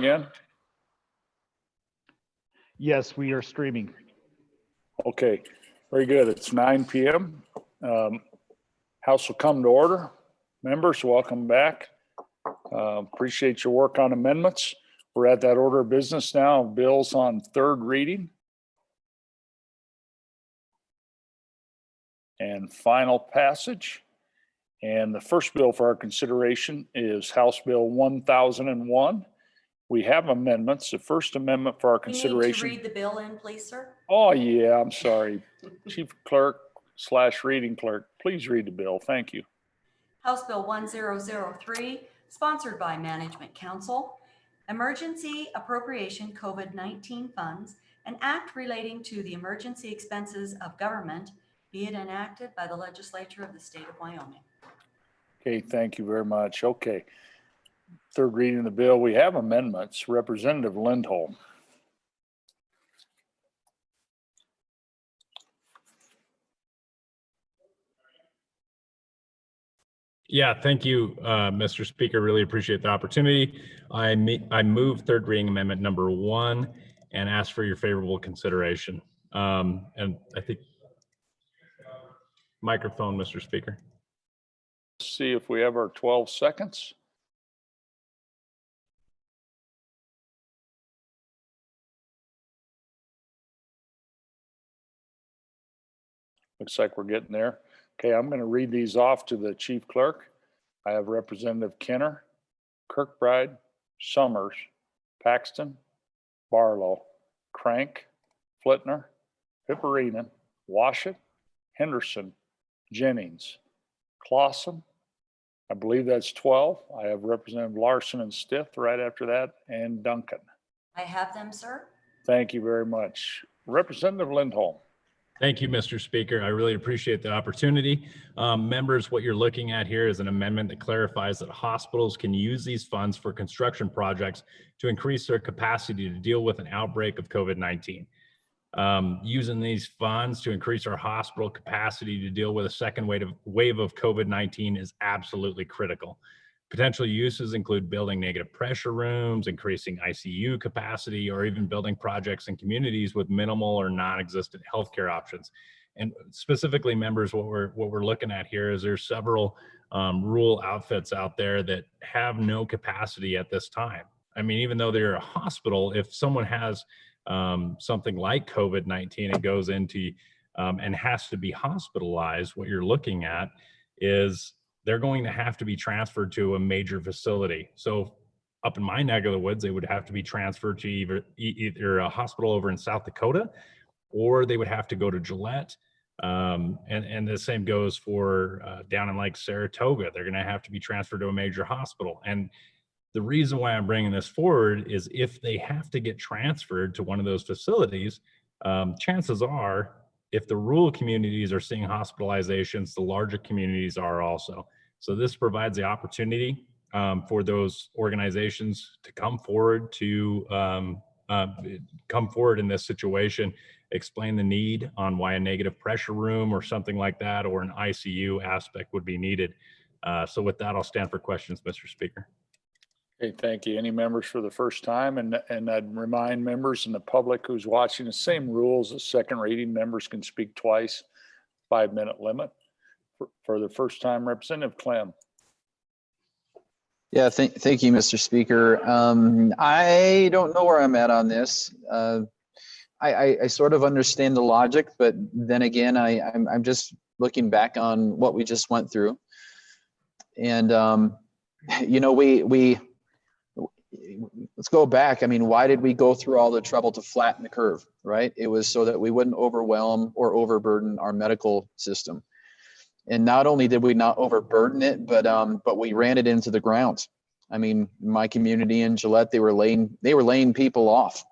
Again? Yes, we are streaming. Okay, very good. It's 9 p.m. House will come to order. Members, welcome back. Appreciate your work on amendments. We're at that order of business now. Bills on third reading and final passage. And the first bill for our consideration is House Bill 1001. We have amendments. The first amendment for our consideration. You need to read the bill in, please, sir. Oh, yeah, I'm sorry. Chief Clerk / Reading Clerk, please read the bill. Thank you. House Bill 1003, sponsored by Management Council, Emergency Appropriation COVID-19 Funds, an act relating to the emergency expenses of government, be it enacted by the legislature of the state of Wyoming. Okay, thank you very much. Okay. Third reading of the bill, we have amendments. Representative Lindholm. Yeah, thank you, Mr. Speaker. Really appreciate the opportunity. I move third reading amendment number 1 and ask for your favorable consideration. And I think microphone, Mr. Speaker. See if we have our 12 seconds. Looks like we're getting there. Okay, I'm going to read these off to the Chief Clerk. I have Representative Kenner, Kirkbride, Summers, Paxton, Barlow, Crank, Flitner, Pipperinen, Washut, Henderson, Jennings, Clausen. I believe that's 12. I have Representative Larson and Stith right after that, and Duncan. I have them, sir. Thank you very much. Representative Lindholm. Thank you, Mr. Speaker. I really appreciate the opportunity. Members, what you're looking at here is an amendment that clarifies that hospitals can use these funds for construction projects to increase their capacity to deal with an outbreak of COVID-19. Using these funds to increase our hospital capacity to deal with a second wave of COVID-19 is absolutely critical. Potential uses include building negative pressure rooms, increasing ICU capacity, or even building projects in communities with minimal or non-existent healthcare options. And specifically, members, what we're looking at here is there's several rural outfits out there that have no capacity at this time. I mean, even though they're a hospital, if someone has something like COVID-19 and goes into and has to be hospitalized, what you're looking at is they're going to have to be transferred to a major facility. So up in my neck of the woods, they would have to be transferred to either a hospital over in South Dakota, or they would have to go to Gillette. And the same goes for down in like Saratoga. They're going to have to be transferred to a major hospital. And the reason why I'm bringing this forward is if they have to get transferred to one of those facilities, chances are, if the rural communities are seeing hospitalizations, the larger communities are also. So this provides the opportunity for those organizations to come forward in this situation, explain the need on why a negative pressure room or something like that, or an ICU aspect would be needed. So with that, I'll stand for questions, Mr. Speaker. Okay, thank you. Any members for the first time? And I'd remind members and the public who's watching the same rules as second reading. Members can speak twice, 5-minute limit. For the first time, Representative Clem. Yeah, thank you, Mr. Speaker. I don't know where I'm at on this. I sort of understand the logic, but then again, I'm just looking back on what we just went through. And, you know, let's go back. I mean, why did we go through all the trouble to flatten the curve, right? It was so that we wouldn't overwhelm or overburden our medical system. And not only did we not overburden it, but we ran it into the ground. I mean, my community in Gillette, they were laying people off.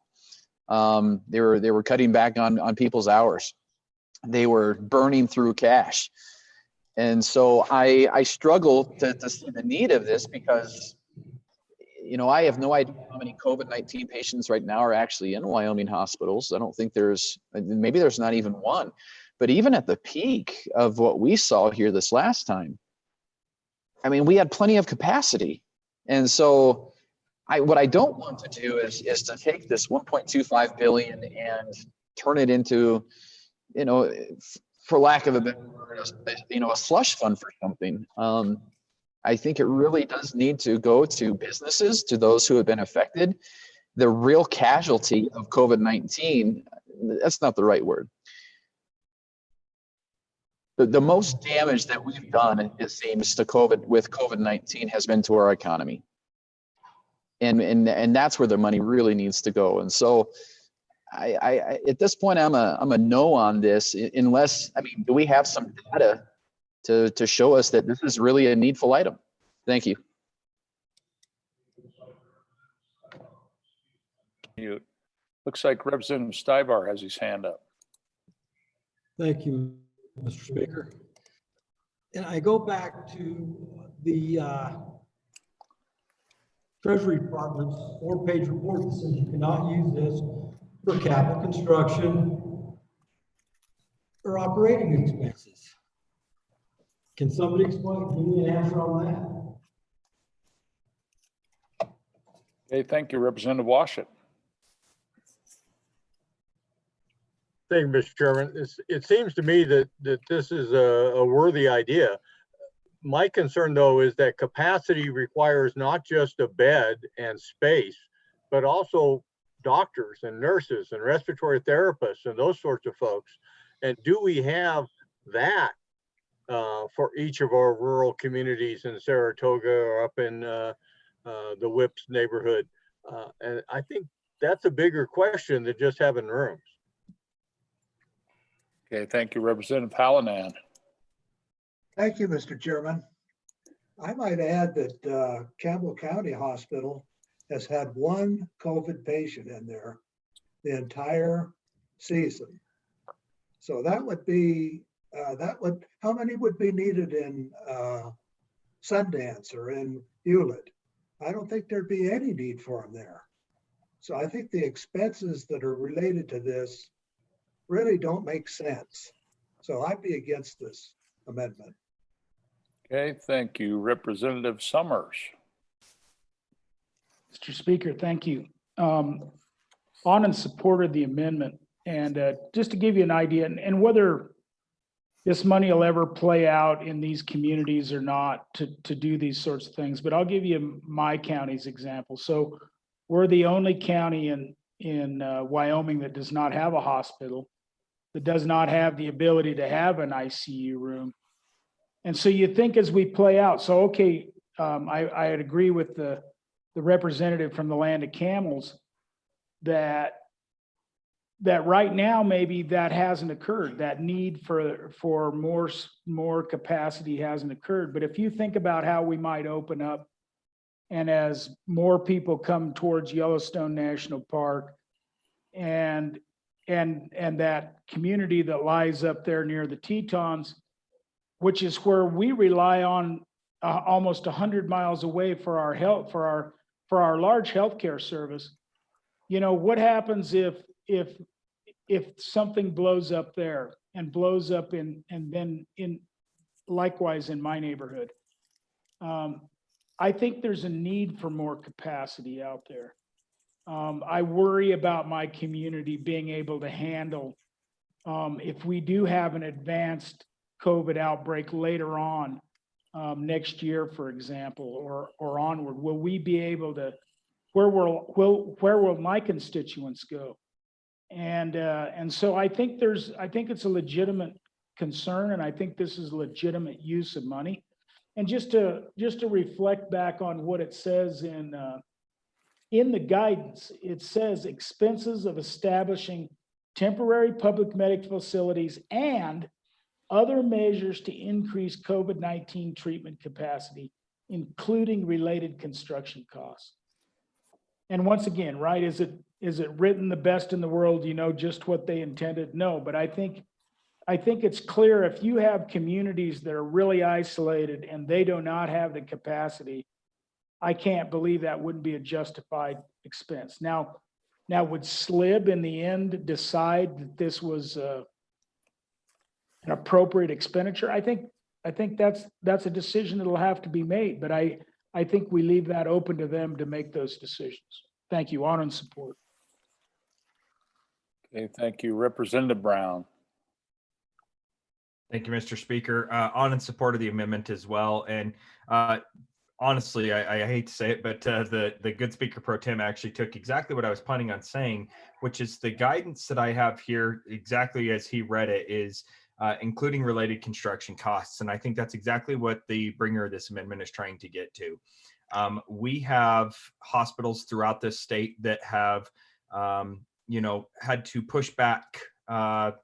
They were cutting back on people's hours. They were burning through cash. And so I struggle to see the need of this because, you know, I have no idea how many COVID-19 patients right now are actually in Wyoming hospitals. I don't think maybe there's not even one. But even at the peak of what we saw here this last time, I mean, we had plenty of capacity. And so what I don't want to do is to take this 1.25 billion and turn it into, you know, for lack of a better word, a slush fund for something. I think it really does need to go to businesses, to those who have been affected. The real casualty of COVID-19, that's not the right word. The most damage that we've done, it seems, to COVID-19 has been to our economy. And that's where the money really needs to go. And so I at this point, I'm a no on this, unless, I mean, do we have some data to show us that this is really a needful item? Thank you. Looks like Representative Stivar has his hand up. Thank you, Mr. Speaker. And I go back to the Treasury Department's 4-page report that says you cannot use this for capital construction or operating expenses. Can somebody explain, give me an answer on that? Okay, thank you, Representative Washit. Thank you, Mr. Chairman. It seems to me that this is a worthy idea. My concern, though, is that capacity requires not just a bed and space, but also doctors and nurses and respiratory therapists and those sorts of folks. And do we have that for each of our rural communities in Saratoga or up in the Whips neighborhood? And I think that's a bigger question than just having rooms. Okay, thank you, Representative Hallinan. Thank you, Mr. Chairman. I might add that Campbell County Hospital has had one COVID patient in there the entire season. So that would be, how many would be needed in Sundance or in Hewlett? I don't think there'd be any need for them there. So I think the expenses that are related to this really don't make sense. So I'd be against this amendment. Okay, thank you, Representative Summers. Mr. Speaker, thank you. On and supported the amendment. And just to give you an idea, and whether this money will ever play out in these communities or not to do these sorts of things, but I'll give you my county's example. So we're the only county in Wyoming that does not have a hospital, that does not have the ability to have an ICU room. And so you think as we play out, so okay, I'd agree with the representative from the Land of Camels that right now maybe that hasn't occurred. That need for more capacity hasn't occurred. But if you think about how we might open up, and as more people come towards Yellowstone National Park and that community that lies up there near the Tetons, which is where we rely on almost 100 miles away for our health, for our large healthcare service. You know, what happens if something blows up there and blows up and then likewise in my neighborhood? I think there's a need for more capacity out there. I worry about my community being able to handle if we do have an advanced COVID outbreak later on next year, for example, or onward. Will we be able to? Where will my constituents go? And so I think it's a legitimate concern, and I think this is a legitimate use of money. And just to reflect back on what it says in the guidance, it says expenses of establishing temporary public medical facilities and other measures to increase COVID-19 treatment capacity, including related construction costs. And once again, right, is it written the best in the world, you know, just what they intended? No, but I think it's clear if you have communities that are really isolated and they do not have the capacity, I can't believe that wouldn't be a justified expense. Now would SLIB in the end decide that this was an appropriate expenditure? I think that's a decision that'll have to be made. But I I think we leave that open to them to make those decisions. Thank you. On and support. Okay, thank you. Representative Brown. Thank you, Mr. Speaker. On in support of the amendment as well. And honestly, I hate to say it, but the good Speaker Pro Tem actually took exactly what I was planning on saying, which is the guidance that I have here, exactly as he read it, is including related construction costs. And I think that's exactly what the bringer of this amendment is trying to get to. We have hospitals throughout this state that have, had to push back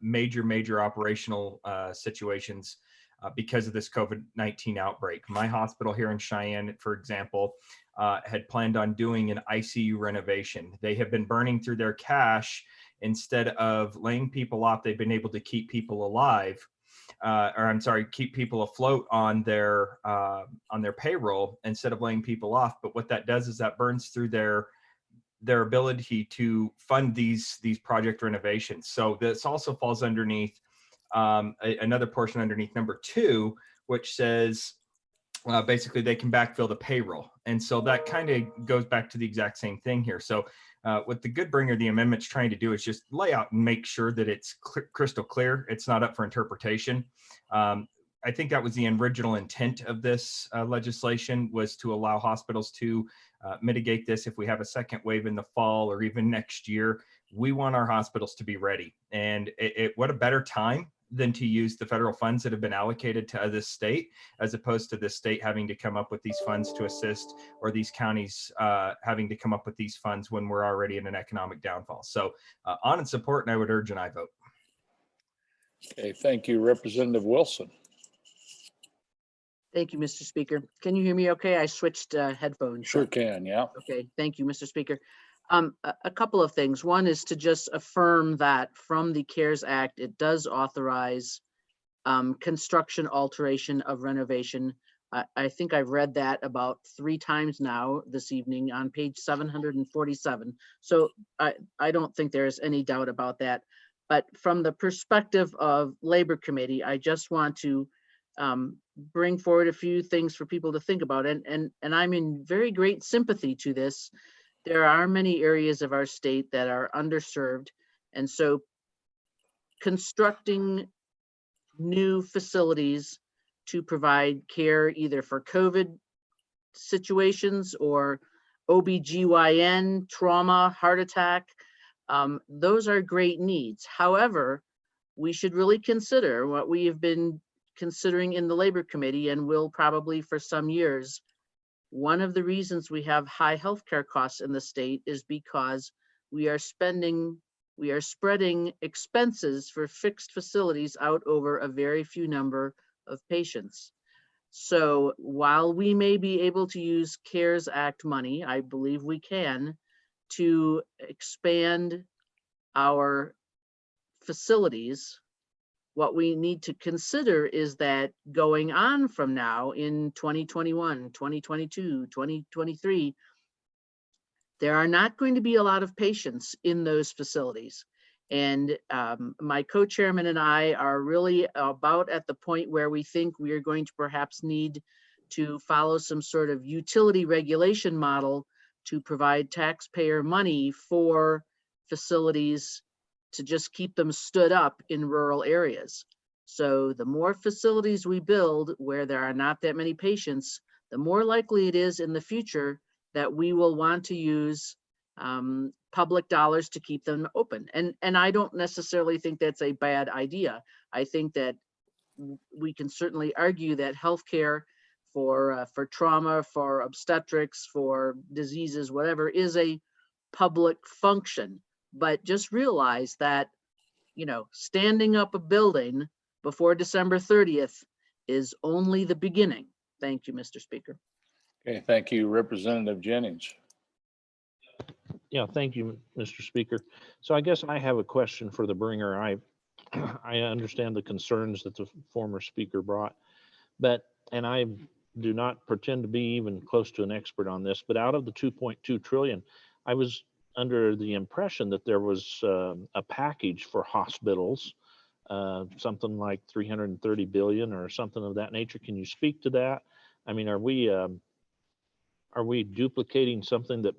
major operational situations because of this COVID-19 outbreak. My hospital here in Cheyenne, for example, had planned on doing an ICU renovation. They have been burning through their cash. Instead of laying people off, they've been able to keep people alive, keep people afloat on their payroll instead of laying people off. But what that does is that burns through their ability to fund these project renovations. So this also falls underneath another portion underneath number 2, which says basically they can backfill the payroll. And so that kind of goes back to the exact same thing here. So what the good bringer, the amendment's trying to do is just lay out and make sure that it's crystal clear. It's not up for interpretation. I think that was the original intent of this legislation, was to allow hospitals to mitigate this if we have a second wave in the fall or even next year. We want our hospitals to be ready. And what a better time than to use the federal funds that have been allocated to this state, as opposed to this state having to come up with these funds to assist, or these counties having to come up with these funds when we're already in an economic downfall. So on in support, and I would urge an aye vote. Okay, thank you. Representative Wilson. Thank you, Mr. Speaker. Can you hear me okay? I switched headphones. Sure can, yeah. Okay, thank you, Mr. Speaker. A couple of things. One is to just affirm that from the CARES Act, it does authorize construction, alteration of renovation. I think I've read that about 3 times now this evening on page 747. So I don't think there's any doubt about that. But from the perspective of Labor Committee, I just want to bring forward a few things for people to think about. And I'm in very great sympathy to this. There are many areas of our state that are underserved. And so constructing new facilities to provide care either for COVID situations or OBGYN, trauma, heart attack, those are great needs. However, we should really consider what we have been considering in the Labor Committee and will probably for some years. One of the reasons we have high healthcare costs in the state is because we are spreading expenses for fixed facilities out over a very few number of patients. So while we may be able to use CARES Act money, I believe we can, to expand our facilities, what we need to consider is that going on from now in 2021, 2022, 2023, there are not going to be a lot of patients in those facilities. And my co-chairman and I are really about at the point where we think we are going to perhaps need to follow some sort of utility regulation model to provide taxpayer money for facilities to just keep them stood up in rural areas. So the more facilities we build where there are not that many patients, the more likely it is in the future that we will want to use public dollars to keep them open. And I don't necessarily think that's a bad idea. I think that we can certainly argue that healthcare for trauma, for obstetrics, for diseases, whatever, is a public function. But just realize that, standing up a building before December 30th is only the beginning. Thank you, Mr. Speaker. Okay, thank you. Representative Jennings. Yeah, thank you, Mr. Speaker. So I guess I have a question for the bringer. I understand the concerns that the former speaker brought, and I do not pretend to be even close to an expert on this, but out of the 2.2 trillion, I was under the impression that there was a package for hospitals, something like 330 billion or something of that nature. Can you speak to that? I mean, are we are we duplicating something that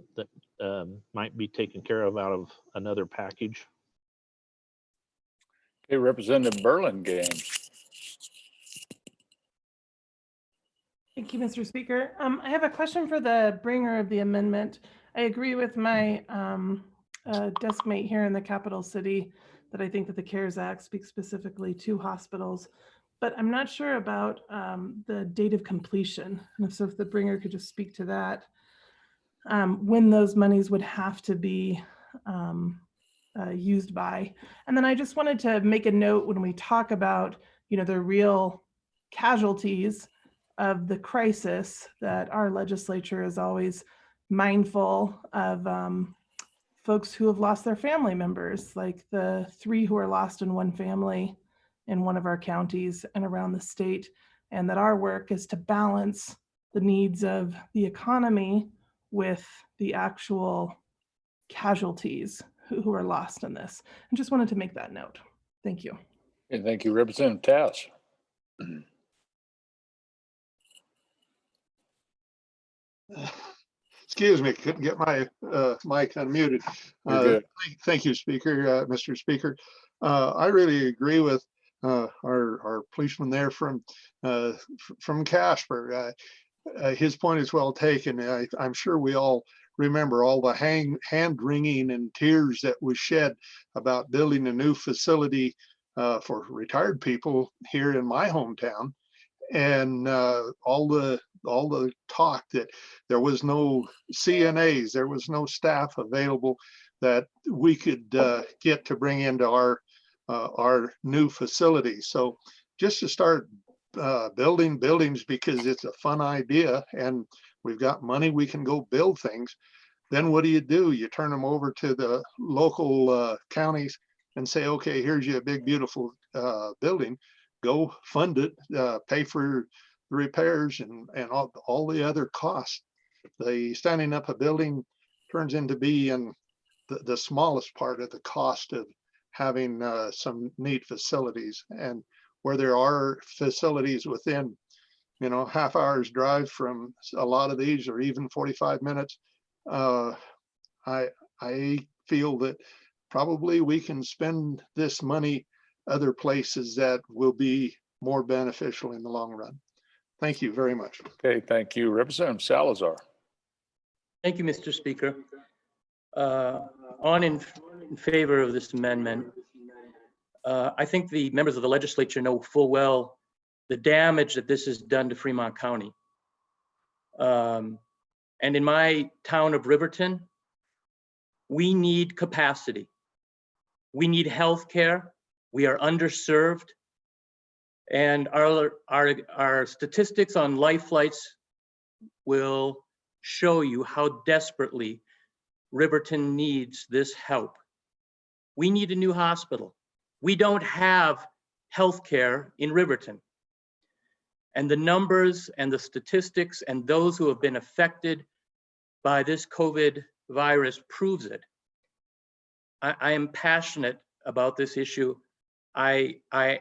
might be taken care of out of another package? Okay, Representative Burlingame. Thank you, Mr. Speaker. I have a question for the bringer of the amendment. I agree with my desk mate here in the capital city that I think that the CARES Act speaks specifically to hospitals, but I'm not sure about the date of completion. And so if the bringer could just speak to that, when those monies would have to be used by. And then I just wanted to make a note when we talk about, the real casualties of the crisis, that our legislature is always mindful of folks who have lost their family members, like the 3 who are lost in one family in one of our counties and around the state, and that our work is to balance the needs of the economy with the actual casualties who are lost in this. I just wanted to make that note. Thank you. Okay, thank you, Representative Tass. Excuse me, couldn't get my mic unmuted. You're good. Thank you, Speaker, Mr. Speaker. I really agree with our policeman there from Casper. His point is well taken. I'm sure we all remember all the hand wringing and tears that was shed about building a new facility for retired people here in my hometown, and all the talk that there was no CNAs, there was no staff available that we could get to bring into our new facility. So just to start building buildings because it's a fun idea and we've got money, we can go build things. Then what do? You turn them over to the local counties and say, okay, here's you a big, beautiful building. Go fund it, pay for the repairs and all the other costs. The standing up a building turns into being the smallest part of the cost of having some neat facilities. And where there are facilities within, half hour's drive from a lot of these, or even 45 minutes, I feel that probably we can spend this money other places that will be more beneficial in the long run. Thank you very much. Okay, thank you. Representative Salazar. Thank you, Mr. Speaker. In favor of this amendment, I think the members of the legislature know full well the damage that this has done to Fremont County. And in my town of Riverton, we need capacity. We need healthcare. We are underserved. And our statistics on life flights will show you how desperately Riverton needs this help. We need a new hospital. We don't have healthcare in Riverton. And the numbers and the statistics and those who have been affected by this COVID virus proves it. I am passionate about this issue. I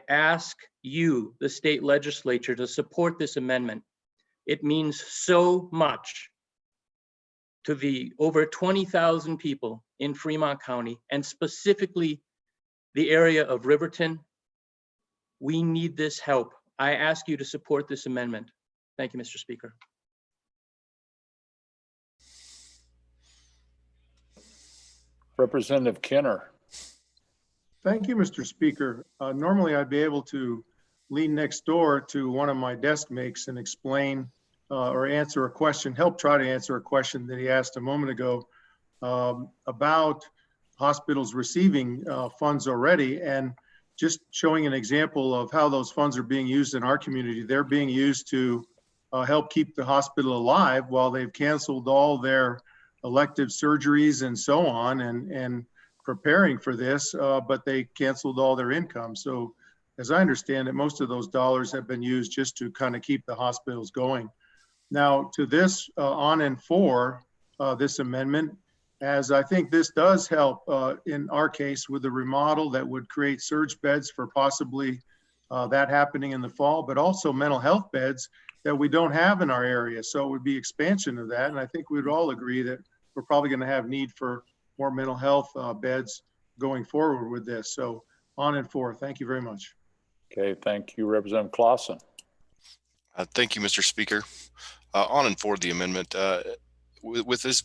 ask you, the state legislature, to support this amendment. It means so much to the over 20,000 people in Fremont County, and specifically the area of Riverton. We need this help. I ask you to support this amendment. Thank you, Mr. Speaker. Representative Kenner. Thank you, Mr. Speaker. Normally I'd be able to lean next door to one of my desk mates and explain or answer a question, help try to answer a question that he asked a moment ago about hospitals receiving funds already, and just showing an example of how those funds are being used in our community. They're being used to help keep the hospital alive while they've canceled all their elective surgeries and so on, and preparing for this, but they canceled all their income. So as I understand it, most of those dollars have been used just to kind of keep the hospitals going. Now to this on and for this amendment, as I think this does help in our case with the remodel that would create surge beds for possibly that happening in the fall, but also mental health beds that we don't have in our area. So it would be expansion of that. And I think we'd all agree that we're probably going to have need for more mental health beds going forward with this. So on and forth. Thank you very much. Okay, thank you, Representative Clausen. Thank you, Mr. Speaker. On and forward the amendment. With this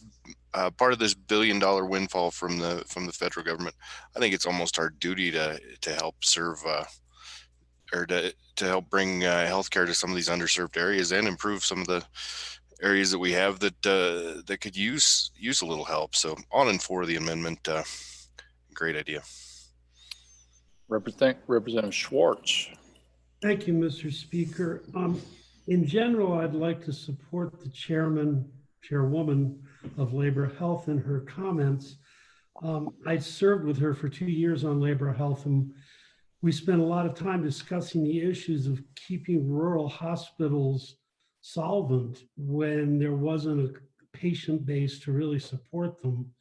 part of this $1 billion windfall from the federal government, I think it's almost our duty to help serve or to help bring healthcare to some of these underserved areas and improve some of the areas that we have that that could use a little help. So on and forward the amendment. Great idea. Representative Schwartz. Thank you, Mr. Speaker. In general, I'd like to support the chairwoman of Labor Health in her comments. I served with her for 2 years on Labor Health, and we spent a lot of time discussing the issues of keeping rural hospitals solvent when there wasn't a patient base to really support them.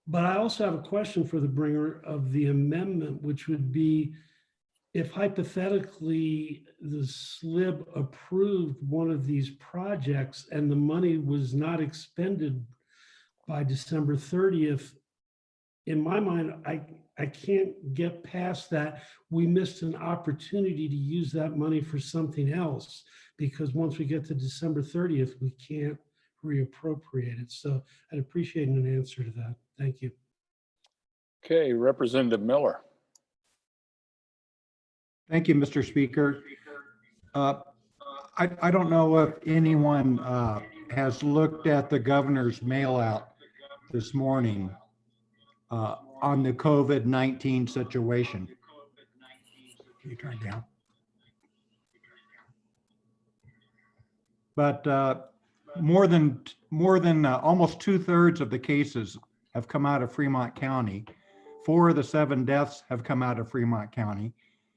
But I also have a question for the bringer of the amendment, which would be, if hypothetically the SLIB approved one of these projects and the money was not expended by December 30th, in my mind, I can't get past that. We missed an opportunity to use that money for something else, because once we get to December 30th, we can't reappropriate it. So I'd appreciate an answer to that. Thank you. Okay, Representative Miller. Thank you, Mr. Speaker. I don't know if anyone has looked at the governor's mail out this morning on the COVID-19 situation. Can you turn it down? But more than almost 2/3 of the cases have come out of Fremont County. 4 of the 7 deaths have come out of Fremont County,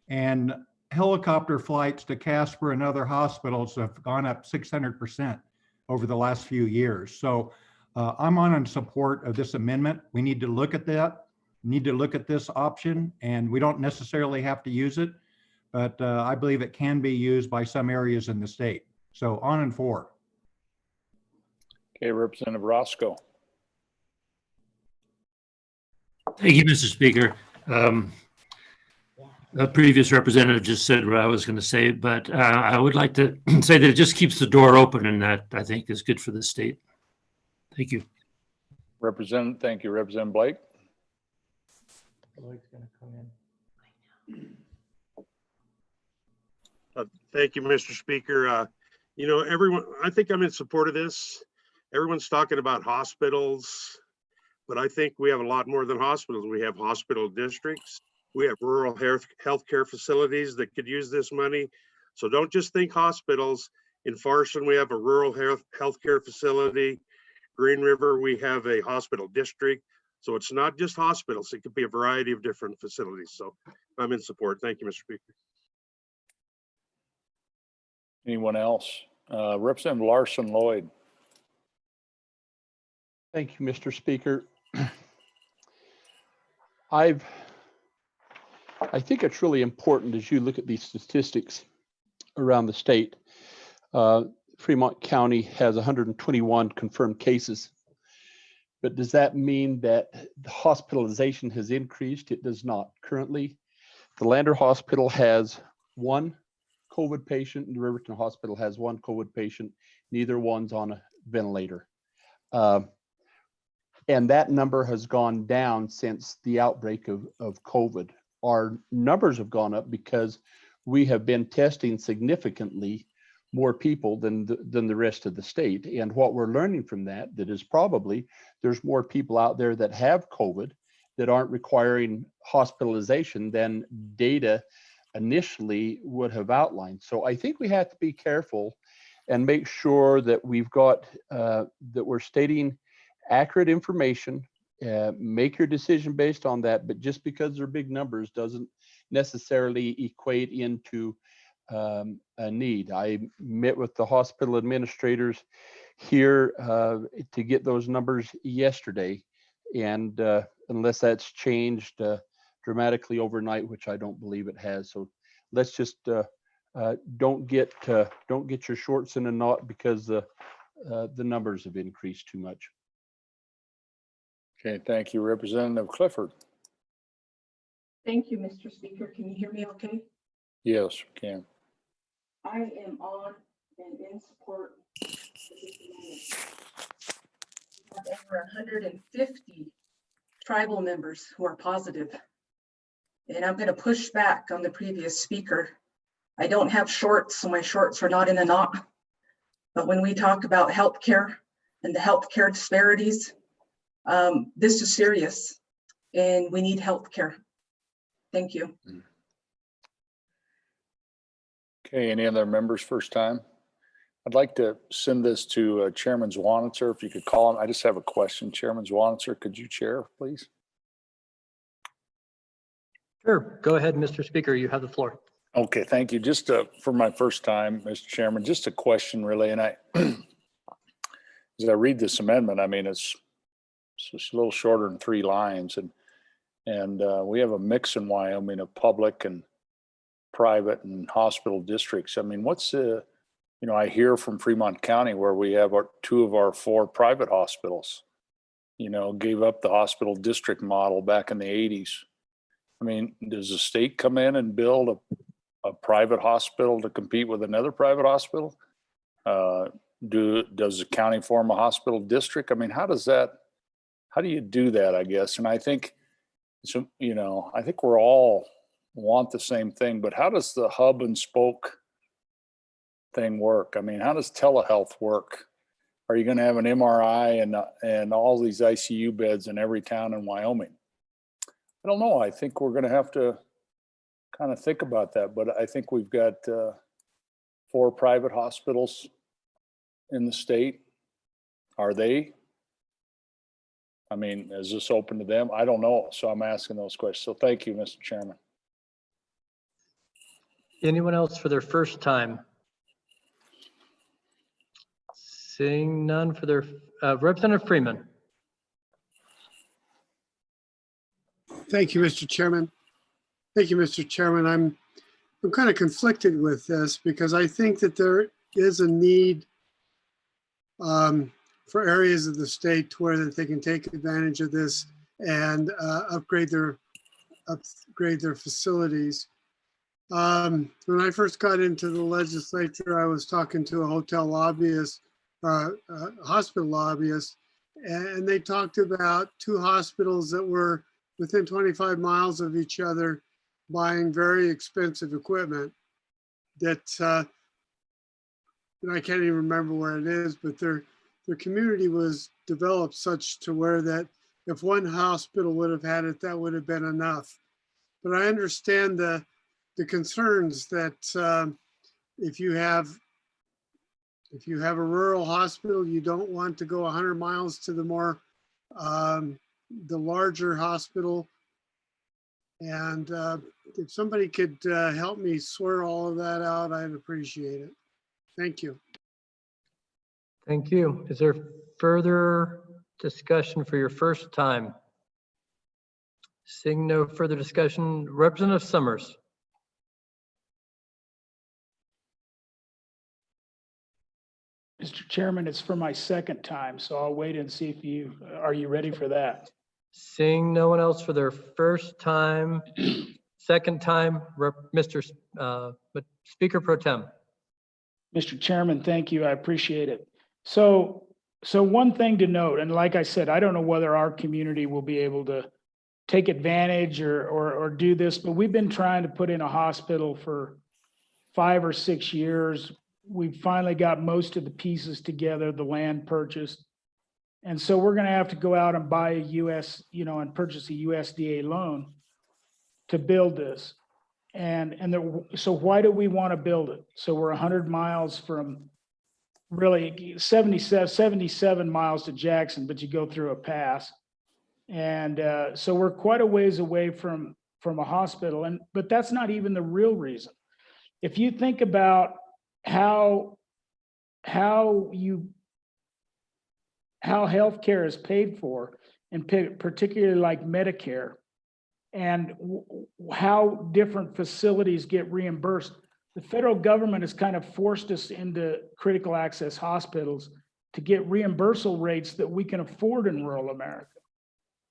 and helicopter flights to Casper and other hospitals have gone up 600% over the last few years. So I'm in support of this amendment. We need to look at that, need to look at this option, and we don't necessarily have to use it, but I believe it can be used by some areas in the state. So on and forward. Okay, Representative Roscoe. Thank you, Mr. Speaker. The previous representative just said what I was going to say, but I would like to say that it just keeps the door open, and that I think is good for the state. Thank you. Thank you, Representative Blake. Lloyd's gonna come in. Thank you, Mr. Speaker. You know, everyone, I think I'm in support of this. Everyone's talking about hospitals, but I think we have a lot more than hospitals. We have hospital districts. We have rural healthcare facilities that could use this money. So don't just think hospitals. In Farson, we have a rural healthcare facility. Green River, we have a hospital district. So it's not just hospitals. It could be a variety of different facilities. So I'm in support. Thank you, Mr. Speaker. Anyone else? Representative Larson Lloyd. Thank you, Mr. Speaker. I think it's really important as you look at these statistics around the state. Fremont County has 121 confirmed cases, but does that mean that the hospitalization has increased? It does not. Currently, the Lander Hospital has 1 COVID patient and the Riverton Hospital has 1 COVID patient. Neither one's on a ventilator. And that number has gone down since the outbreak of COVID. Our numbers have gone up because we have been testing significantly more people than the rest of the state. And what we're learning from that is probably there's more people out there that have COVID that aren't requiring hospitalization than data initially would have outlined. So I think we have to be careful and make sure that we've got, that we're stating accurate information. Make your decision based on that, but just because they're big numbers doesn't necessarily equate into a need. I met with the hospital administrators here to get those numbers yesterday, and unless that's changed dramatically overnight, which I don't believe it has. So let's just don't get your shorts in a knot because the numbers have increased too much. Okay, thank you. Representative Clifford. Thank you, Mr. Speaker. Can you hear me okay? Yes, we can. I am on and in support of this amendment. We have over 150 tribal members who are positive. And I'm going to push back on the previous speaker. I don't have shorts, so my shorts are not in a knot. But when we talk about healthcare and the healthcare disparities, this is serious and we need healthcare. Thank you. Okay, any other members first time? I'd like to send this to Chairman Zwanitzer. If you could call him. I just have a question. Chairman Zwanitzer, could you chair, please? Sure. Go ahead, Mr. Speaker. You have the floor. Okay, thank you. Just for my first time, Mr. Chairman, just a question really. And I, as I read this amendment, I mean, it's just a little shorter than 3 lines. And we have a mix in Wyoming of public and private and hospital districts. I mean, what's the, you know, I hear from Fremont County where we have 2 of our 4 private hospitals, you know, gave up the hospital district model back in the 80s. I mean, does the state come in and build a private hospital to compete with another private hospital? Does the county form a hospital district? I mean, how do you do that, I guess? And I think, so, you know, I think we're all want the same thing, but how does the hub and spoke thing work? I mean, how does telehealth work? Are you going to have an MRI and all these ICU beds in every town in Wyoming? I don't know. I think we're going to have to kind of think about that, but I think we've got 4 private hospitals in the state. Are they? I mean, is this open to them? I don't know. So I'm asking those questions. So thank you, Mr. Chairman. Anyone else for their first time? Seeing none for their, Representative Freeman. Thank you, Mr. Chairman. Thank you, Mr. Chairman. I'm kind of conflicted with this because I think that there is a need for areas of the state where that they can take advantage of this and upgrade their facilities. When I first got into the legislature, I was talking to a hotel lobbyist, hospital lobbyist, and they talked about 2 hospitals that were within 25 miles of each other buying very expensive equipment that, and I can't even remember where it is, but their community was developed such to where that if one hospital would have had it, that would have been enough. But I understand the concerns that if you have a rural hospital, you don't want to go 100 miles to the larger hospital. And if somebody could help me swear all of that out, I'd appreciate it. Thank you. Thank you. Is there further discussion for your first time? Seeing no further discussion, Representative Summers. Mr. Chairman, it's for my second time, so I'll wait and see if are you ready for that? Seeing no one else for their first time, second time, Mr. Speaker Pro Tem. Mr. Chairman, thank you. I appreciate it. So one thing to note, and like I said, I don't know whether our community will be able to take advantage or do this, but we've been trying to put in a hospital for 5 or 6 years. We finally got most of the pieces together, the land purchased. And so we're going to have to go out and buy and purchase a USDA loan to build this. So why do we want to build it? So we're 100 miles from really 77 miles to Jackson, but you go through a pass. And so we're quite a ways away from a hospital. But that's not even the real reason. If you think about how healthcare is paid for, and particularly like Medicare, and how different facilities get reimbursed, the federal government has kind of forced us into critical access hospitals to get reimbursal rates that we can afford in rural America.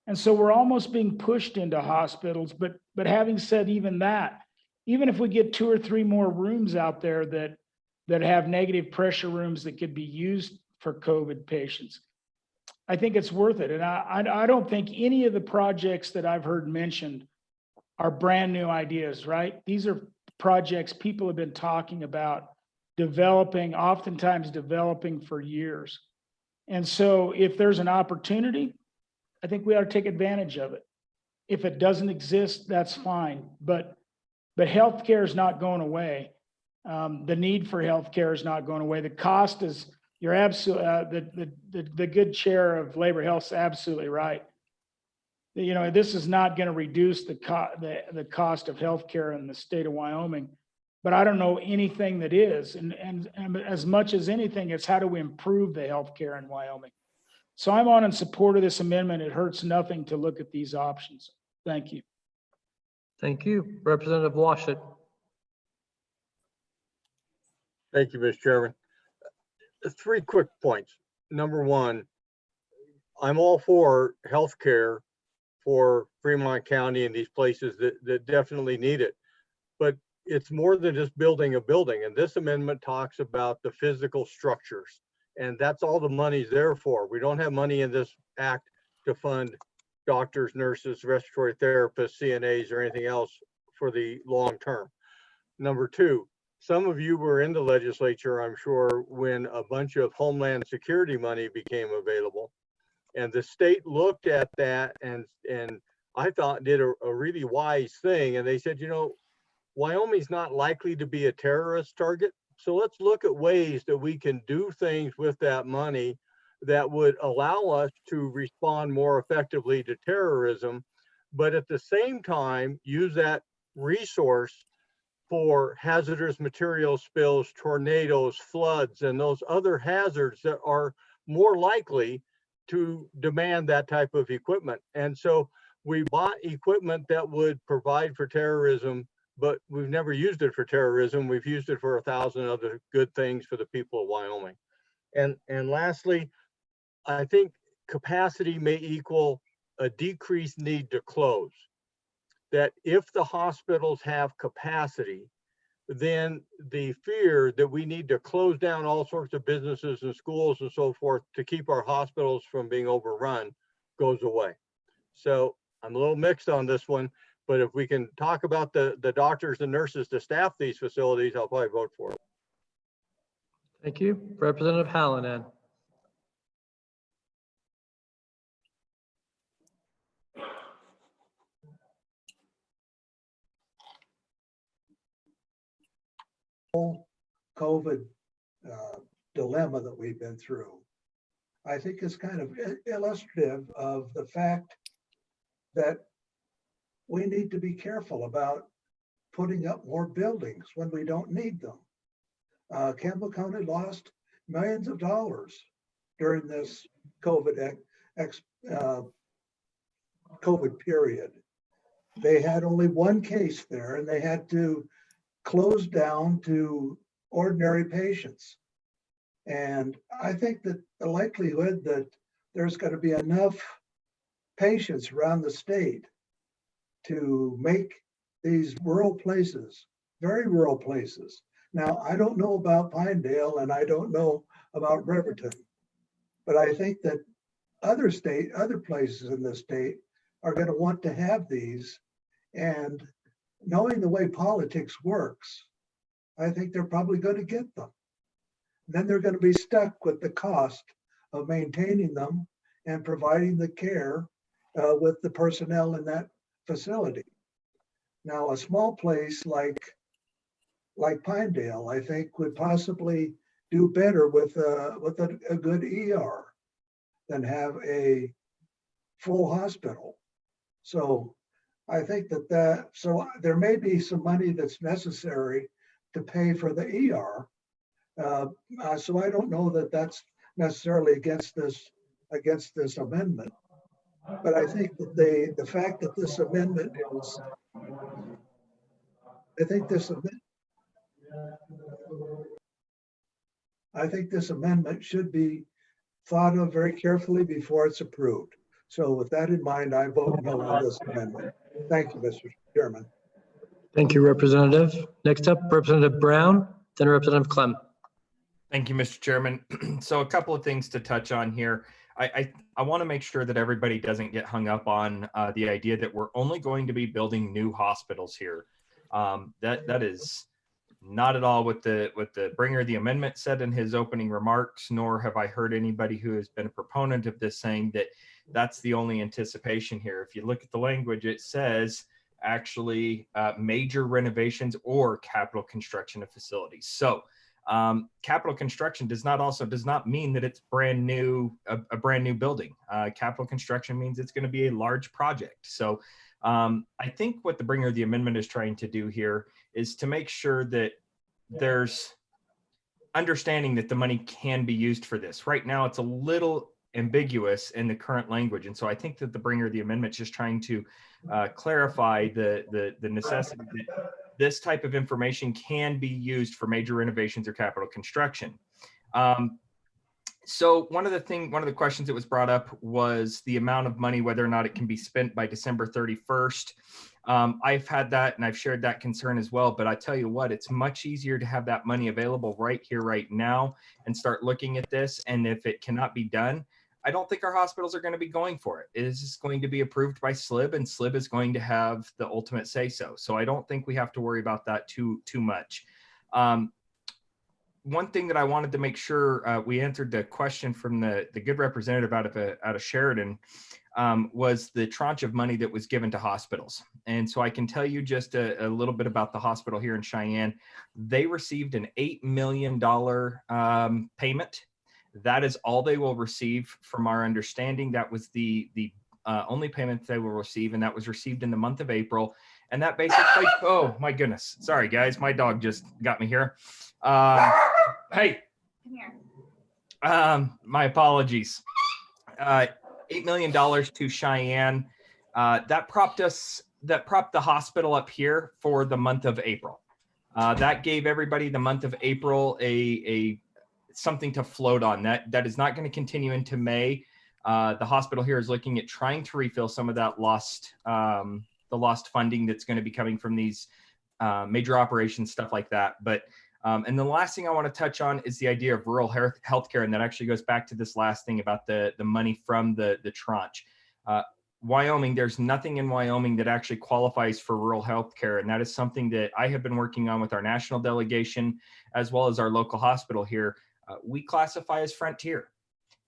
And so we're almost being pushed into hospitals, but having said even that, even if we get 2 or 3 more rooms out there that have negative pressure rooms that could be used for COVID patients, I think it's worth it. And I don't think any of the projects that I've heard mentioned are brand new ideas, right? These are projects people have been talking about, developing, oftentimes developing for years. And so if there's an opportunity, I think we ought to take advantage of it. If it doesn't exist, that's fine. But healthcare is not going away. The need for healthcare is not going away. The cost is, you're absolutely, the good chair of labor health is absolutely right. You know, this is not going to reduce the cost of healthcare in the state of Wyoming, but I don't know anything that is. And as much as anything, it's how do we improve the healthcare in Wyoming? So I'm on in support of this amendment. It hurts nothing to look at these options. Thank you. Thank you. Representative Washut. Thank you, Mr. Chairman. 3 quick points. Number 1, I'm all for healthcare for Fremont County and these places that definitely need it. But it's more than just building a building. And this amendment talks about the physical structures. And that's all the money's there for. We don't have money in this act to fund doctors, nurses, respiratory therapists, CNAs, or anything else for the long term. Number 2, some of you were in the legislature, I'm sure, when a bunch of Homeland Security money became available. And the state looked at that and I thought did a really wise thing. And they said, you know, Wyoming's not likely to be a terrorist target. So let's look at ways that we can do things with that money that would allow us to respond more effectively to terrorism, but at the same time, use that resource for hazardous material spills, tornadoes, floods, and those other hazards that are more likely to demand that type of equipment. And so we bought equipment that would provide for terrorism, but we've never used it for terrorism. We've used it for 1,000 other good things for the people of Wyoming. And lastly, I think capacity may equal a decreased need to close. That if the hospitals have capacity, then the fear that we need to close down all sorts of businesses and schools and so forth to keep our hospitals from being overrun goes away. So I'm a little mixed on this one, but if we can talk about the doctors and nurses to staff these facilities, I'll probably vote for it. Thank you. Representative Hallinan. COVID dilemma that we've been through, I think is kind of illustrative of the fact that we need to be careful about putting up more buildings when we don't need them. Campbell County lost millions of dollars during this COVID period. They had only 1 case there and they had to close down to ordinary patients. And I think that the likelihood that there's going to be enough patients around the state to make these rural places, very rural places. Now, I don't know about Pinedale and I don't know about Riverton, but I think that other places in the state are going to want to have these. And knowing the way politics works, I think they're probably going to get them. Then they're going to be stuck with the cost of maintaining them and providing the care with the personnel in that facility. Now, a small place like Pinedale, I think, would possibly do better with a good ER than have a full hospital. So I think so there may be some money that's necessary to pay for the ER. So I don't know that that's necessarily against this amendment. But I think that the fact that this amendment is, I think this amendment should be thought of very carefully before it's approved. So with that in mind, I vote no on this amendment. Thank you, Mr. Chairman. Thank you, Representative. Next up, Representative Brown, then Representative Clem. Thank you, Mr. Chairman. So a couple of things to touch on here. I want to make sure that everybody doesn't get hung up on the idea that we're only going to be building new hospitals here. That is not at all what the bringer of the amendment said in his opening remarks, nor have I heard anybody who has been a proponent of this saying that that's the only anticipation here. If you look at the language, it says actually major renovations or capital construction of facilities. So capital construction does not mean that it's brand new, a brand new building. Capital construction means it's going to be a large project. So I think what the bringer of the amendment is trying to do here is to make sure that there's understanding that the money can be used for this. Right now, it's a little ambiguous in the current language. And so I think that the bringer of the amendment is just trying to clarify the necessity that this type of information can be used for major renovations or capital construction. So one of the questions that was brought up was the amount of money, whether or not it can be spent by December 31st. I've had that and I've shared that concern as well, but I tell you what, it's much easier to have that money available right here, right now, and start looking at this. And if it cannot be done, I don't think our hospitals are going to be going for it. It is just going to be approved by SLIB, and SLIB is going to have the ultimate say so. So I don't think we have to worry about that too much. One thing that I wanted to make sure we answered the question from the good representative out of Sheridan was the tranche of money that was given to hospitals. And so I can tell you just a little bit about the hospital here in Cheyenne. They received an $8 million payment. That is all they will receive from our understanding. That was the only payment they will receive, and that was received in the month of April. And that basically, oh my goodness, sorry guys, my dog just got me here. Hey, come here. My apologies. $8 million to Cheyenne. That propped the hospital up here for the month of April. That gave everybody the month of April a something to float on. That is not going to continue into May. The hospital here is looking at trying to refill some of that lost funding that's going to be coming from these major operations, stuff like that. But and the last thing I want to touch on is the idea of rural healthcare, and that actually goes back to this last thing about the money from the tranche. Wyoming, there's nothing in Wyoming that actually qualifies for rural healthcare, and that is something that I have been working on with our national delegation as well as our local hospital here. We classify as frontier,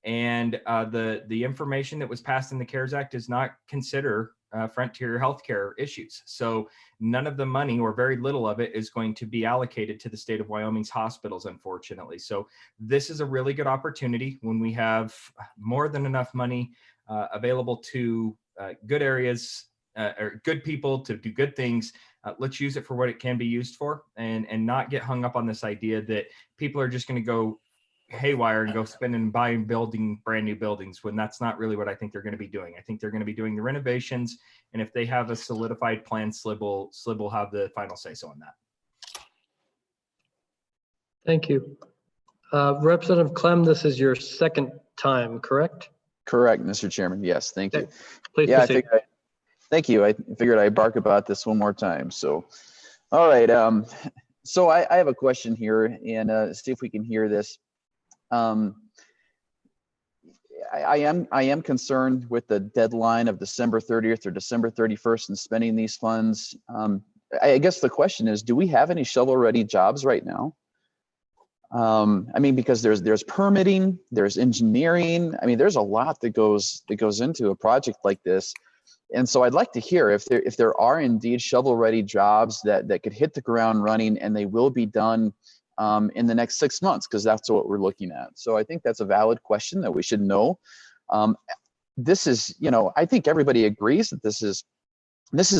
and the information that was passed in the CARES Act does not consider frontier healthcare issues. So none of the money, or very little of it, is going to be allocated to the state of Wyoming's hospitals, unfortunately. So this is a really good opportunity when we have more than enough money available to good areas or good people to do good things. Let's use it for what it can be used for, and not get hung up on this idea that people are just going to go haywire and go spending and buying building brand new buildings, when that's not really what I think they're going to be doing. I think they're going to be doing the renovations, and if they have a solidified plan, SLIB will have the final say so on that. Thank you. Representative Clem, this is your second time, correct? Correct, Mr. Chairman. Yes, thank you. Please yeah, proceed. Thank you. I figured I'd bark about this one more time. So, all right. So I have a question here, and see if we can hear this. I am concerned with the deadline of December 30th or December 31st in spending these funds. I guess the question is, do we have any shovel-ready jobs right now? I mean, because there's permitting, there's engineering. I mean, there's a lot that goes into a project like this. And so I'd like to hear if there are indeed shovel-ready jobs that could hit the ground running, and they will be done in the next 6 months, because that's what we're looking at. So I think that's a valid question that we should know. This is, I think everybody agrees that this is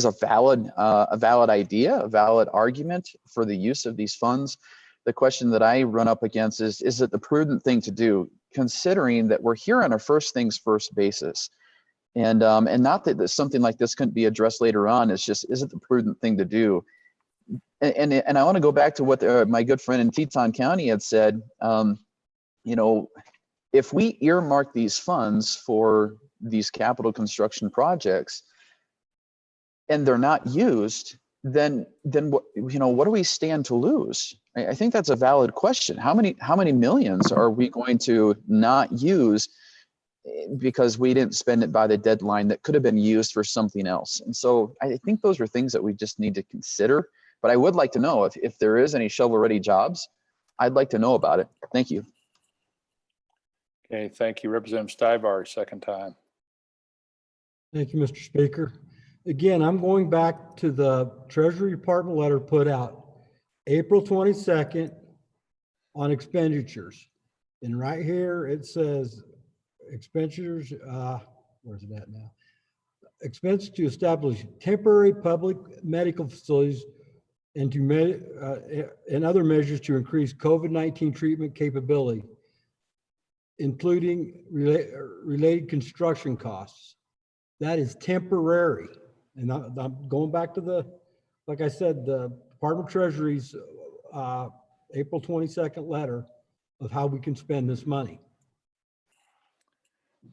a valid idea, a valid argument for the use of these funds. The question that I run up against is it the prudent thing to do, considering that we're here on a first things first basis? And not that something like this couldn't be addressed later on. It's just, is it the prudent thing to do? and I want to go back to what my good friend in Teton County had said. You know, if we earmark these funds for these capital construction projects and they're not used, then what, you know, what do we stand to lose? I think that's a valid question. How many millions are we going to not use because we didn't spend it by the deadline that could have been used for something else? And so I think those are things that we just need to consider. But I would like to know if there is any shovel-ready jobs. I'd like to know about it. Thank you. Okay, thank you. Representative Stivart, second time. Thank you, Mr. Speaker. Again, I'm going back to the Treasury Department letter put out April 22nd on expenditures. And right here, it says expenditures, where's it at now? Expense to establish temporary public medical facilities and and other measures to increase COVID-19 treatment capability, including related construction costs. That is temporary. And I'm going back to like I said, the Department of Treasury's April 22nd letter of how we can spend this money.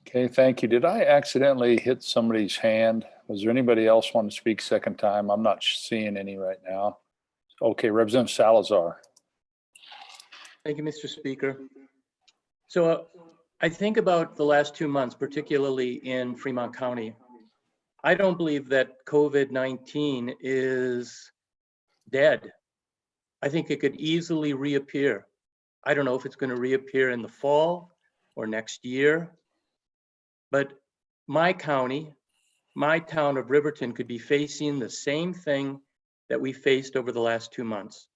Okay, thank you. Did I accidentally hit somebody's hand? Was there anybody else want to speak second time? I'm not seeing any right now. Okay, Representative Salazar. Thank you, Mr. Speaker. So I think about the last 2 months, particularly in Fremont County. I don't believe that COVID-19 is dead. I think it could easily reappear. I don't know if it's going to reappear in the fall or next year, but my county, my town of Riverton could be facing the same thing that we faced over the last 2 months.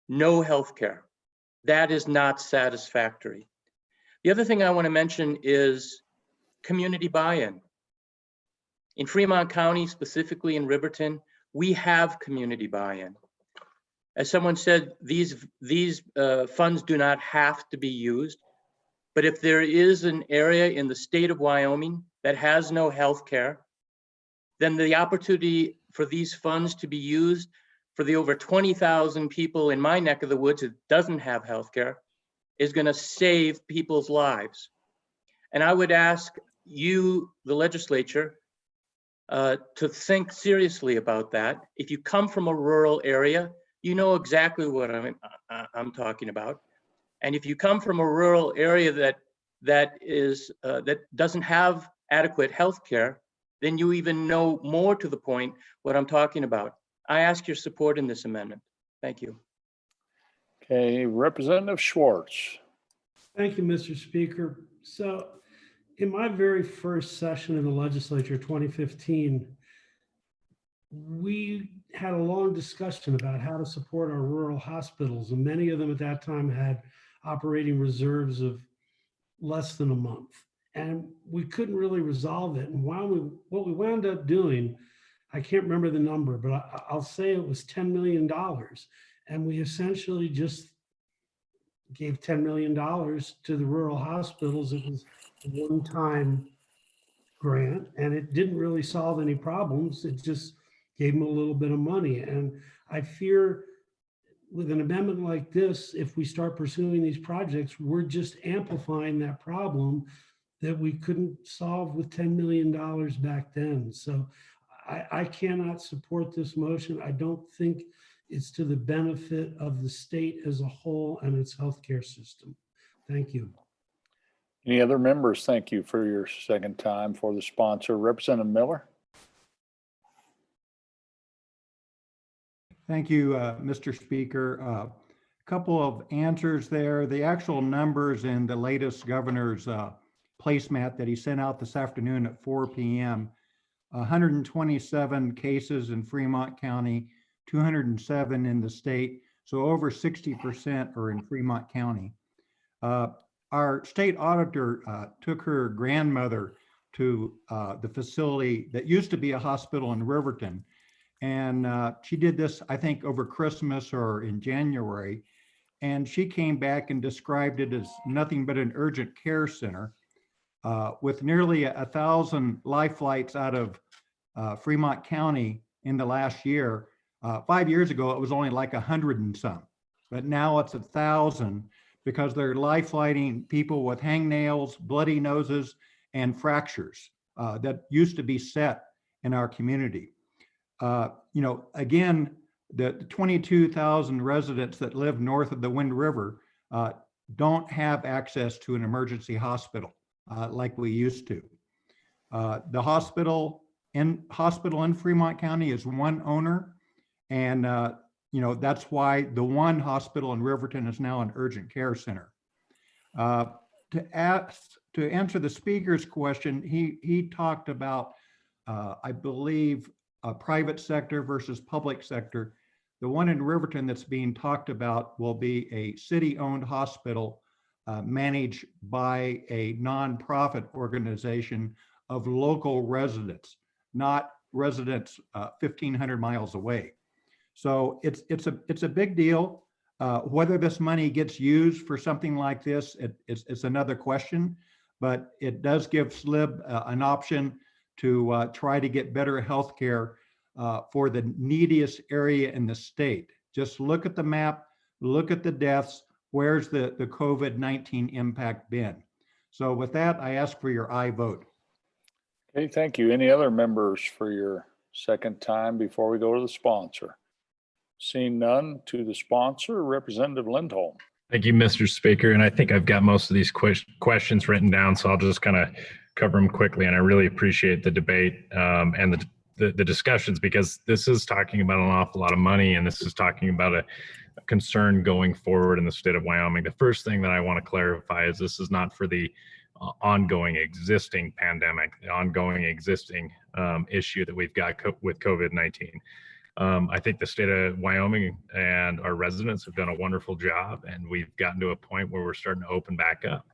No healthcare. That is not satisfactory. The other thing I want to mention is community buy-in. In Fremont County, specifically in Riverton, we have community buy-in. As someone said, these funds do not have to be used, but if there is an area in the state of Wyoming that has no health care, then the opportunity for these funds to be used for the over 20,000 people in my neck of the woods that doesn't have health care is going to save people's lives. And I would ask you, the legislature, to think seriously about that. If you come from a rural area, you know exactly what I'm talking about. And if you come from a rural area that doesn't have adequate health care, then you even know more to the point what I'm talking about. I ask your support in this amendment. Thank you. Okay, Representative Schwartz. Thank you, Mr. Speaker. So in my very first session in the legislature, 2015, we had a long discussion about how to support our rural hospitals. And many of them at that time had operating reserves of less than a month. And we couldn't really resolve it. And what we wound up doing, I can't remember the number, but I'll say it was $10 million. And we essentially just gave $10 million to the rural hospitals. It was a one-time grant, and it didn't really solve any problems. It just gave them a little bit of money. And I fear with an amendment like this, if we start pursuing these projects, we're just amplifying that problem that we couldn't solve with $10 million back then. So I cannot support this motion. I don't think it's to the benefit of the state as a whole and its healthcare system. Thank you. Any other members? Thank you for your second time. For the sponsor, Representative Miller. Thank you, Mr. Speaker. A couple of answers there. The actual numbers in the latest governor's placemat that he sent out this afternoon at 4 p.m. 127 cases in Fremont County, 207 in the state. So over 60% are in Fremont County. Our state auditor took her grandmother to the facility that used to be a hospital in Riverton. And she did this, I think, over Christmas or in January. And she came back and described it as nothing but an urgent care center with nearly 1,000 life flights out of Fremont County in the last year. 5 years ago, it was only like 100 and some, but now it's 1,000 because they're life-flighting people with hangnails, bloody noses, and fractures that used to be set in our community. Again, the 22,000 residents that live north of the Wind River don't have access to an emergency hospital like we used to. The hospital in Fremont County is one owner, and that's why the one hospital in Riverton is now an urgent care center. To answer the speaker's question, he talked about, I believe, a private sector versus public sector. The one in Riverton that's being talked about will be a city-owned hospital managed by a nonprofit organization of local residents, not residents 1,500 miles away. So it's a big deal. Whether this money gets used for something like this, it's another question, but it does give SLIB an option to try to get better health care for the neediest area in the state. Just look at the map, look at the deaths, where's the COVID-19 impact been? So with that, I ask for your aye vote. Okay, thank you. Any other members for your second time before we go to the sponsor? Seeing none, to the sponsor, Representative Lindholm. Thank you, Mr. Speaker. And I think I've got most of these questions written down, so I'll just kind of cover them quickly. And I really appreciate the debate and the discussions, because this is talking about an awful lot of money, and this is talking about a concern going forward in the state of Wyoming. The first thing that I want to clarify is this is not for the ongoing existing pandemic, the ongoing existing issue that we've got with COVID-19. I think the state of Wyoming and our residents have done a wonderful job, and we've gotten to a point where we're starting to open back up.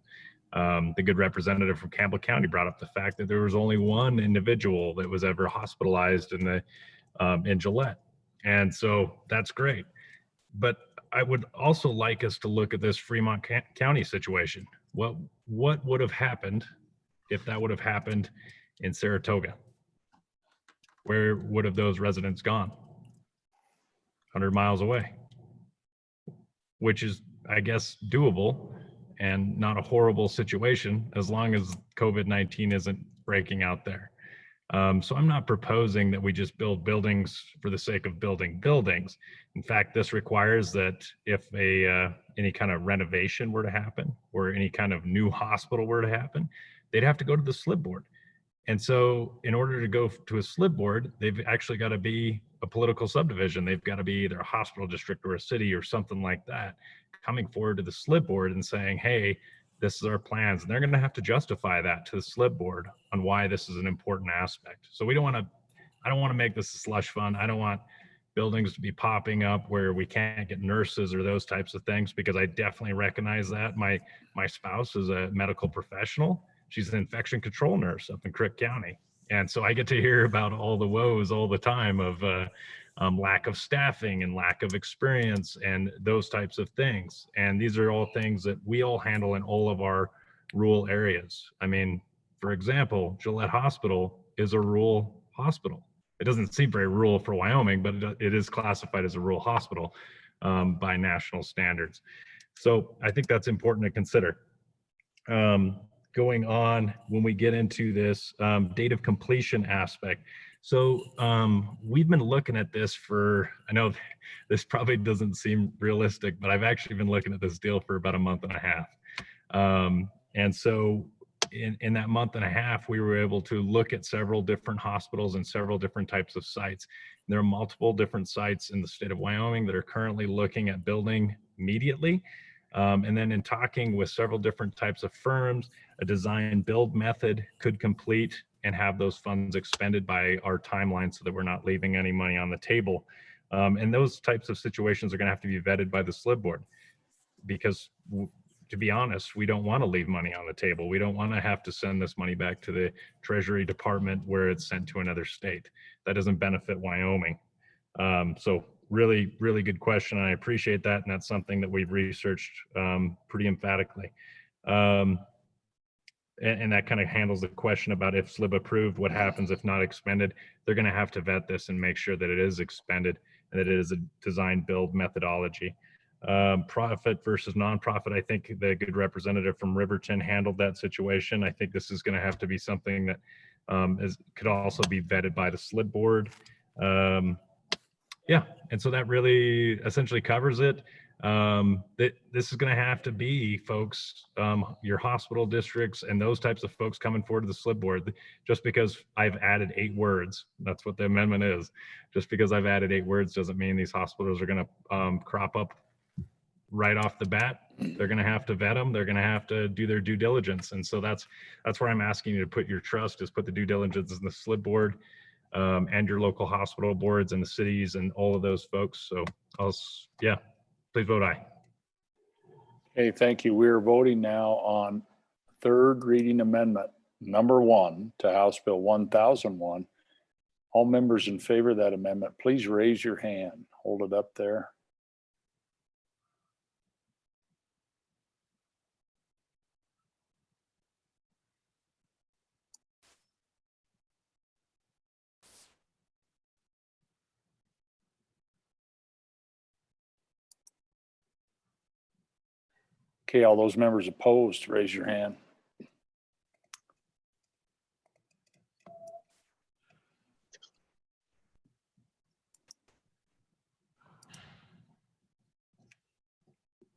The good representative from Campbell County brought up the fact that there was only one individual that was ever hospitalized in Gillette. And so that's great. But I would also like us to look at this Fremont County situation. What would have happened if that would have happened in Saratoga? Where would have those residents gone? 100 miles away, which is, I guess, doable and not a horrible situation as long as COVID-19 isn't breaking out there. So I'm not proposing that we just build buildings for the sake of building buildings. In fact, this requires that if any kind of renovation were to happen or any kind of new hospital were to happen, they'd have to go to the SLIB board. And so in order to go to a SLIB board, they've actually got to be a political subdivision. They've got to be either a hospital district or a city or something like that, coming forward to the SLIB board and saying, hey, this is our plans. And they're going to have to justify that to the SLIB board on why this is an important aspect. So I don't want to make this a slush fund. I don't want buildings to be popping up where we can't get nurses or those types of things, because I definitely recognize that. My spouse is a medical professional. She's an infection control nurse up in Crook County. And so I get to hear about all the woes all the time of lack of staffing and lack of experience and those types of things. And these are all things that we all handle in all of our rural areas. I mean, for example, Gillette Hospital is a rural hospital. It doesn't seem very rural for Wyoming, but it is classified as a rural hospital by national standards. So I think that's important to consider. Going on, when we get into this date of completion aspect. So we've been looking at this for, I know this probably doesn't seem realistic, but I've actually been looking at this deal for about a month and a half. And so in that month and a half, we were able to look at several different hospitals and several different types of sites. There are multiple different sites in the state of Wyoming that are currently looking at building immediately. And then in talking with several different types of firms, a design build method could complete and have those funds expended by our timeline so that we're not leaving any money on the table. And those types of situations are going to have to be vetted by the SLIB board, because to be honest, we don't want to leave money on the table. We don't want to have to send this money back to the Treasury Department where it's sent to another state. That doesn't benefit Wyoming. So really, really good question. I appreciate that. And that's something that we've researched pretty emphatically. And that kind of handles the question about if SLIB approved, what happens if not expended. They're going to have to vet this and make sure that it is expended. and that it is a design build methodology. Profit versus nonprofit, I think the good representative from Riverton handled that situation. I think this is going to have to be something that could also be vetted by the SLID board. Yeah, and so that really essentially covers it. This is going to have to be, folks, your hospital districts and those types of folks coming forward to the SLID board. Just because I've added 8 words, that's what the amendment is. Just because I've added 8 words doesn't mean these hospitals are going to crop up right off the bat. They're going to have to vet them. They're going to have to do their due diligence. And so that's where I'm asking you to put your trust, is put the due diligence in the SLID board, and your local hospital boards and the cities and all of those folks. So yeah, please vote aye. Okay, thank you. We're voting now on third reading amendment number 1 to House Bill 1001. All members in favor of that amendment, please raise your hand. Hold it up there. Okay, all those members opposed, raise your hand.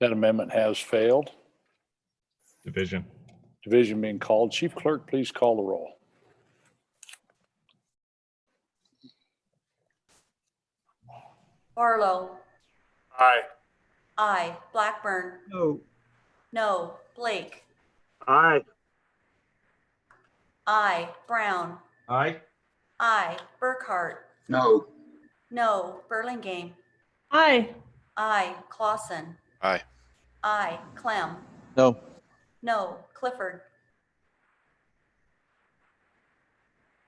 That amendment has failed. Division. Division being called. Chief Clerk, please call the roll. Barlow. Aye. Aye. Blackburn. No. No. Blake. Aye. Aye. Brown. Aye. Aye. Burkhart. No. No. Burlingame. Aye. Aye. Clausen. Aye. Aye. Clem. No. No. Clifford.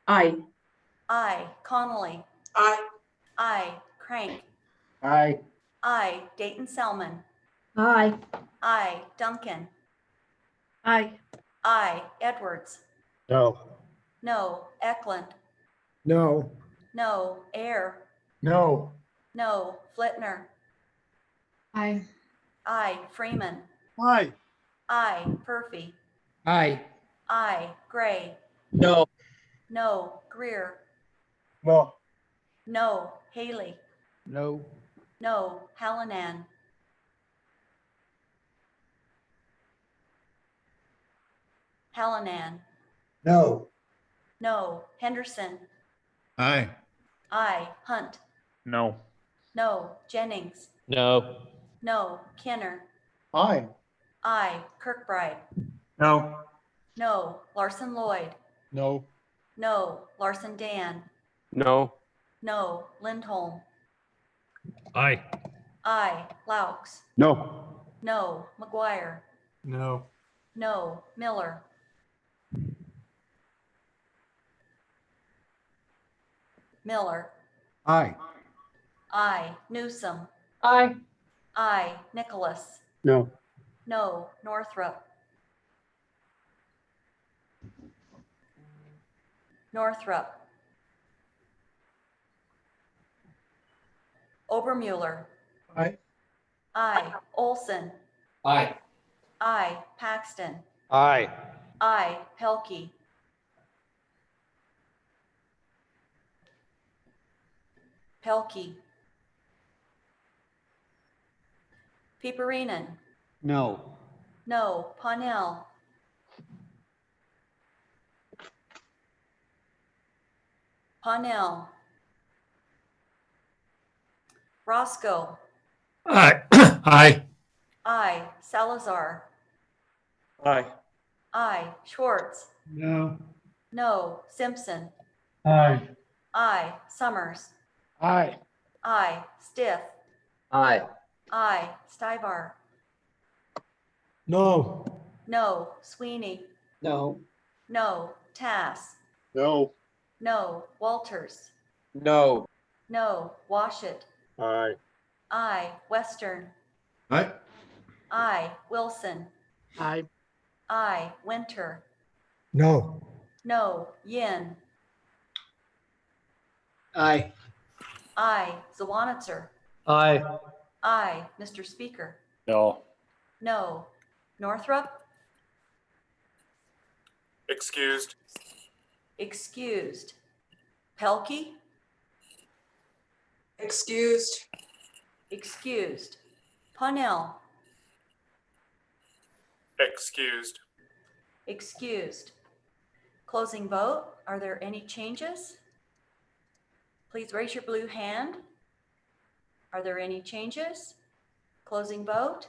Aye. Aye. Connolly. Aye. Aye. Crank. Aye. Aye. Dayton Selman. Aye. Aye. Duncan. Aye. Aye. Edwards. No. No. Eklund. No. No. Air. No. No. Flitner. Aye. Aye. Freeman. Aye. Aye. Purphy. Aye. Aye. Gray. No. No. Greer. No. No. Haley. No. No. Hallinan. Hallinan. No. No. Henderson. Aye. Aye. Hunt. No. No. Jennings. No. No. Kenner. Aye. Aye. Kirkbride. No. No. Larson Lloyd. No. No. Larson Dan. No. No. Lindholm. Aye. Aye. Laux. No. No. McGuire. No. No. Miller. Miller. Aye. Aye. Newsom. Aye. Aye. Nicholas. No. No. Northrup. Northrup. Obermuller. Aye. Aye. Olson. Aye. Aye. Paxton. Aye. Aye. Pelkey. Pelkey. Peperinen. No. No. Parnell. Parnell. Roscoe. Aye. Aye. Aye. Salazar. Aye. Aye. Schwartz. No. No. Simpson. Aye. Aye. Summers. Aye. Aye. Stiff. Aye. Aye. Stivar. No. No. Sweeney. No. No. Tass. No. No. Walters. No. No. Washit. Aye. Aye. Western. Aye. Aye. Wilson. Aye. Aye. Winter. No. No. Yin. Aye. I, Zawannitzer. Aye. I, Mr. Speaker. No. No. Northrup. Excused. Excused. Pelkey. Excused. Excused. Punnell. Excused. Excused. Closing vote. Are there any changes? Please raise your blue hand. Are there any changes? Closing vote.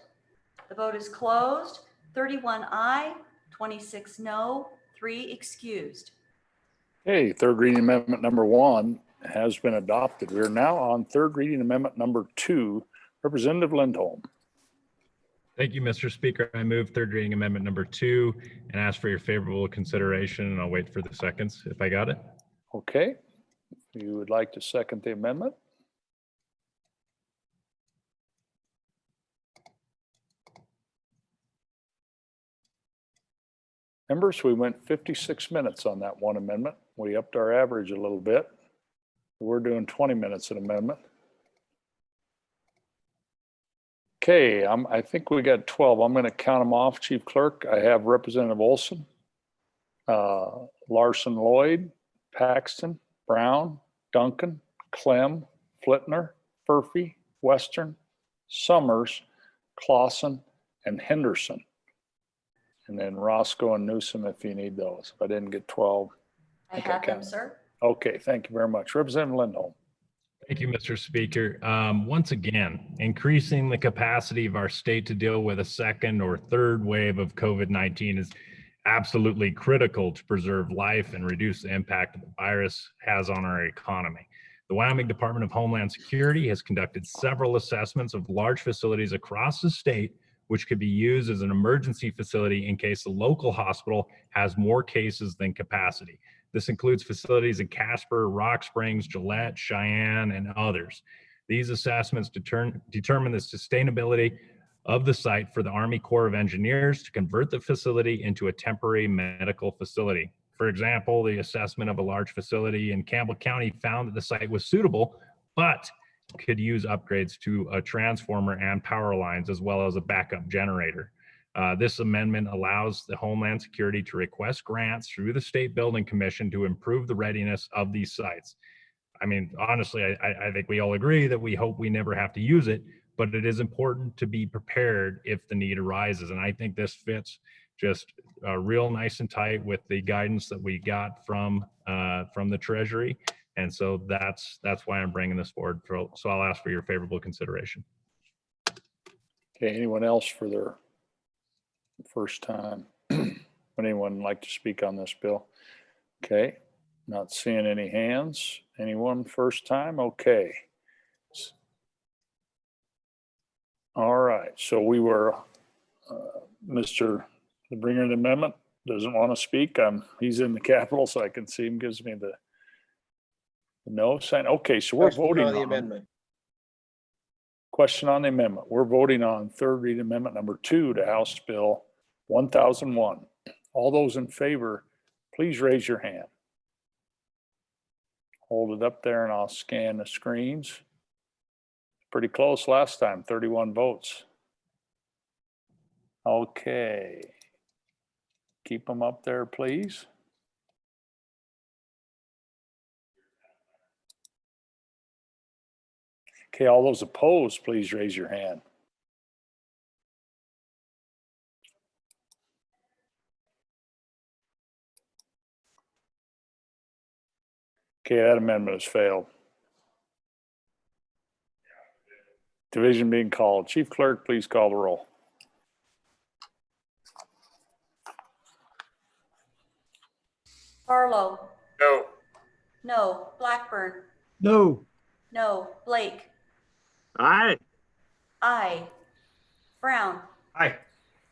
The vote is closed. 31 aye, 26 no, 3 excused. Okay, third reading amendment number 1 has been adopted. We are now on third reading amendment number 2. Representative Lindholm. Thank you, Mr. Speaker. I move third reading amendment number 2 and ask for your favorable consideration, and I'll wait for the seconds if I got it. Okay, if you would like to second the amendment. Members, we went 56 minutes on that one amendment. We upped our average a little bit. We're doing 20 minutes an amendment. Okay, I think we got 12. I'm going to count them off, Chief Clerk. I have Representative Olson, Larson Lloyd, Paxton, Brown, Duncan, Clem, Flitner, Furphy, Western, Summers, Clausen, and Henderson. And then Roscoe and Newsom if you need those. If I didn't get 12. I think have them, counted. sir. Okay, thank you very much. Representative Lindholm. Thank you, Mr. Speaker. Once again, increasing the capacity of our state to deal with a second or third wave of COVID-19 is absolutely critical to preserve life and reduce the impact that the virus has on our economy. The Wyoming Department of Homeland Security has conducted several assessments of large facilities across the state, which could be used as an emergency facility in case the local hospital has more cases than capacity. This includes facilities in Casper, Rock Springs, Gillette, Cheyenne, and others. These assessments determine the sustainability of the site for the Army Corps of Engineers to convert the facility into a temporary medical facility. For example, the assessment of a large facility in Campbell County found that the site was suitable, but could use upgrades to a transformer and power lines, as well as a backup generator. This amendment allows the Homeland Security to request grants through the State Building Commission to improve the readiness of these sites. I mean, honestly, I think we all agree that we hope we never have to use it, but it is important to be prepared if the need arises. And I think this fits just real nice and tight with the guidance that we got from the Treasury. And so that's why I'm bringing this forward. So I'll ask for your favorable consideration. Okay, anyone else for their first time? Would anyone like to speak on this bill? Okay, not seeing any hands. Anyone first time? Okay. All right, so we were, Mr. the bringer of the amendment doesn't want to speak. He's in the Capitol, so I can see him, gives me the no sign. Okay, so we're voting on the amendment. Question on the amendment. We're voting on third reading amendment number 2 to House Bill 1001. All those in favor, please raise your hand. Hold it up there and I'll scan the screens. Pretty close last time, 31 votes. Okay. Keep them up there, please. Okay, all those opposed, please raise your hand. Okay, that amendment has failed. Division being called. Chief Clerk, please call the roll. Barlow. No. No. Blackburn. No. No. Blake. Aye. Aye. Brown. Aye.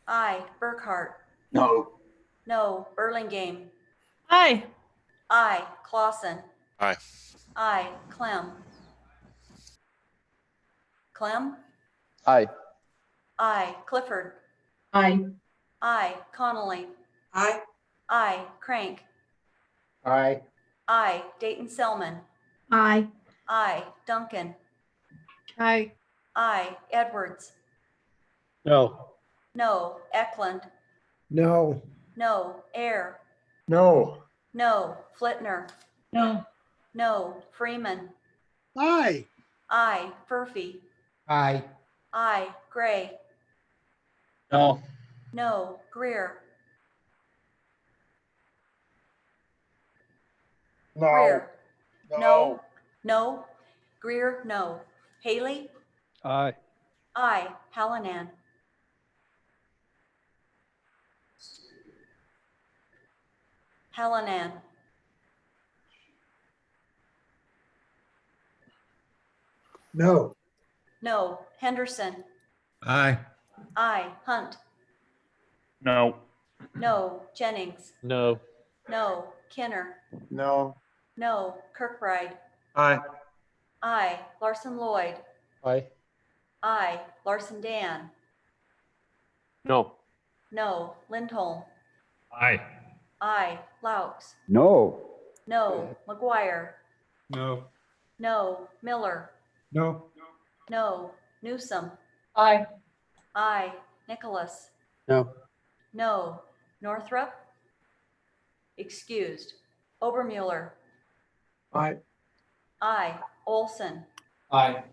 Aye. Burkhart. No. No. Burlingame. Aye. Aye. Clausen. Aye. Aye. Clem. Clem. Aye. Aye. Clifford. Aye. Aye. Connolly. Aye. Aye. Crank. Aye. Aye. Dayton Selman. Aye. I, Duncan. Aye. I, Edwards. No. No, Eklund. No. No, Air. No. No, Flitner. No. No, Freeman. Aye. I, Furphy. Aye. I, Gray. No. No, Greer. Greer. No. No. Greer, no. Haley? Aye. I, Hallinan. Hallinan. No. No, Henderson. Aye. I, Hunt. No. No, Jennings. No. No, Kinner. No. No, Kirkbride. Aye. I, Larson Lloyd. Aye. I, Larson Dan. No. No, Lindholm. Aye. I, Laux. No. No, McGuire. No. No, Miller. No. No, Newsom. Aye. I, Nicholas. No. No, Northrup. Excused. Obermuller. Aye. I, Olson. Aye.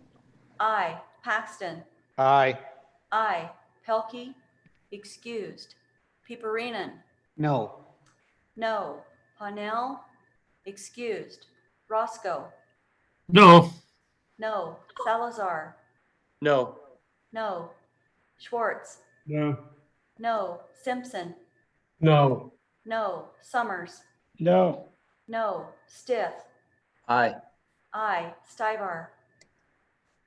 I, Paxton. Aye. I, Pelkey. Excused. Piperinen. No. No. Parnell. Excused. Roscoe. No. No. Salazar. No. No. Schwartz. No. No. Simpson. No. No. Summers. No. No. Stiff. Aye. I, Stivar.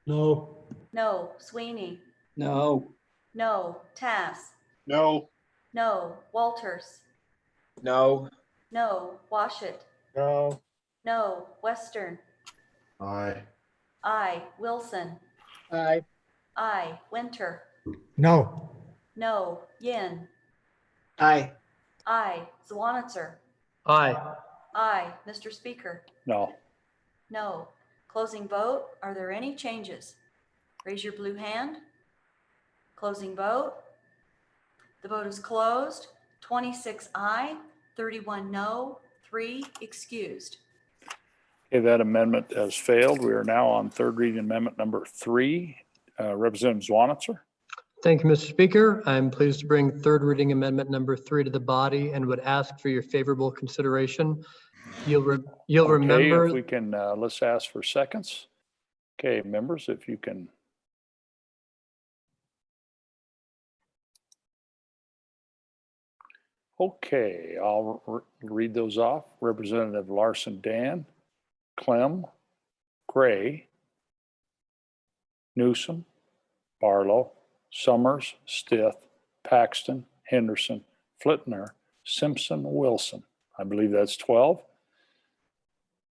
No. No. Sweeney. No. No. Tass. No. No. Walters. No. No. Washit. No. No. Western. Aye. I, Wilson. Aye. I, Winter. No. No. Yin. Aye. I, Zwanitzer. Aye. I, Mr. Speaker. No. No. Closing vote. Are there any changes? Raise your blue hand. Closing vote. The vote is closed. 26 aye, 31 no, 3 excused. Okay, that amendment has failed. We are now on third reading amendment number 3. Representative Zwanitzer. Thank you, Mr. Speaker. I'm pleased to bring third reading amendment number 3 to the body and would ask for your favorable consideration. You'll Okay, remember. if we can, let's ask for seconds. Okay, members, if you can. Okay, I'll read those off. Representative Larson Dan, Clem, Gray, Newsom, Barlow, Summers, Stith, Paxton, Henderson, Flitner, Simpson, Wilson. I believe that's 12.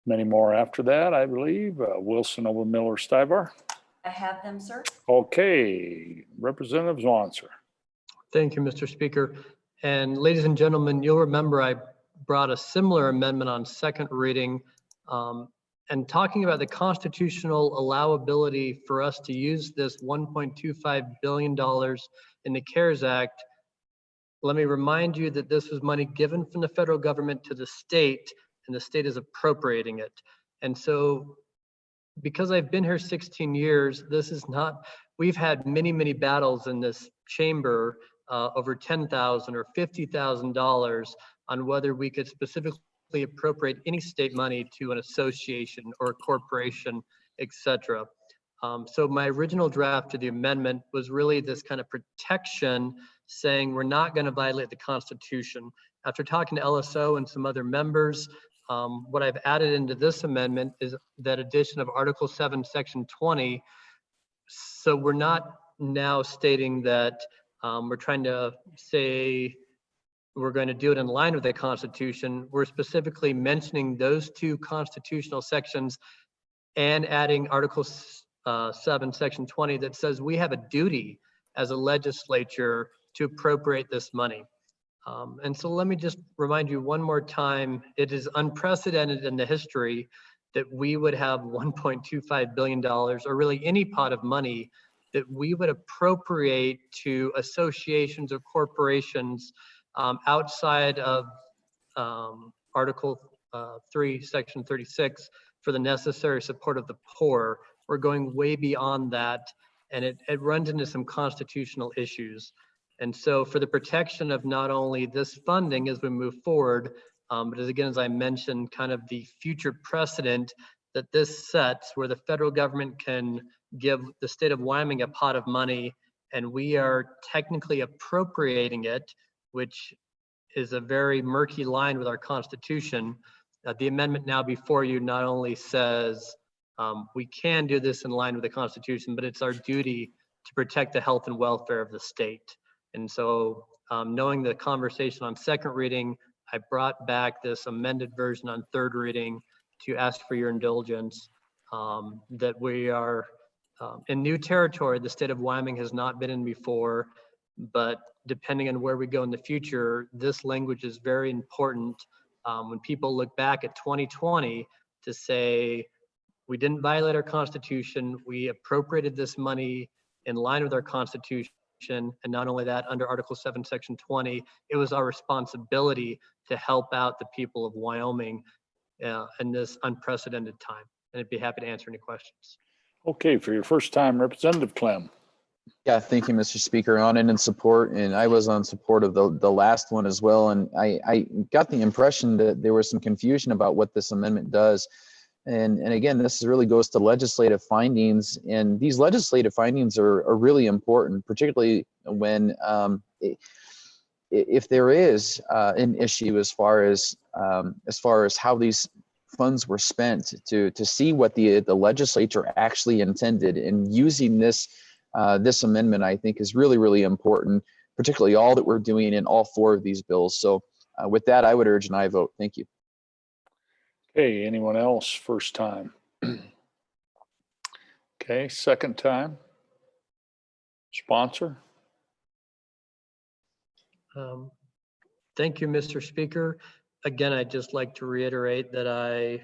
Many more after that, I believe. Wilson, Obermiller, Stivar. I have them, sir. Okay, Representative Zwanitzer. Thank you, Mr. Speaker. And ladies and gentlemen, you'll remember I brought a similar amendment on second reading and talking about the constitutional allowability for us to use this $1.25 billion in the CARES Act. Let me remind you that this was money given from the federal government to the state, and the state is appropriating it. And so because I've been here 16 years, this is not, we've had many, many battles in this chamber over $10,000 or $50,000 on whether we could specifically appropriate any state money to an association or a corporation, etc. So my original draft of the amendment was really this kind of protection saying we're not going to violate the Constitution. After talking to LSO and some other members, what I've added into this amendment is that addition of Article 7, Section 20. So we're not now stating that we're trying to say we're going to do it in line with the Constitution. We're specifically mentioning those two constitutional sections and adding Article 7, Section 20 that says we have a duty as a legislature to appropriate this money. And so let me just remind you one more time, it is unprecedented in the history that we would have $1.25 billion, or really any pot of money that we would appropriate to associations or corporations outside of Article 3, Section 36 for the necessary support of the poor. We're going way beyond that, and it runs into some constitutional issues. And so for the protection of not only this funding as we move forward, but as I mentioned, kind of the future precedent that this sets, where the federal government can give the state of Wyoming a pot of money and we are technically appropriating it, which is a very murky line with our Constitution. The amendment now before you not only says we can do this in line with the Constitution, but it's our duty to protect the health and welfare of the state. And so knowing the conversation on second reading, I brought back this amended version on third reading to ask for your indulgence, that we are in new territory the state of Wyoming has not been in before, but depending on where we go in the future, this language is very important when people look back at 2020 to say, we didn't violate our Constitution, we appropriated this money in line with our Constitution, and not only that, under Article 7, Section 20, it was our responsibility to help out the people of Wyoming in this unprecedented time. And I'd be happy to answer any questions. Okay, for your first time, Representative Clem. Yeah, thank you, Mr. Speaker. On and in support, and I was on support of the last one as well. And I got the impression that there was some confusion about what this amendment does. And again, this really goes to legislative findings, and these legislative findings are really important, particularly when if there is an issue as far as how these funds were spent, to see what the legislature actually intended. And using this this amendment, I think, is really, really important, particularly all that we're doing in all four of these bills. So with that, I would urge an aye vote. Thank you. Okay, anyone else first time? Okay, second time. Sponsor? Thank you, Mr. Speaker. Again, I'd just like to reiterate that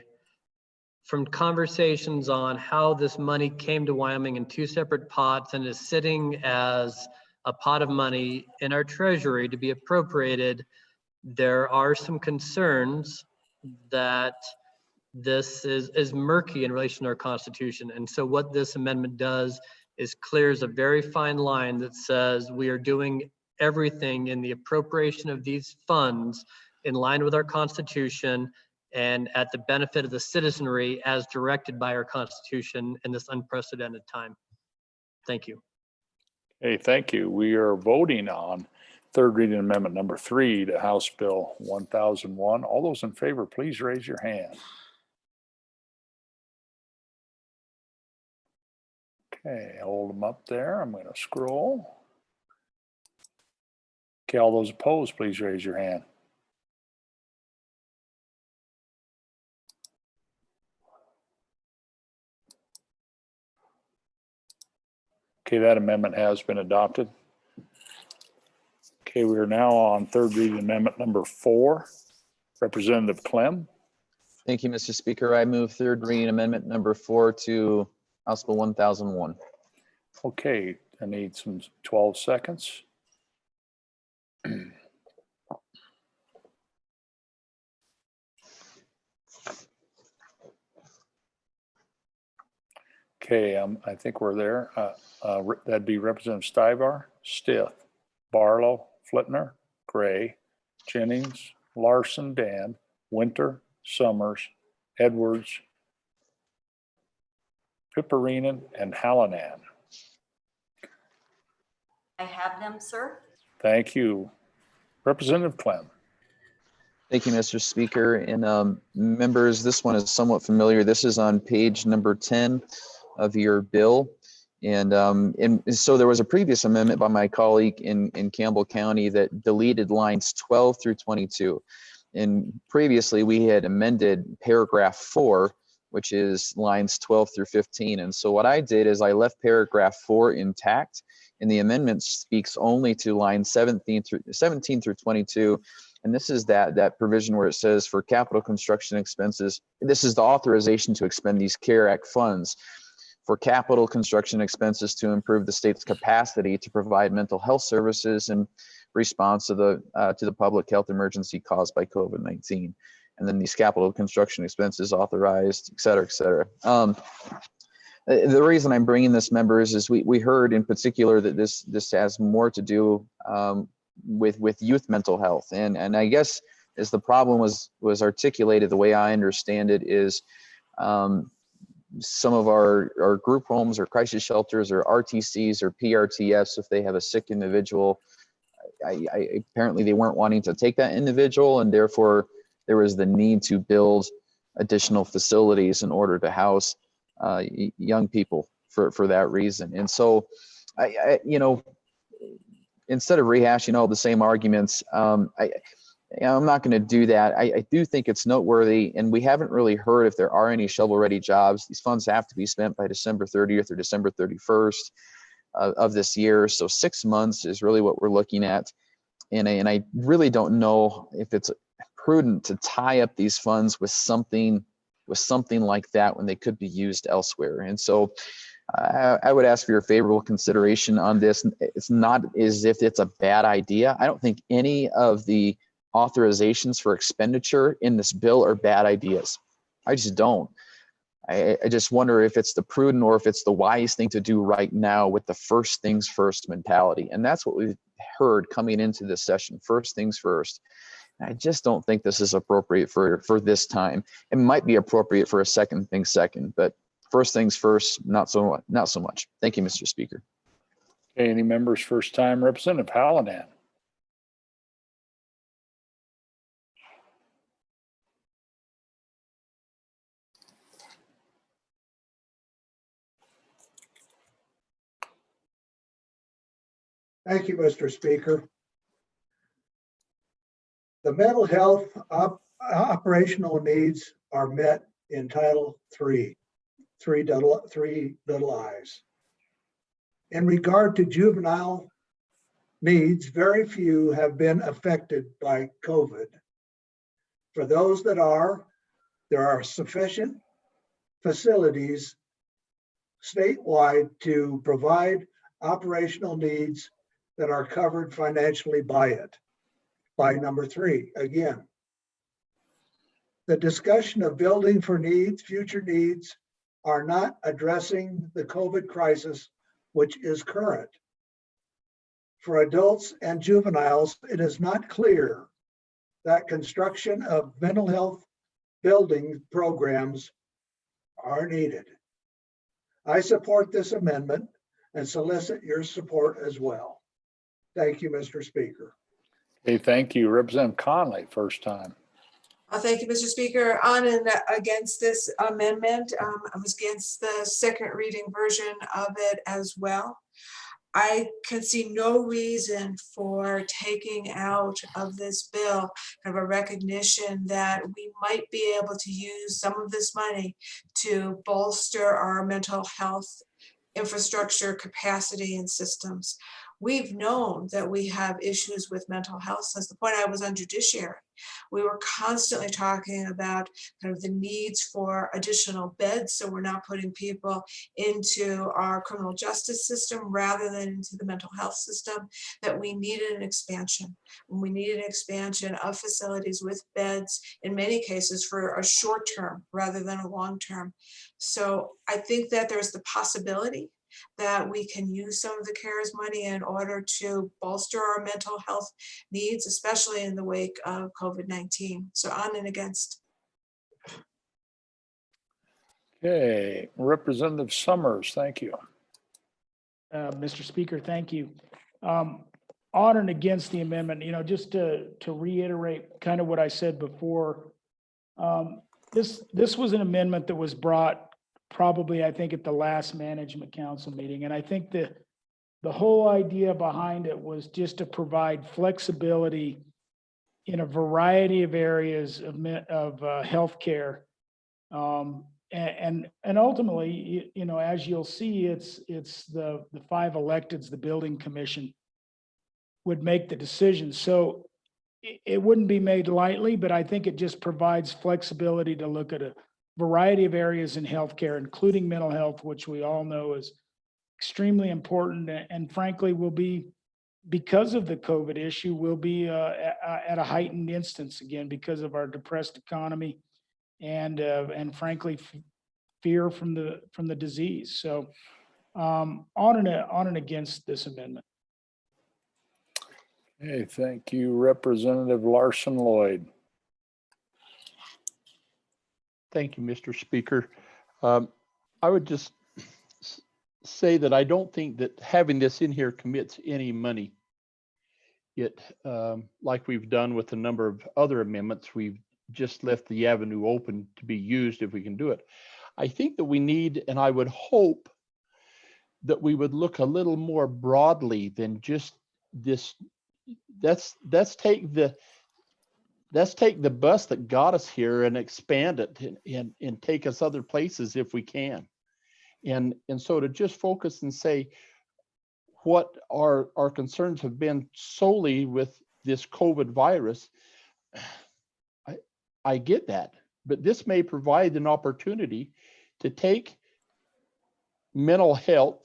from conversations on how this money came to Wyoming in two separate pots and is sitting as a pot of money in our treasury to be appropriated, there are some concerns that this is murky in relation to our Constitution. And so what this amendment does is clears a very fine line that says we are doing everything in the appropriation of these funds in line with our Constitution and at the benefit of the citizenry as directed by our Constitution in this unprecedented time. Thank you. Hey, thank you. We are voting on third reading amendment number 3 to House Bill 1001. All those in favor, please raise your hand. Okay, hold them up there. I'm going to scroll. Okay, all those opposed, please raise your hand. Okay, that amendment has been adopted. Okay, we are now on third reading amendment number 4. Representative Clem. Thank you, Mr. Speaker. I move third reading amendment number 4 to House Bill 1001. Okay, I need some 12 seconds. Okay, I think we're there. That'd be Representative Stivar, Stith, Barlow, Flitner, Gray, Jennings, Larson, Dan, Winter, Summers, Edwards, Pipperinen, and Hallinan. I have them, sir. Thank you. Representative Clem. Thank you, Mr. Speaker. And members, this one is somewhat familiar. This is on page number 10 of your bill. And so there was a previous amendment by my colleague in Campbell County that deleted lines 12 through 22. And previously we had amended paragraph 4, which is lines 12 through 15. And so what I did is I left paragraph 4 intact, and the amendment speaks only to lines 17 through 22. And this is that provision where it says for capital construction expenses, this is the authorization to expend these CARE Act funds for capital construction expenses to improve the state's capacity to provide mental health services in response to the public health emergency caused by COVID-19. And then these capital construction expenses authorized, et cetera, et cetera. The reason I'm bringing this, members, is we heard in particular that this has more to do with youth mental health, and I guess as the problem was articulated, the way I understand it is some of our group homes or crisis shelters or RTCs or PRTFs, if they have a sick individual, apparently they weren't wanting to take that individual, and therefore there was the need to build additional facilities in order to house young people for that reason. And so, instead of rehashing all the same arguments, I'm not going to do that. I do think it's noteworthy, and we haven't really heard if there are any shovel-ready jobs. These funds have to be spent by December 30th or December 31st of this year. So 6 months is really what we're looking at. And I really don't know if it's prudent to tie up these funds with something like that when they could be used elsewhere. And so I would ask for your favorable consideration on this. It's not as if it's a bad idea. I don't think any of the authorizations for expenditure in this bill are bad ideas. I just don't. I just wonder if it's the prudent or if it's the wise thing to do right now with the first things first mentality. And that's what we've heard coming into this session, first things first. I just don't think this is appropriate for this time. It might be appropriate for a second thing second, but first things first, not so much. Thank you, Mr. Speaker. Okay, any members first time? Representative Hallinan. Thank you, Mr. Speaker. The mental health operational needs are met in Title III, three little I's. In regard to juvenile needs, very few have been affected by COVID. For those that are, there are sufficient facilities statewide to provide operational needs that are covered financially by it. By number 3, again, the discussion of building for needs, future needs, are not addressing the COVID crisis, which is current. For adults and juveniles, it is not clear that construction of mental health building programs are needed. I support this amendment and solicit your support as well. Thank you, Mr. Speaker. Okay, thank you. Representative Conley, first time. Thank you, Mr. Speaker. On and against this amendment. I was against the second reading version of it as well. I can see no reason for taking out of this bill kind of a recognition that we might be able to use some of this money to bolster our mental health infrastructure, capacity, and systems. We've known that we have issues with mental health since the point I was on judiciary. We were constantly talking about kind of the needs for additional beds, so we're not putting people into our criminal justice system rather than into the mental health system, that we needed an expansion. And we needed an expansion of facilities with beds, in many cases for a short term rather than a long term. So I think that there's the possibility that we can use some of the CARES money in order to bolster our mental health needs, especially in the wake of COVID-19. So on and against. Okay, Representative Summers, thank you. Mr. Speaker, thank you. On and against the amendment, just to reiterate kind of what I said before, this was an amendment that was brought probably, I think, at the last management council meeting. And I think the whole idea behind it was just to provide flexibility in a variety of areas of healthcare. And ultimately, as you'll see, it's the 5 electeds, the building commission would make the decision. So it wouldn't be made lightly, but I think it just provides flexibility to look at a variety of areas in healthcare, including mental health, which we all know is extremely important and frankly will be, because of the COVID issue, will be at a heightened instance again because of our depressed economy and frankly fear from the disease. So on and against this amendment. Hey, thank you, Representative Larson Lloyd. Thank you, Mr. Speaker. I would just say that I don't think that having this in here commits any money. It, like we've done with a number of other amendments, we've just left the avenue open to be used if we can do it. I think that we need, and I would hope that we would look a little more broadly than just this. Let's take the bus that got us here and expand it and take us other places if we can. And so to just focus and say what our concerns have been solely with this COVID virus, I get that, but this may provide an opportunity to take mental health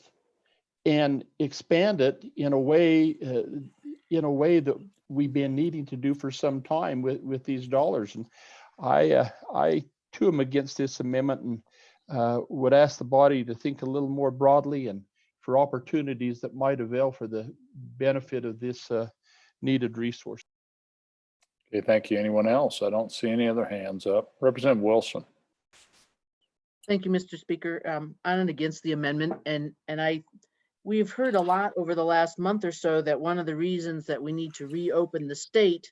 and expand it in a way that we've been needing to do for some time with these dollars. And I too am against this amendment and would ask the body to think a little more broadly and for opportunities that might avail for the benefit of this needed resource. Okay, thank you. Anyone else? I don't see any other hands up. Representative Wilson. Thank you, Mr. Speaker. On and against the amendment, and we've heard a lot over the last month or so that one of the reasons that we need to reopen the state,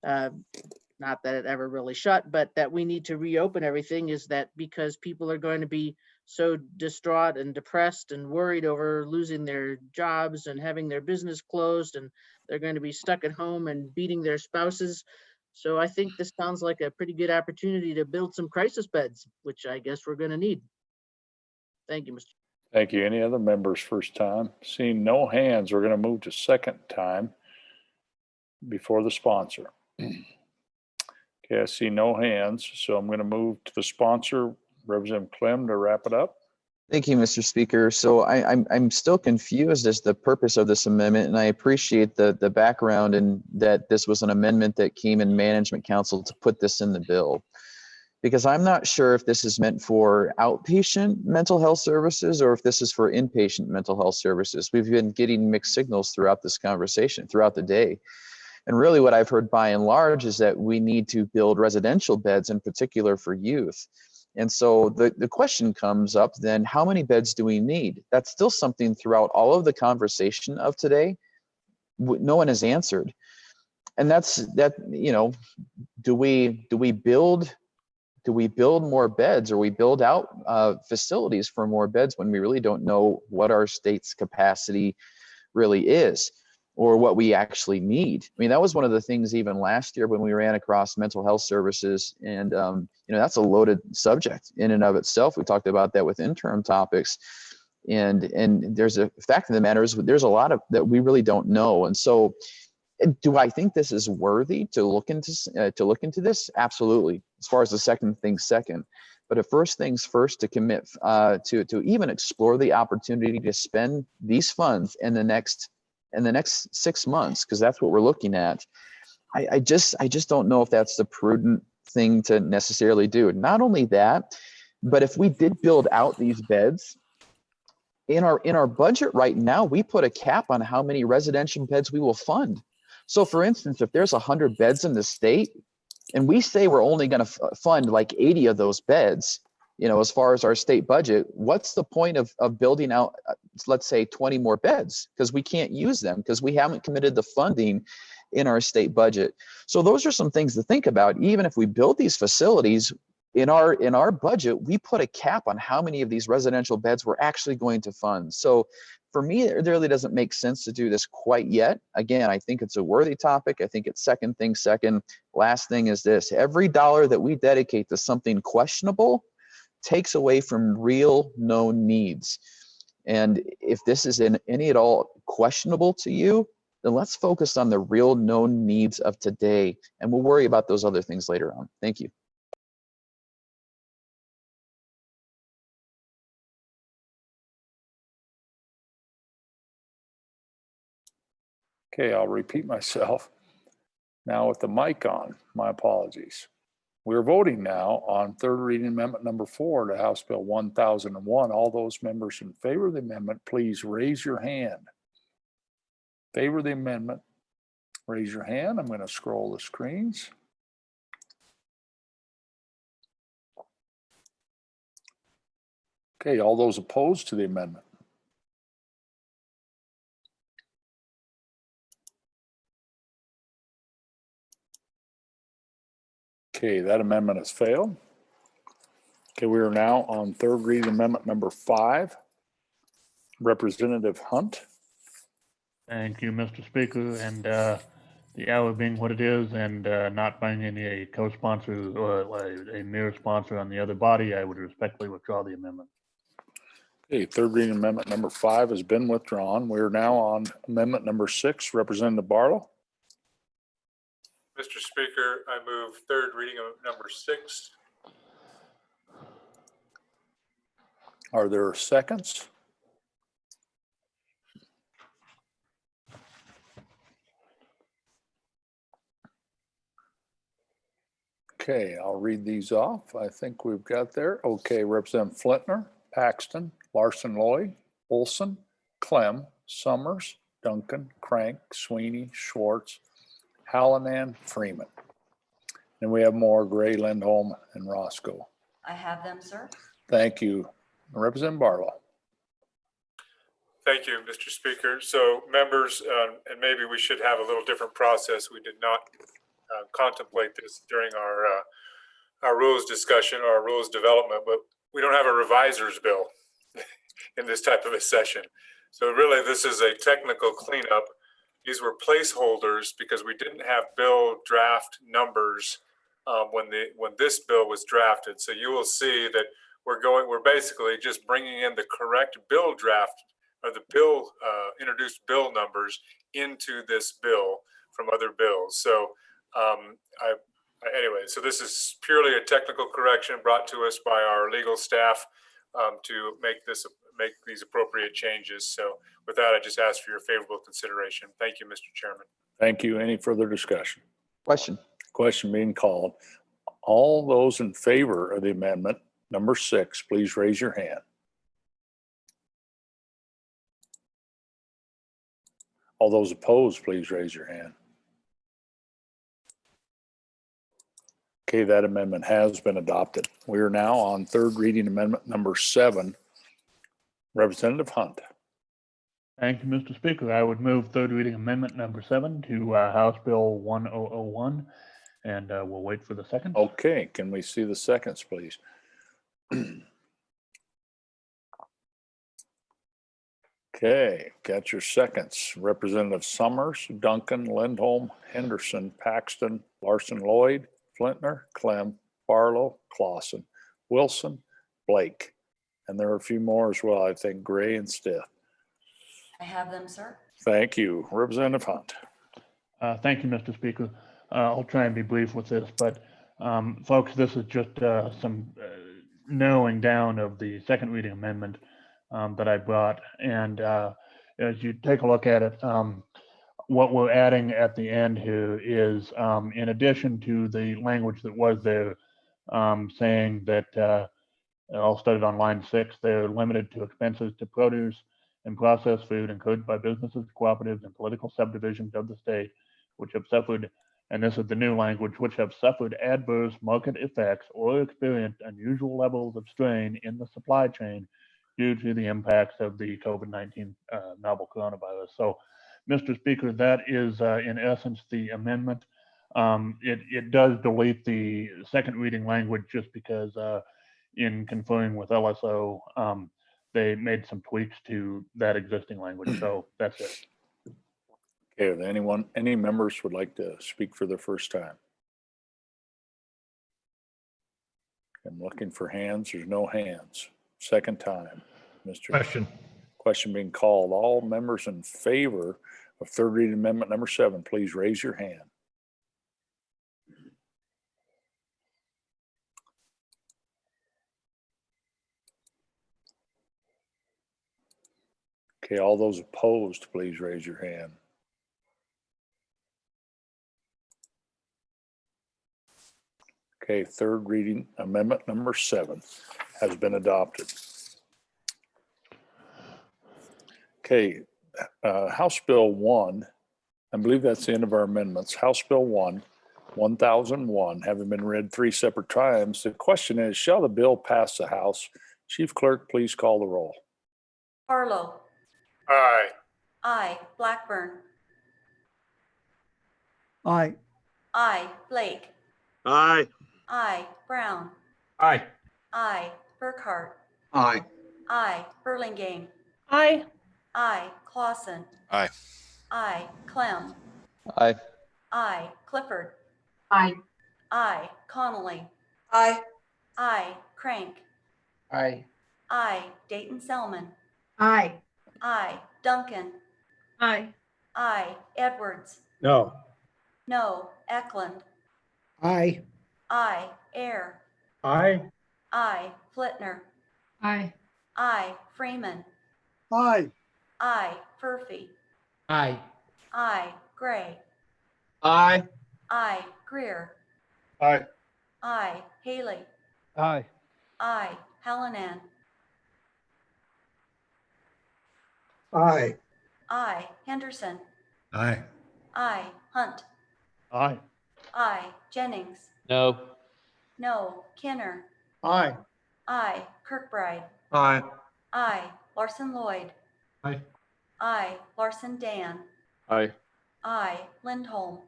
not that it ever really shut, but that we need to reopen everything is that because people are going to be so distraught and depressed and worried over losing their jobs and having their business closed, and they're going to be stuck at home and beating their spouses. So I think this sounds like a pretty good opportunity to build some crisis beds, which I guess we're going to need. Thank you, Mr. Thank you. Any other members first time? Seeing no hands, we're going to move to second time before the sponsor. Okay, I see no hands, so I'm going to move to the sponsor, Representative Clem, to wrap it up. Thank you, Mr. Speaker. So I'm still confused as the purpose of this amendment, and I appreciate the background and that this was an amendment that came in Management Council to put this in the bill. Because I'm not sure if this is meant for outpatient mental health services or if this is for inpatient mental health services. We've been getting mixed signals throughout this conversation, throughout the day. And really what I've heard by and large is that we need to build residential beds in particular for youth. And so the question comes up then, how many beds do we need? That's still something throughout all of the conversation of today, no one has answered. And that's, you know, do we build more beds, or we build out facilities for more beds when we really don't know what our state's capacity really is or what we actually need? I mean, that was one of the things even last year when we ran across mental health services, and you know, that's a loaded subject in and of itself. We talked about that with interim topics, and there's a fact of the matter is there's a lot of that we really don't know. And so do I think this is worthy to look into this? Absolutely. As far as the second thing second, but at first things first, to commit to even explore the opportunity to spend these funds in the next 6 months, because that's what we're looking at. I just don't know if that's the prudent thing to necessarily do. Not only that, but if we did build out these beds in our budget right now, we put a cap on how many residential beds we will fund. So for instance, if there's 100 beds in the state and we say we're only going to fund like 80 of those beds, you know, as far as our state budget, what's the point of building out, let's say 20 more beds? Because we can't use them because we haven't committed the funding in our state budget. So those are some things to think about. Even if we build these facilities in our budget, we put a cap on how many of these residential beds we're actually going to fund. So for me, it really doesn't make sense to do this quite yet. Again, I think it's a worthy topic. I think it's second thing second. Last thing is this: every dollar that we dedicate to something questionable takes away from real known needs. And if this is in any at all questionable to you, then let's focus on the real known needs of today, and we'll worry about those other things later on. Thank you. Okay, I'll repeat myself. Now with the mic on, my apologies. We're voting now on third reading amendment number 4 to House Bill 1001. All those members in favor of the amendment, please raise your hand. Favor of the amendment, raise your hand. I'm going to scroll the screens. Okay, all those opposed to the amendment. Okay, that amendment has failed. Okay, we are now on third reading amendment number 5. Representative Hunt. Thank you, Mr. Speaker. And the hour being what it is, and not finding a co-sponsor or a mere sponsor on the other body, I would respectfully withdraw the amendment. Okay, third reading amendment number 5 has been withdrawn. We are now on amendment number 6. Representative Barlow. Mr. Speaker, I move third reading of number 6. Are there seconds? Okay, I'll read these off. I think we've got there. Okay, Representative Flintner, Paxton, Larson-Lloyd, Olson, Clem, Summers, Duncan, Crank, Sweeney, Schwartz, Hallinan, Freeman. And we have more: Gray, Lindholm, and Roscoe. I have them, sir. Thank you. Representative Barlow. Thank you, Mr. Speaker. So members, and maybe we should have a little different process. We did not contemplate this during our rules discussion or our rules development, but we don't have a reviser's bill in this type of a session. So really, this is a technical cleanup. These were placeholders because we didn't have bill draft numbers when this bill was drafted. So you will see that we're basically just bringing in the correct bill draft or the bill introduced bill numbers into this bill from other bills. So anyway, so this is purely a technical correction brought to us by our legal staff to make these appropriate changes. So with that, I just ask for your favorable consideration. Thank you, Mr. Chairman. Thank you. Any further discussion? Question. Question being called. All those in favor of the amendment number 6, please raise your hand. All those opposed, please raise your hand. Okay, that amendment has been adopted. We are now on third reading amendment number 7. Representative Hunt. Thank you, Mr. Speaker. I would move third reading amendment number 7 to House Bill 1001, and we'll wait for the second. Okay, can we see the seconds, please? Okay, got your seconds. Representative Summers, Duncan, Lindholm, Henderson, Paxton, Larson-Lloyd, Flintner, Clem, Barlow, Clausen, Wilson, Blake. And there are a few more as well, I think, Gray and Stiff. I have them, sir. Thank you. Representative Hunt. Thank you, Mr. Speaker. I'll try and be brief with this, but folks, this is just some narrowing down of the second reading amendment that I brought. And as you take a look at it, what we're adding at the end here is, in addition to the language that was there, saying that I'll start it on line 6, they're limited to expenses to produce and processed food incurred by businesses, cooperatives, and political subdivisions of the state, which have suffered, and this is the new language, which have suffered adverse market effects or experienced unusual levels of strain in the supply chain due to the impacts of the COVID-19 novel coronavirus. So, Mr. Speaker, that is in essence the amendment. It does delete the second reading language just because in conferring with LSO, they made some tweaks to that existing language. So that's it. Okay, if any members would like to speak for the first time? I'm looking for hands. There's no hands. Second time, Mr. Question. Question being called. All members in favor of third reading amendment number 7, please raise your hand. Okay, all those opposed, please raise your hand. Okay, third reading amendment number 7 has been adopted. Okay, House Bill 1, I believe that's the end of our amendments. House Bill 1, 1001, having been read 3 separate times. The question is, shall the bill pass the House? Chief Clerk, please call the roll. Harlow. Aye. Aye. Blackburn. Aye. Aye. Blake. Aye. Aye. Brown. Aye. Aye. Burkhart. Aye. Aye. Burlingame. Aye. Aye. Clausen. Aye. Aye. Clem. Aye. Aye. Clifford. Aye. Aye. Connolly. Aye. Aye. Crank. Aye. Aye. Dayton Selman. Aye. Aye. Duncan. Aye. Aye. Edwards. No. No. Eklund. Aye. Aye. Air. Aye. Aye. Flitner. Aye. Aye. Freeman. Aye. Aye. Furphy. Aye. Aye. Gray. Aye. Aye. Greer. Aye. Aye. Haley. Aye. Aye. Hallinan. Aye. Aye. Henderson. Aye. Aye. Hunt. Aye. Aye. Jennings. No. No. Kinner. Aye. Aye. Kirkbride. Aye. Aye. Larson Lloyd. Aye. Aye. Larson Dan. Aye. Aye. Lindholm.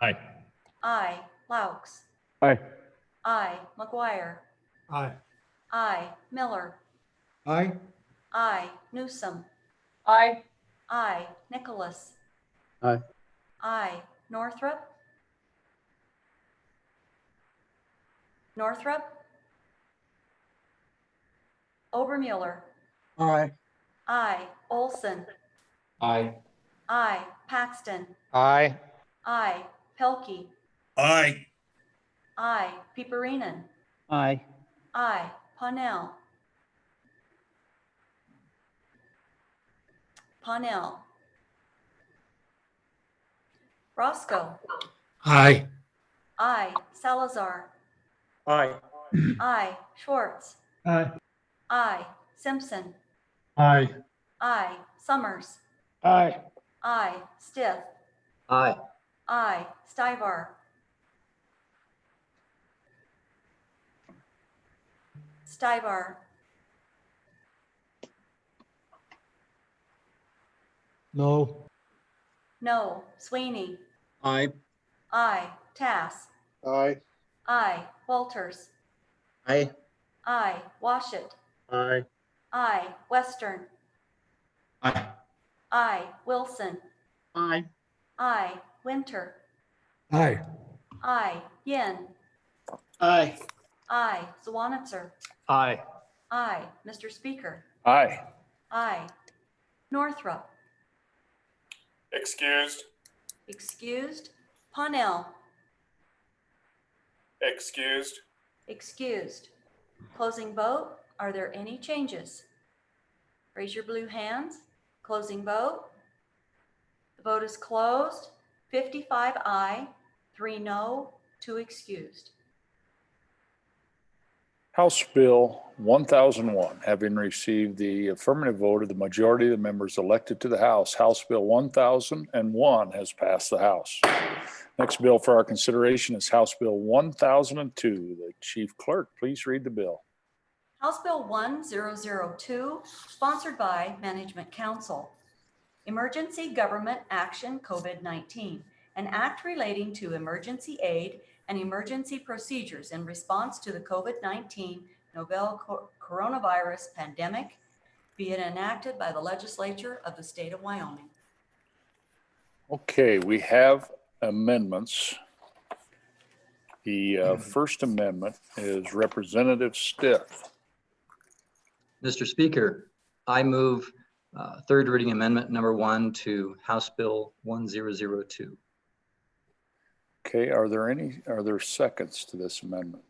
Aye. Aye. Laux. Aye. Aye. McGuire. Aye. Aye. Miller. Aye. Aye. Newsom. Aye. Aye. Nicholas. Aye. Aye. Northrup. Northrup. Obermuller. Aye. Aye. Olson. Aye. Aye. Paxton. Aye. Aye. Pelkey. Aye. Aye. Piperinen. Aye. Aye. Parnell. Parnell. Roscoe. Aye. Aye. Salazar. Aye. Aye. Schwartz. Aye. Aye. Simpson. Aye. Aye. Summers. Aye. Aye. Stith. Aye. Aye. Stivar. Stivar. No. No. Sweeney. Aye. Aye. Tass. Aye. Aye. Walters. Aye. Aye. Washit. Aye. Aye. Western. Aye. Aye. Wilson. Aye. Aye. Winter. Aye. Aye. Yin. Aye. Aye. Zwanitzer. Aye. Aye. Mr. Speaker. Aye. Aye. Northrup. Excused. Excused. Parnell. Excused. Excused. Closing vote. Are there any changes? Raise your blue hands. Closing vote. The vote is closed. 55 aye, 3 no, 2 excused. House Bill 1001, having received the affirmative vote of the majority of the members elected to the House, House Bill 1001 has passed the House. Next bill for our consideration is House Bill 1002. The Chief Clerk, please read the bill. House Bill 1002, sponsored by Management Council. Emergency Government Action COVID-19, an act relating to emergency aid and emergency procedures in response to the COVID-19 novel coronavirus pandemic, be it enacted by the legislature of the state of Wyoming. Okay, we have amendments. The first amendment is Representative Stith. Mr. Speaker, I move Third reading amendment number 1 to House Bill 1002. Okay, are there seconds to this amendment?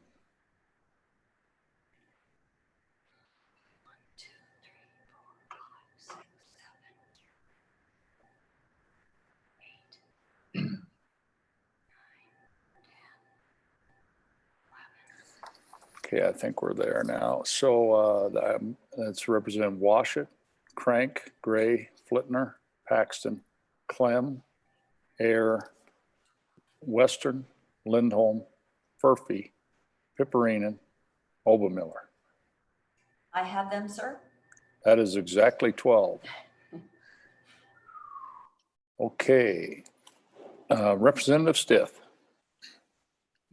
Okay, I think we're there now. So that's Representative Washut, Crank, Gray, Flitner, Paxton, Clem, Ayer, Western, Lindholm, Furphy, Piperinen, Obermiller. I have them, sir. That is exactly 12. Okay, Representative Stith.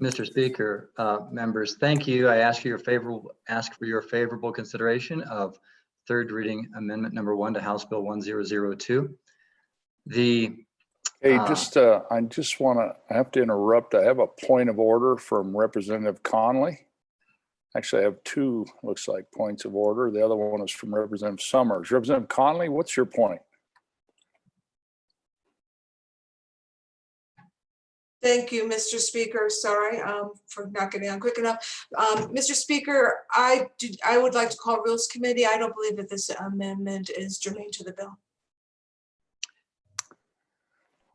Mr. Speaker, members, thank you. I ask for your favorable consideration of third reading amendment number 1 to House Bill 1002. Hey, I have to interrupt. I have a point of order from Representative Conley. Actually, I have two, looks like, points of order. The other one is from Representative Summers. Representative Conley, what's your point? Thank you, Mr. Speaker. Sorry for not getting on quick enough. Mr. Speaker, I would like to call Rules Committee. I don't believe that this amendment is germane to the bill.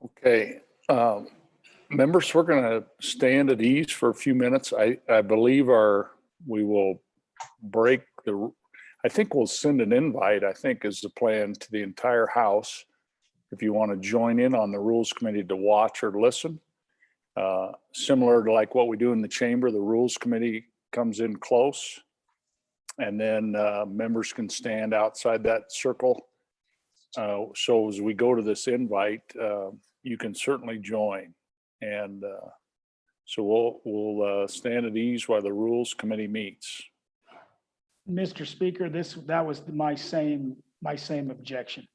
Okay, members, we're going to stand at ease for a few minutes. I believe we will break I think we'll send an invite, I think is the plan, to the entire House. If you want to join in on the Rules Committee to watch or listen. Similar to like what we do in the chamber, the Rules Committee comes in close, and then members can stand outside that circle. So as we go to this invite, you can certainly join. And so we'll stand at ease while the Rules Committee meets. Mr. Speaker, that was my same objection.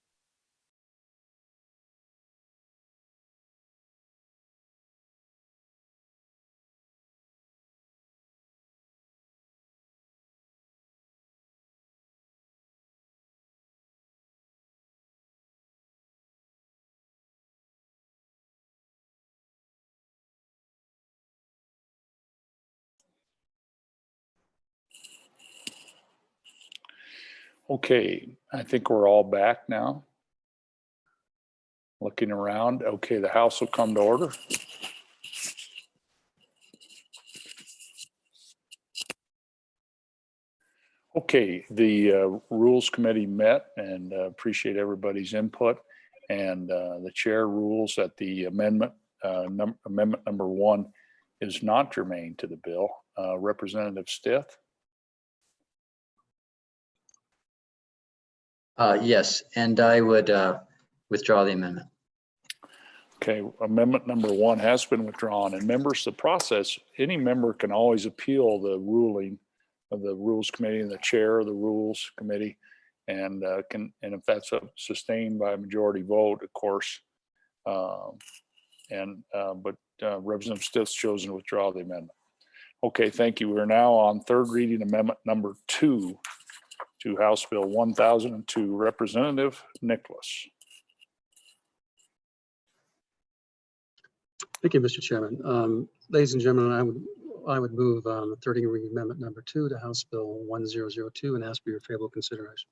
Okay, I think we're all back now. Looking around. Okay, the House will come to order. Okay, the Rules Committee met, and appreciate everybody's input. And the chair rules that the amendment number 1 is not germane to the bill. Representative Stith? Yes, and I would withdraw the amendment. Okay, amendment number 1 has been withdrawn. And members, the process, any member can always appeal the ruling of the Rules Committee and the chair of the Rules Committee, and if that's sustained by a majority vote, of course. But Representative Stith's chosen to withdraw the amendment. Okay, thank you. We're now on third reading amendment number 2 to House Bill 1002. Representative Nicholas. Thank you, Mr. Chairman. Ladies and gentlemen, I would move third reading amendment number 2 to House Bill 1002 and ask for your favorable consideration.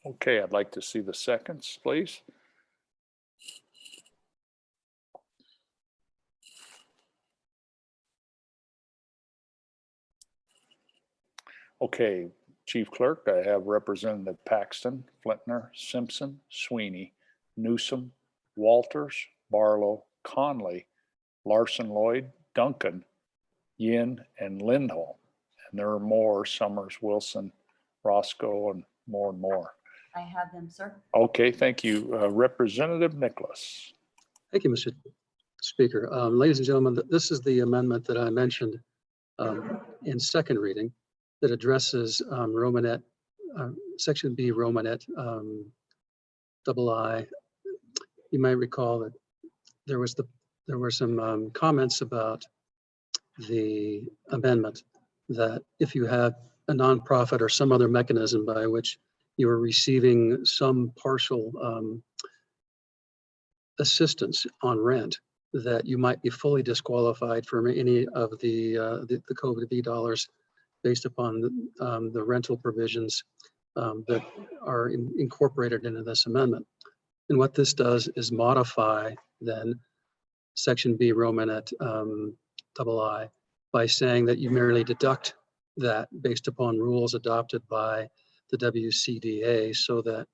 Okay, I'd like to see the seconds, please. Okay, Chief Clerk, I have Representative Paxton, Flitner, Simpson, Sweeney, Newsom, Walters, Barlow, Conley, Larson Lloyd, Duncan, Yin, and Lindholm. And there are more, Summers, Wilson, Roscoe, and more. I have them, sir. Okay, thank you. Representative Nicholas. Thank you, Mr. Speaker. Ladies and gentlemen, this is the amendment that I mentioned in second reading that addresses Romanet, Section B, Romanet II. You might recall that there were some comments about the amendment that if you have a nonprofit or some other mechanism by which you are receiving some partial assistance on rent, that you might be fully disqualified from any of the COVID V dollars based upon the rental provisions that are incorporated into this amendment. And what this does is modify then Section B Romanet II by saying that you merely deduct that based upon rules adopted by the WCDA, so that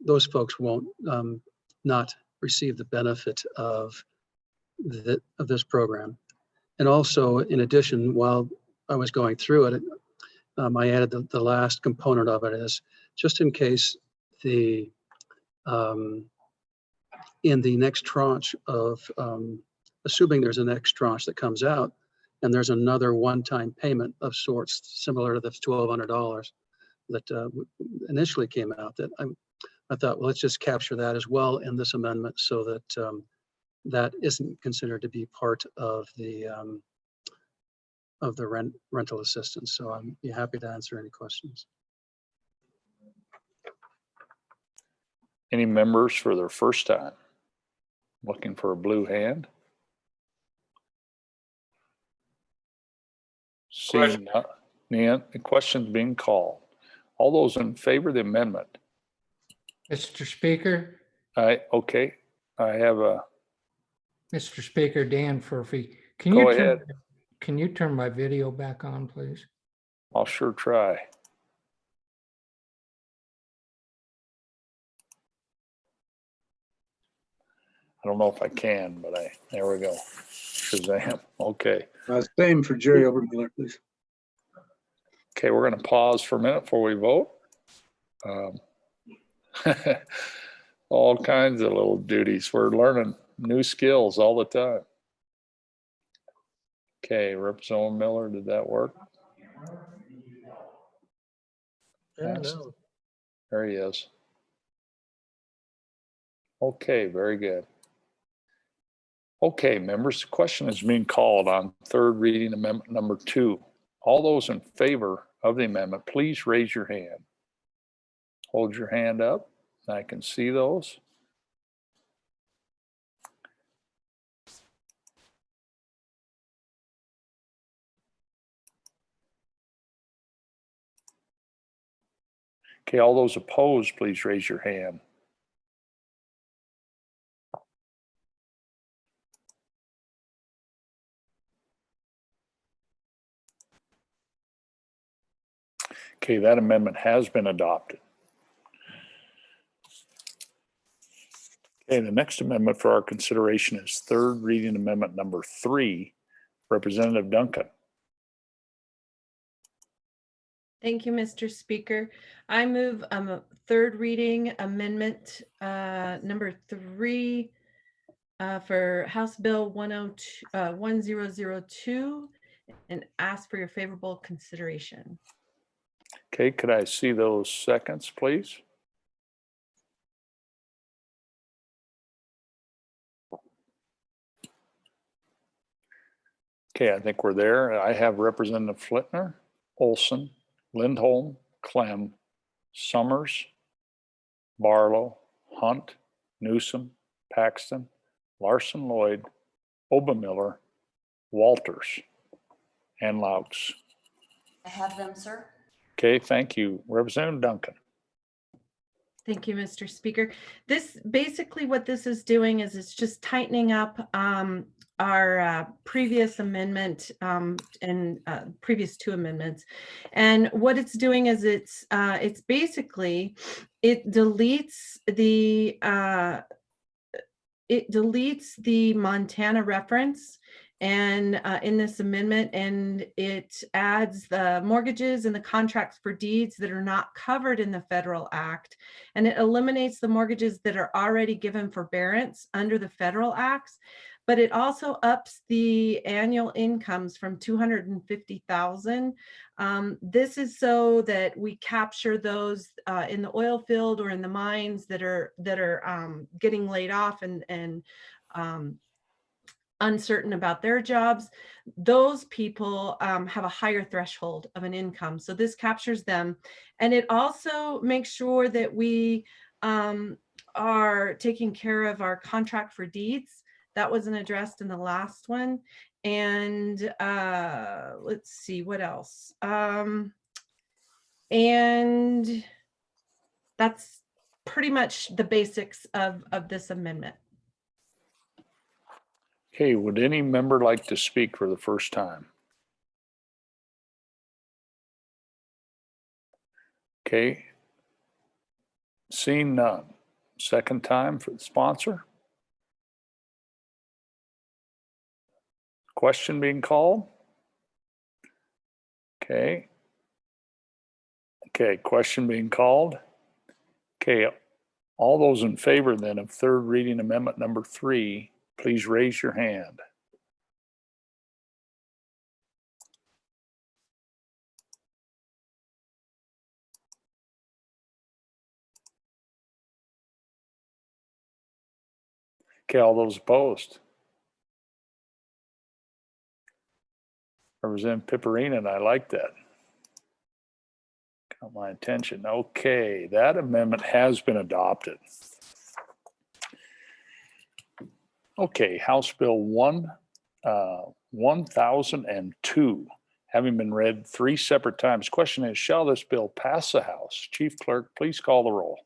those folks won't not receive the benefit of this program. And also, in addition, while I was going through it, I added the last component of it is just in case the in the next tranche of assuming there's a next tranche that comes out and there's another one-time payment of sorts similar to the $1,200 that initially came out, that I thought, well, let's just capture that as well in this amendment so that that isn't considered to be part of the rental assistance. So I'm be happy to answer any questions. Any members for their first time? Looking for a blue hand? Seeing none, the question's being called. All those in favor of the amendment? Mr. Speaker, Okay, I have a, Mr. Speaker, Dan Furphy, go ahead. Can you turn my video back on, please? I'll sure try. I don't know if I can, but there we go. Shazam. Okay. Same for Jerry Obermuller, please. Okay, we're going to pause for a minute before we vote. All kinds of little duties. We're learning new skills all the time. Okay, Representative Miller, did that work? I don't know. There he is. Okay, very good. Okay, members, the question is being called on third reading amendment number 2. All those in favor of the amendment, please raise your hand. Hold your hand up. I can see those. Okay, all those opposed, please raise your hand. Okay, that amendment has been adopted. Okay, the next amendment for our consideration is third reading amendment number 3. Representative Duncan. Thank you, Mr. Speaker. I move third reading amendment number 3 for House Bill 1002 and ask for your favorable consideration. Okay, could I see those seconds, please? Okay, I think we're there. I have Representative Flitner, Olson, Lindholm, Clem, Summers, Barlow, Hunt, Newsom, Paxton, Larson Lloyd, Obermuller, Walters, and Laux. I have them, sir. Okay, thank you. Representative Duncan. Thank you, Mr. Speaker. This basically what this is doing is it's just tightening up our previous amendment and previous 2 amendments. And what it's doing is it's basically, it deletes the Montana reference and in this amendment, and it adds the mortgages and the contracts for deeds that are not covered in the federal act, and it eliminates the mortgages that are already given forbearance under the federal acts, but it also ups the annual incomes from 250,000. This is so that we capture those in the oil field or in the mines that are getting laid off and uncertain about their jobs, those people have a higher threshold of an income. So this captures them. And it also makes sure that we are taking care of our contract for deeds. That wasn't addressed in the last one. And let's see, what else? And that's pretty much the basics of this amendment. Okay, would any member like to speak for the first time? Okay. Seeing none. Second time for the sponsor? Question being called? Okay. Okay, question being called. Okay, all those in favor then of third reading amendment number 3, please raise your hand. Okay, all those opposed? Representative Pipperinen, I like that. Got my attention. Okay, that amendment has been adopted. Okay, House Bill 1002, having been read 3 separate times. Question is, shall this bill pass the House? Chief Clerk, please call the roll.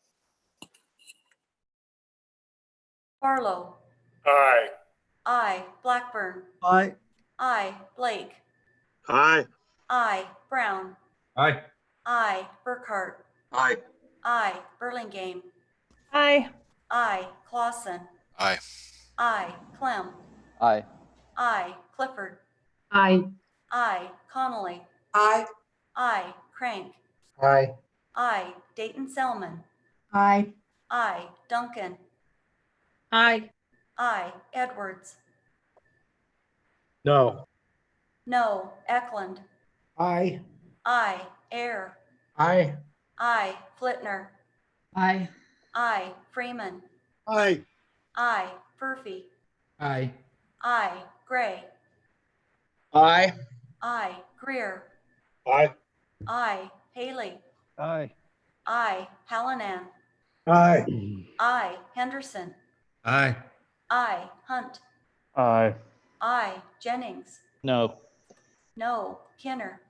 Barlow. Aye. Aye. Blackburn. Aye. Aye. Blake. Aye. Aye. Brown. Aye. Aye. Burkhart. Aye. Aye. Burlingame. Aye. Aye. Clausen. Aye. Aye. Clem. Aye. Aye. Clifford. Aye. Aye. Connolly. Aye. Aye. Crank. Aye. Aye. Dayton Selman. Aye. Aye. Duncan. Aye. Aye. Edwards. No. No. Eklund. Aye. Aye. Air. Aye. Aye. Flitner. Aye. Aye. Freeman. Aye. Aye. Furphy. Aye. Aye. Gray. Aye. Aye. Greer. Aye. Aye. Haley. Aye. Aye. Hallinan. Aye. Aye. Henderson. Aye. Aye. Hunt. Aye. Aye. Jennings. No. No. Kinner.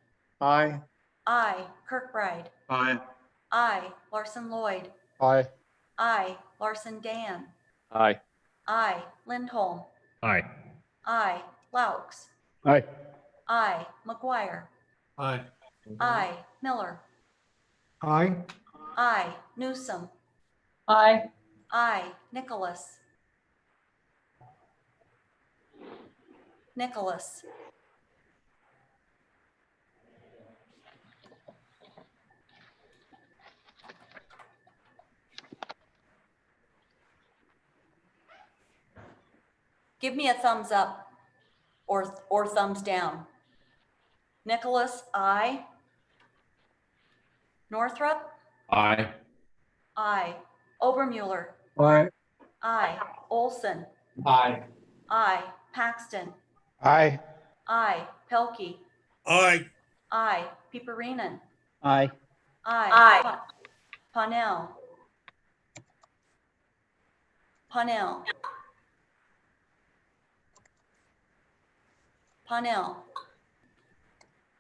Aye. Aye. Kirkbride. Aye. Aye. Larson Lloyd. Aye. Aye. Larson Dan. Aye. Aye. Lindholm. Aye. Aye. Laux. Aye. Aye. McGuire. Aye. Aye. Miller. Aye. Aye. Newsom. Aye. Aye. Nicholas. Nicholas. Give me a thumbs up or thumbs down. Nicholas, aye. Northrup, Aye. aye. Obermuller, Aye. aye. Olson, Aye. aye. Paxton, Aye. aye. Pelkey, Aye. aye. Pipperinen, Aye. aye. Parnell. Parnell. Parnell.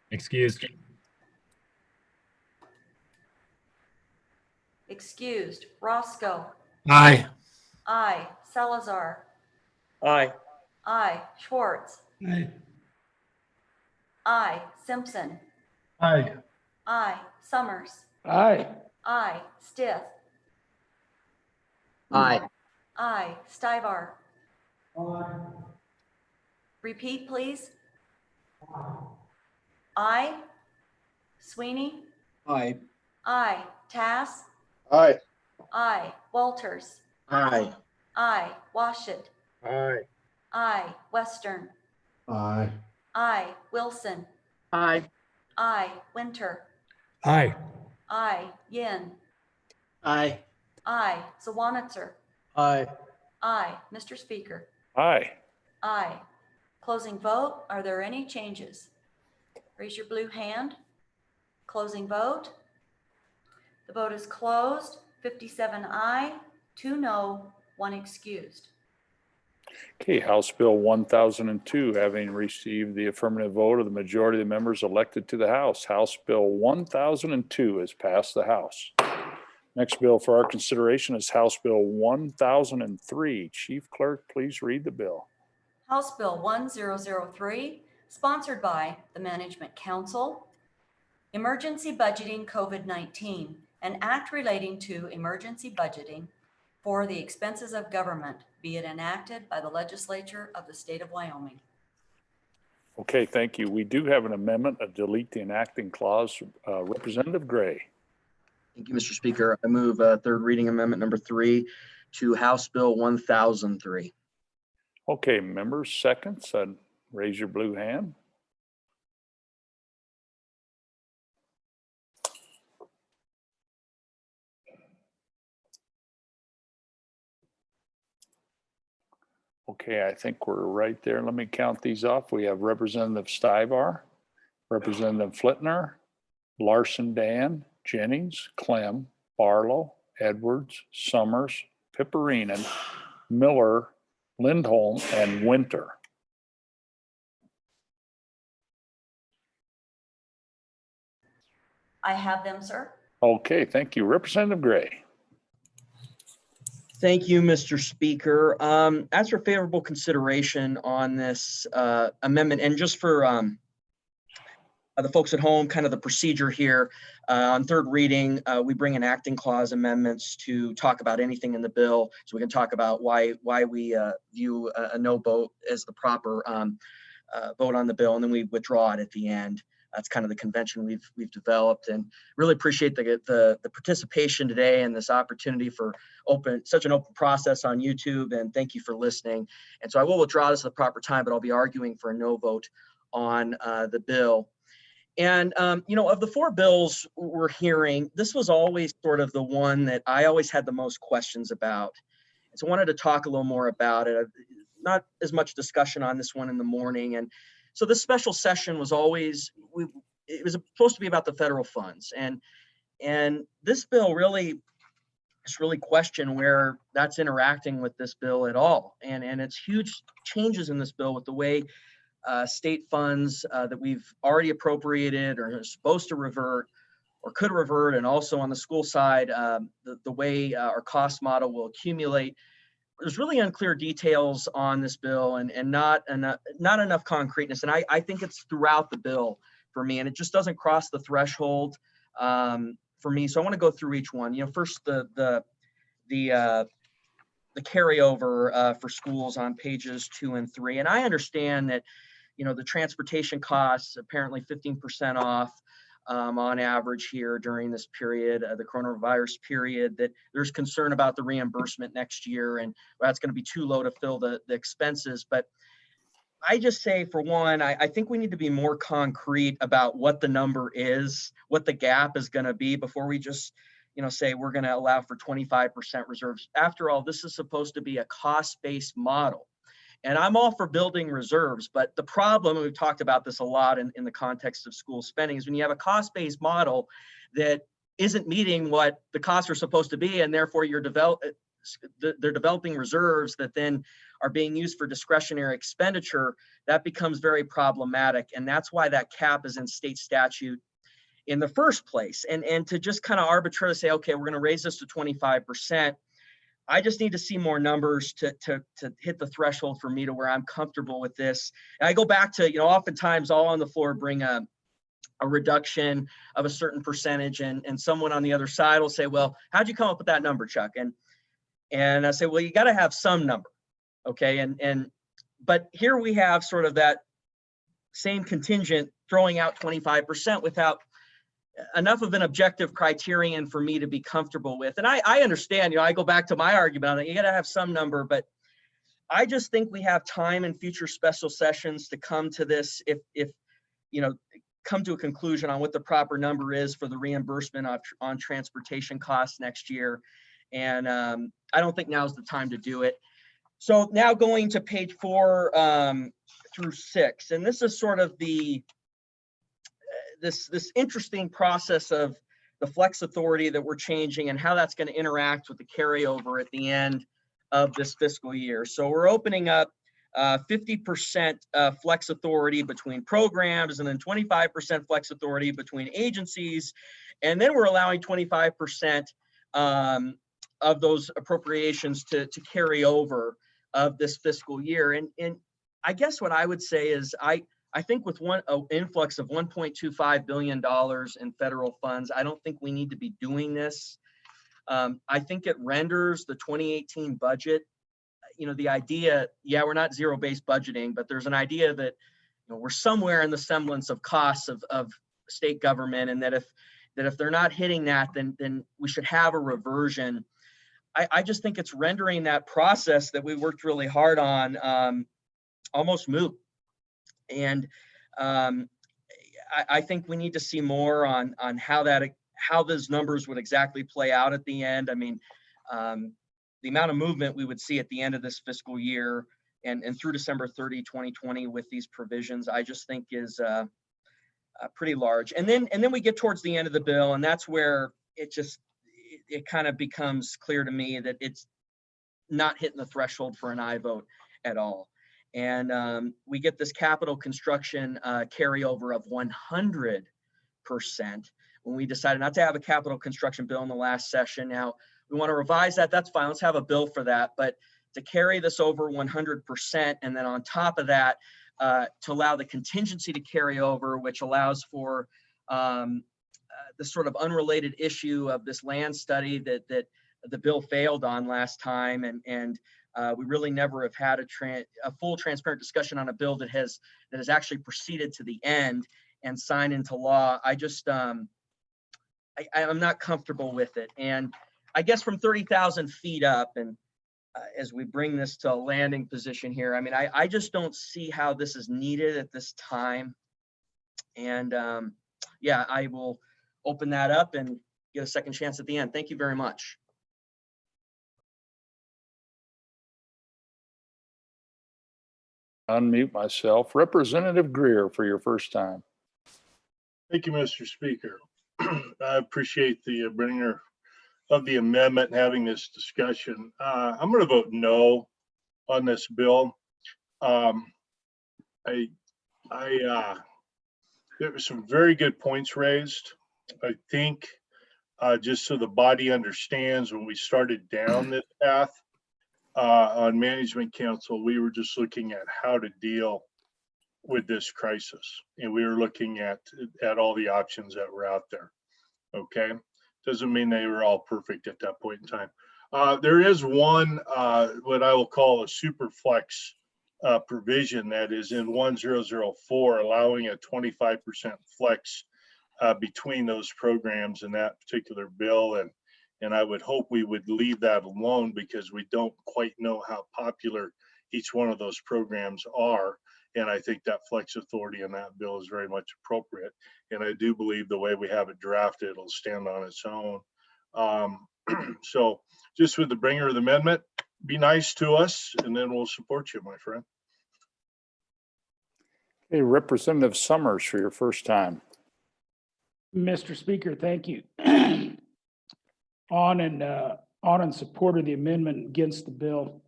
Excused. Excused. Roscoe. Aye. Aye. Salazar. Aye. Aye. Schwartz. Aye. Aye. Simpson. Aye. Aye. Summers. Aye. Aye. Stith. Aye. Aye. Stivar. Repeat, please. Aye. Sweeney. Aye. Aye. Tass. Aye. Aye. Walters. Aye. Aye. Washit. Aye. Aye. Western. Aye. Aye. Wilson. Aye. Aye. Winter. Aye. Aye. Yin. Aye. Aye. Zawanitzer. Aye. Aye. Mr. Speaker. Aye. Aye. Closing vote, are there any changes? Raise your blue hand. Closing vote. The vote is closed. 57 aye, 2 no, 1 excused. Okay, House Bill 1002, having received the affirmative vote of the majority of the members elected to the House, House Bill 1002 has passed the House. Next bill for our consideration is House Bill 1003. Chief Clerk, please read the bill. House Bill 1003, sponsored by the Management Council, Emergency Budgeting COVID-19, an act relating to emergency budgeting for the expenses of government, be it enacted by the legislature of the state of Wyoming. Okay, thank you. We do have an amendment to delete the enacting clause. Representative Gray. Thank you, Mr. Speaker. I move third reading amendment number 3 to House Bill 1003. Okay, members, seconds, raise your blue hand. Okay, I think we're right there. Let me count these off. We have Representative Stivar, Representative Flitner, Larson Dan, Jennings, Clem, Barlow, Edwards, Summers, Pipperinen, Miller, Lindholm, and Winter. I have them, sir. Okay, thank you. Representative Gray. Thank you, Mr. Speaker. As for favorable consideration on this amendment, and just for the folks at home, kind of the procedure here, on third reading, we bring in acting clause amendments to talk about anything in the bill. So we can talk about why we view a no vote as the proper vote on the bill, and then we withdraw it at the end. That's kind of the convention we've developed, and really appreciate the participation today and this opportunity for such an open process on YouTube. And thank you for listening. And so I will withdraw this at the proper time, but I'll be arguing for a no vote on the bill. And of the 4 bills we're hearing, this was always sort of the one that I always had the most questions about. And so I wanted to talk a little more about it. Not as much discussion on this one in the morning. And so this special session was always, it was supposed to be about the federal funds. And this bill really question where that's interacting with this bill at all. And it's huge changes in this bill with the way state funds that we've already appropriated or are supposed to revert or could revert, and also on the school side, the way our cost model will accumulate. There's really unclear details on this bill and not enough concreteness. And I think it's throughout the bill for me, and it just doesn't cross the threshold for me. So I want to go through each one. First the carryover for schools on pages 2 and 3. And I understand that, the transportation costs apparently 15% off on average here during this period, the coronavirus period, that there's concern about the reimbursement next year, and that's going to be too low to fill the expenses. But I just say, for one, I think we need to be more concrete about what the number is, what the gap is going to be before we just, say we're going to allow for 25% reserves. After all, this is supposed to be a cost-based model. And I'm all for building reserves, but the problem, and we've talked about this a lot in the context of school spending, is when you have a cost-based model that isn't meeting what the costs are supposed to be, and therefore they're developing reserves that then are being used for discretionary expenditure, that becomes very problematic. And that's why that cap is in state statute in the first place. And to just kind of arbitrarily say, okay, we're going to raise this to 25%. I just need to see more numbers to hit the threshold for me to where I'm comfortable with this. And I go back to, oftentimes all on the floor bring a reduction of a certain percentage, and someone on the other side will say, well, how'd you come up with that number, Chuck? And I say, well, you got to have some number. Okay. But here we have sort of that same contingent throwing out 25% without enough of an objective criterion for me to be comfortable with. And I understand, I go back to my argument on it. You got to have some number, but I just think we have time in future special sessions to come to this, if come to a conclusion on what the proper number is for the reimbursement on transportation costs next year. And I don't think now's the time to do it. So now going to page 4 through 6, and this is sort of the this interesting process of the flex authority that we're changing and how that's going to interact with the carryover at the end of this fiscal year. So we're opening up 50% flex authority between programs, and then 25% flex authority between agencies, and then we're allowing 25% of those appropriations to carry over of this fiscal year. And I guess what I would say is I think with an influx of $1.25 billion in federal funds, I don't think we need to be doing this. I think it renders the 2018 budget, the idea, yeah, we're not zero-based budgeting, but there's an idea that we're somewhere in the semblance of costs of state government, and that if they're not hitting that, then we should have a reversion. I just think it's rendering that process that we worked really hard on almost moot. And I think we need to see more on how those numbers would exactly play out at the end. I mean, the amount of movement we would see at the end of this fiscal year and through December 30, 2020 with these provisions, I just think is pretty large. And then we get towards the end of the bill, and that's where it kind of becomes clear to me that it's not hitting the threshold for an aye vote at all. And we get this capital construction carryover of 100% when we decided not to have a capital construction bill in the last session. Now, we want to revise that. That's fine. Let's have a bill for that. But to carry this over 100%, and then on top of that, to allow the contingency to carry over, which allows for the sort of unrelated issue of this land study that the bill failed on last time, and we really never have had a full transparent discussion on a bill that has actually proceeded to the end and signed into law. I'm not comfortable with it. And I guess from 30,000 feet up, and as we bring this to a landing position here, I mean, I just don't see how this is needed at this time. And yeah, I will open that up and get a second chance at the end. Thank you very much. Unmute myself. Representative Greer for your first time. Thank you, Mr. Speaker. I appreciate the bringer of the amendment and having this discussion. I'm going to vote no on this bill. There were some very good points raised. I think just so the body understands, when we started down this path on management council, we were just looking at how to deal with this crisis, and we were looking at all the options that were out there. Okay, doesn't mean they were all perfect at that point in time. There is one what I will call a super flex provision that is in 1004, allowing a 25% flex between those programs in that particular bill, and I would hope we would leave that alone, because we don't quite know how popular each one of those programs are. And I think that flex authority in that bill is very much appropriate. And I do believe the way we have it drafted, it'll stand on its own. So just with the bringer of the amendment, be nice to us, and then we'll support you, my friend. Hey, Representative Summers for your first time. Mr. Speaker, thank you. On in support of the amendment against the bill.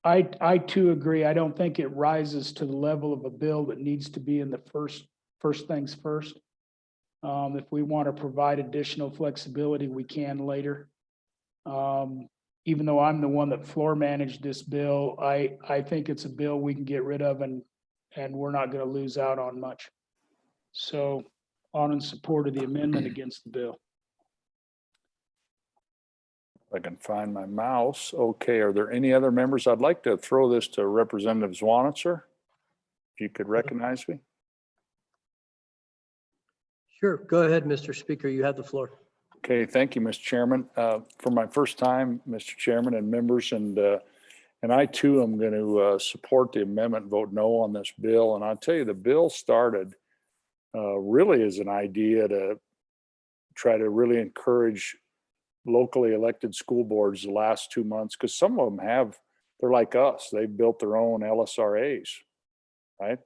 I too agree. I don't think it rises to the level of a bill that needs to be in the first things first. If we want to provide additional flexibility, we can later. Even though I'm the one that floor managed this bill, I think it's a bill we can get rid of, and we're not going to lose out on much. So on in support of the amendment against the bill. I can find my mouse. Okay, are there any other members? I'd like to throw this to Representative Zwanitzer. If you could recognize me. Sure, go ahead, Mr. Speaker, you have the floor. Okay, thank you, Mr. Chairman. For my first time, Mr. Chairman and members, and I too am going to support the amendment, vote no on this bill. And I'll tell you, the bill started really as an idea to try to really encourage locally elected school boards the last 2 months, because some of them they're like us. They've built their own LSRAs, right?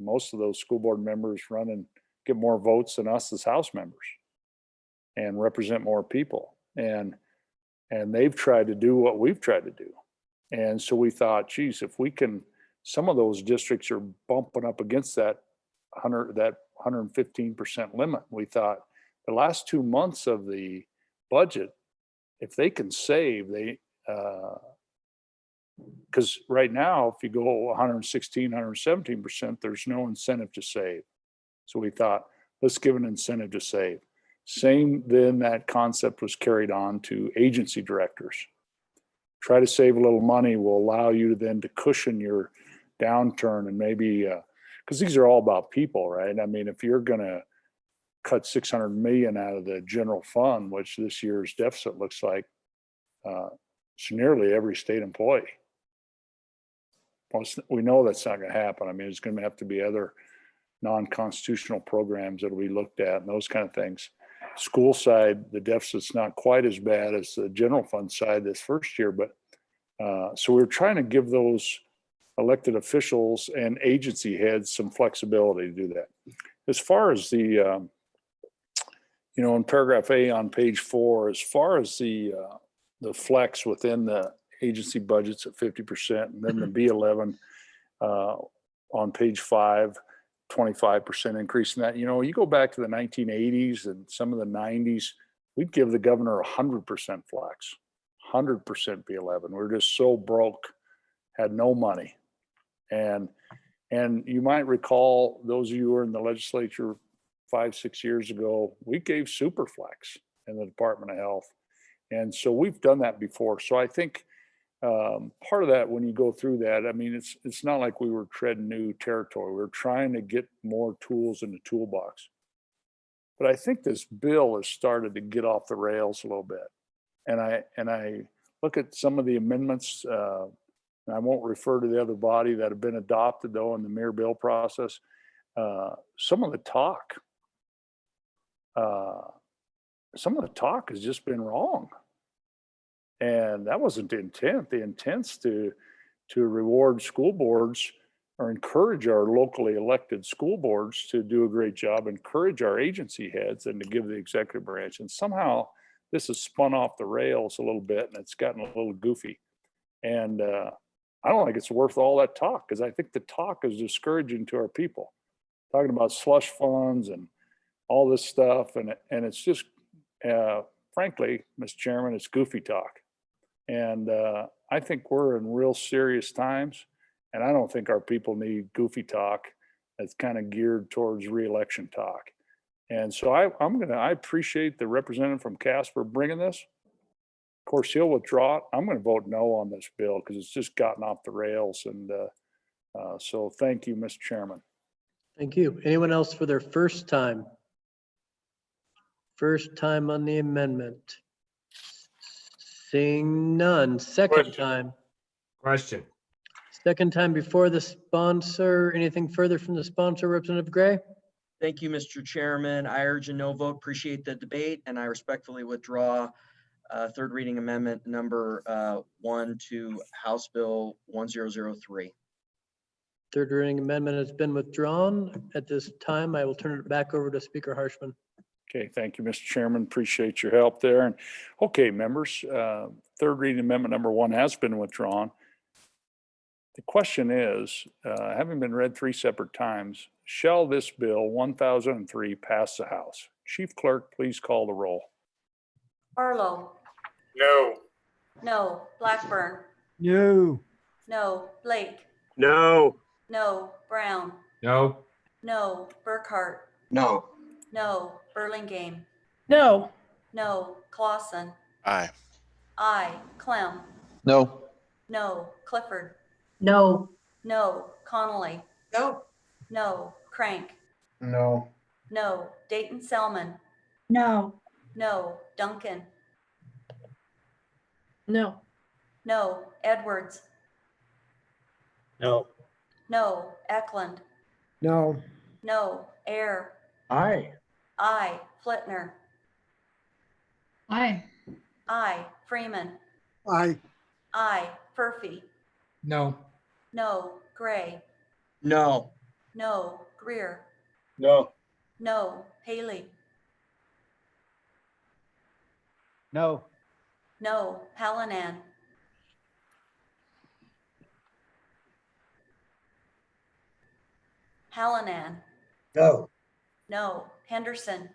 Most of those school board members run and get more votes than us as House members and represent more people. And they've tried to do what we've tried to do. And so we thought, geez, if we can, some of those districts are bumping up against that 115% limit. We thought the last 2 months of the budget, if they can save, because right now, if you go 116, 117%, there's no incentive to save. So we thought, let's give an incentive to save. Same, then that concept was carried on to agency directors. Try to save a little money will allow you then to cushion your downturn, and maybe, because these are all about people, right? I mean, if you're gonna cut 600 million out of the general fund, which this year's deficit looks like, it's nearly every state employee. Well, we know that's not gonna happen. I mean, it's gonna have to be other non-constitutional programs that'll be looked at and those kind of things. School side, the deficit's not quite as bad as the general fund side this first year, but so we're trying to give those elected officials and agency heads some flexibility to do that. As far as the, in paragraph A on page 4, as far as the flex within the agency budgets at 50%, and then the B11 on page 5, 25% increase in that. You go back to the 1980s and some of the 90s, we'd give the governor 100% flex, 100% B11. We're just so broke, had no money. And you might recall, those of you who were in the legislature 5-6 years ago, we gave super flex in the Department of Health. And so we've done that before. So I think part of that, when you go through that, I mean, it's not like we were treading new territory. We're trying to get more tools in the toolbox. But I think this bill has started to get off the rails a little bit. And I look at some of the amendments, and I won't refer to the other body that have been adopted though in the mere bill process. Some of the talk has just been wrong. And that wasn't the intent. The intent's to reward school boards or encourage our locally elected school boards to do a great job, encourage our agency heads, and to give the executive branch. And somehow this has spun off the rails a little bit, and it's gotten a little goofy. And I don't think it's worth all that talk, because I think the talk is discouraging to our people. Talking about slush funds and all this stuff, and it's just, frankly, Mr. Chairman, it's goofy talk. And I think we're in real serious times, and I don't think our people need goofy talk that's kind of geared towards re-election talk. And so I appreciate the representative from Casper bringing this. Of course, he'll withdraw it. I'm going to vote no on this bill because it's just gotten off the rails. And so thank you, Mr. Chairman. Thank you. Anyone else for their first time? First time on the amendment? Seeing none. Second time. Question. Second time before the sponsor. Anything further from the sponsor, Representative Gray? Thank you, Mr. Chairman. I urge a no vote. Appreciate the debate, and I respectfully withdraw third reading amendment number 1 to House Bill 1003. Third reading amendment has been withdrawn. At this time, I will turn it back over to Speaker Harshman. Okay, thank you, Mr. Chairman. Appreciate your help there. And okay, members, third reading amendment number 1 has been withdrawn. The question is, having been read 3 separate times, shall this bill 1003 pass the House? Chief Clerk, please call the roll. Barlow. No. No. Blackburn. No. No. Blake. No. No. Brown. No. No. Burkhart. No. No. Burlingame. No. No. Clausen. Aye. Aye. Clem. No. No. Clifford. No. No. Connolly. No. No. Crank. No. No. Dayton Selman. No. No. Duncan. No. No. Edwards. No. No. Eklund. No. No. Air. Aye. Aye. Flitner. Aye. I, Freeman. Aye. I, Furphy. No. No, Gray. No. No, Greer. No. No, Haley. No. No, Hallinan. Hallinan. No. No, Henderson.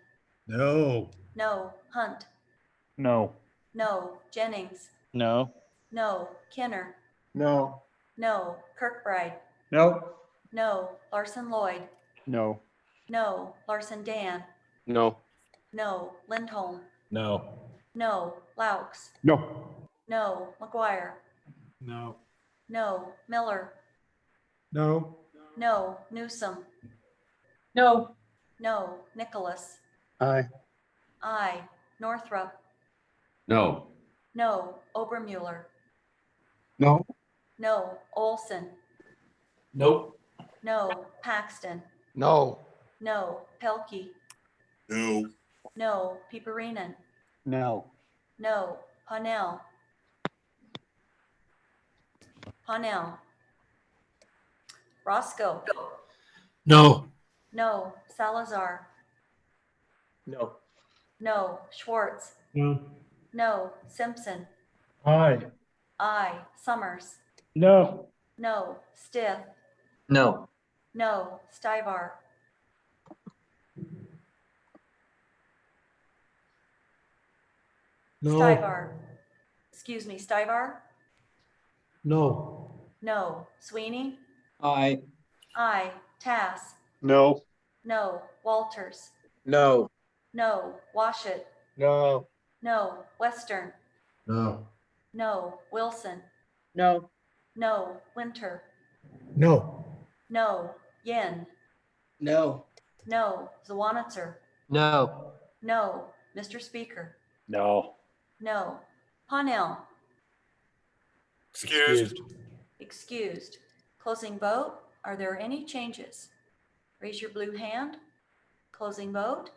No. No, Hunt. No. No, Jennings. No. No, Kinner. No. No, Kirkbride. No. No, Larson Lloyd. No. No, Larson Dan. No. No, Lindholm. No. No, Laux. No. No, McGuire. No. No, Miller. No. No, Newsom. No. No, Nicholas. Aye. I, Northrup. No. No, Obermuller. No. No, Olson. Nope. No, Paxton. No. No, Pelkey. No. No, Piperinen. No. No, Parnell. Parnell. Roscoe. No. No, Salazar. No. No, Schwartz. No. No, Simpson. Aye. I, Summers. No. No, Stith. No. No, Stivar. Stivar. Excuse me, Stivar. No. No, Sweeney. Aye. I, Tass. No. No, Walters. No. No, Washit. No. No, Western. No. No, Wilson. No. No, Winter. No. No, Yin. No. No, Zawanitzer. No. No, Mr. Speaker. No. No, Parnell. Excused. Excused. Closing vote. Are there any changes? Raise your blue hand. Closing vote.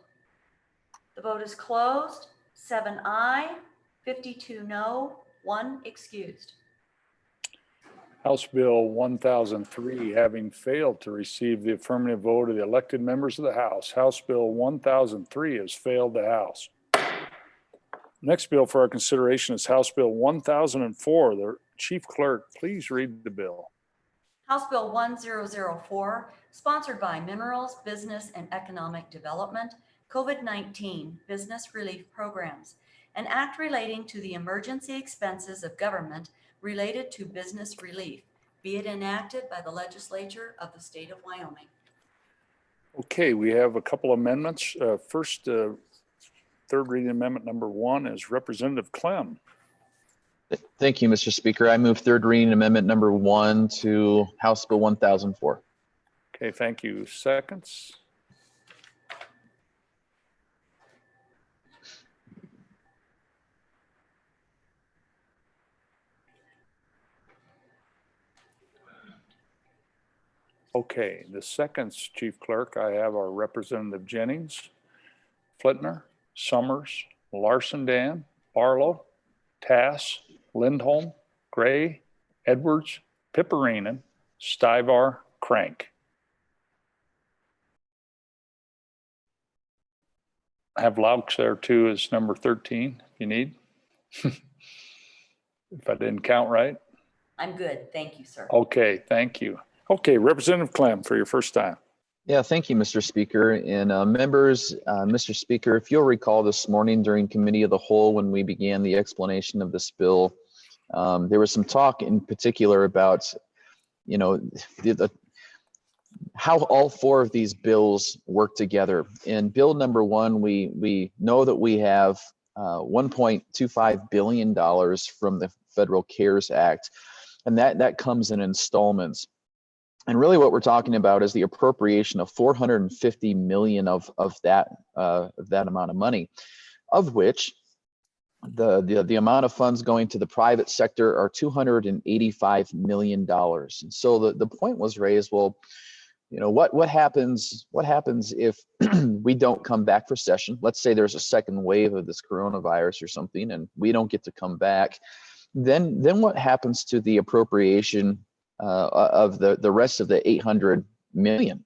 The vote is closed. 7 aye, 52 no, 1 excused. House Bill 1003, having failed to receive the affirmative vote of the elected members of the House, House Bill 1003 has failed the House. Next bill for our consideration is House Bill 1004. The Chief Clerk, please read the bill. House Bill 1004, sponsored by Minerals, Business and Economic Development, COVID-19 Business Relief Programs, an act relating to the emergency expenses of government related to business relief, be it enacted by the legislature of the state of Wyoming. Okay, we have a couple amendments. First, third reading amendment number 1 is Representative Clem. Thank you, Mr. Speaker. I move third reading amendment number 1 to House Bill 1004. Okay, thank you. Seconds. Okay, the seconds, Chief Clerk, I have our Representative Jennings, Flitner, Summers, Larson Dan, Barlow, Tass, Lindholm, Gray, Edwards, Piperinen, Stivar, Crank. I have Laux there too as number 13 if you need. If I didn't count right. I'm good. Thank you, sir. Okay, thank you. Okay, Representative Clem for your first time. Yeah, thank you, Mr. Speaker. And members, Mr. Speaker, if you'll recall this morning during Committee of the Whole when we began the explanation of this bill, there was some talk in particular about, you know, how all 4 of these bills work together. In bill number 1, we know that we have $1.25 billion from the Federal CARES Act, and that comes in installments. And really what we're talking about is the appropriation of $450 million of that amount of money, of which the amount of funds going to the private sector are $285 million. And so the point was raised, well, what happens if we don't come back for session? Let's say there's a second wave of this coronavirus or something, and we don't get to come back. Then what happens to the appropriation of the rest of the 800 million?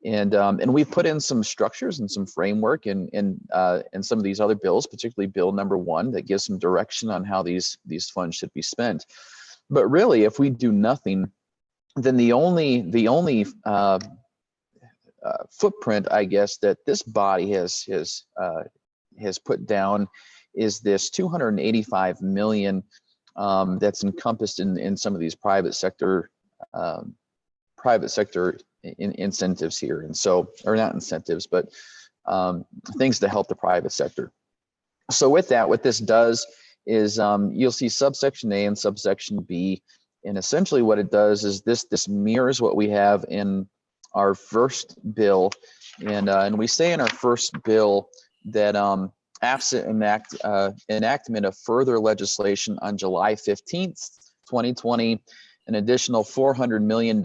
And we put in some structures and some framework in some of these other bills, particularly Bill number 1, that gives some direction on how these funds should be spent. But really, if we do nothing, then the only footprint, I guess, that this body has put down is this 285 million that's encompassed in some of these private sector incentives here. And so, or not incentives, but things to help the private sector. So with that, what this does is you'll see subsection A and subsection B. And essentially what it does is this mirrors what we have in our first bill. And we say in our first bill that absent enactment of further legislation on July 15th, 2020, an additional $400 million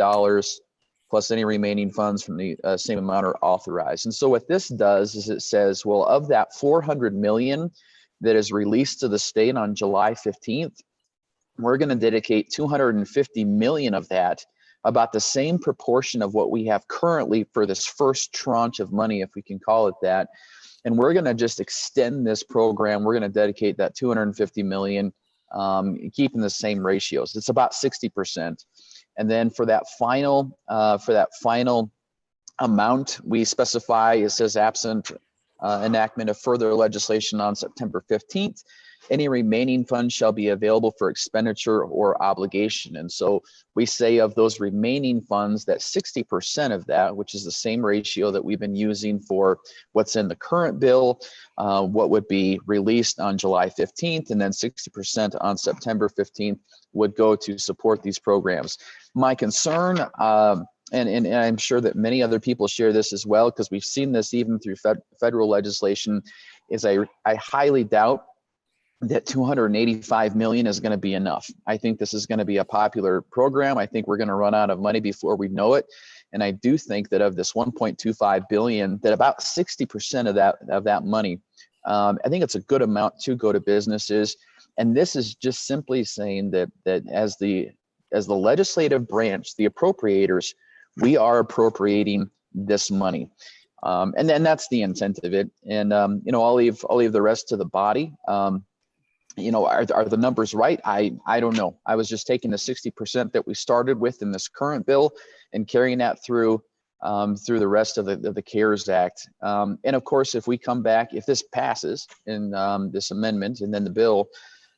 plus any remaining funds from the same amount are authorized. And so what this does is it says, well, of that 400 million that is released to the state on July 15th, we're going to dedicate 250 million of that, about the same proportion of what we have currently for this first tranche of money, if we can call it that. And we're going to just extend this program. We're going to dedicate that 250 million, keeping the same ratios. It's about 60%. And then for that final amount, we specify, it says absent enactment of further legislation on September 15th, any remaining funds shall be available for expenditure or obligation. And so we say of those remaining funds that 60% of that, which is the same ratio that we've been using for what's in the current bill, what would be released on July 15th, and then 60% on September 15th would go to support these programs. My concern, and I'm sure that many other people share this as well, because we've seen this even through federal legislation, is I highly doubt that 285 million is going to be enough. I think this is going to be a popular program. I think we're going to run out of money before we know it. And I do think that of this 1.25 billion, that about 60% of that money, I think it's a good amount to go to businesses. And this is just simply saying that as the legislative branch, the appropriators, we are appropriating this money. And then that's the intent of it. And I'll leave the rest to the body. Are the numbers right? I don't know. I was just taking the 60% that we started with in this current bill and carrying that through the rest of the CARES Act. And of course, if we come back, if this passes in this amendment and then the bill,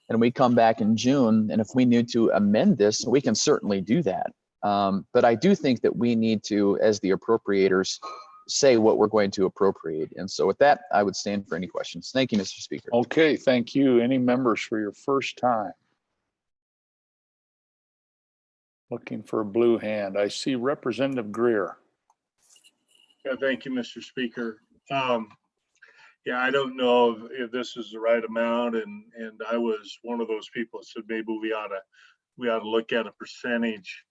and we come back in June, and if we need to amend this, we can certainly do that. But I do think that we need to, as the appropriators, say what we're going to appropriate. And so with that, I would stand for any questions. Thank you, Mr. Speaker. Okay, thank you. Any members for your first time? Looking for a blue hand. I see Representative Greer. Yeah, thank you, Mr. Speaker. Yeah, I don't know if this is the right amount, and I was one of those people that said maybe we ought to look at a percentage.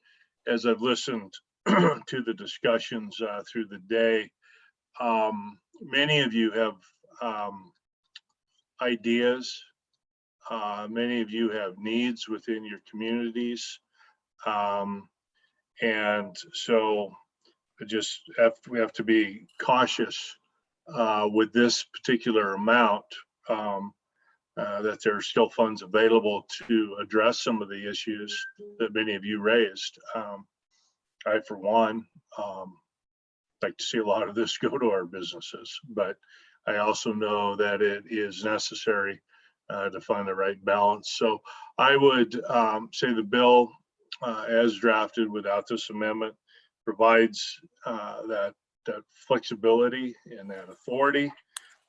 As I've listened to the discussions through the day, many of you have ideas. Many of you have needs within your communities, and so we have to be cautious with this particular amount, that there are still funds available to address some of the issues that many of you raised. I, for one, like to see a lot of this go to our businesses, but I also know that it is necessary to find the right balance. So I would say the bill as drafted without this amendment provides that flexibility and that authority,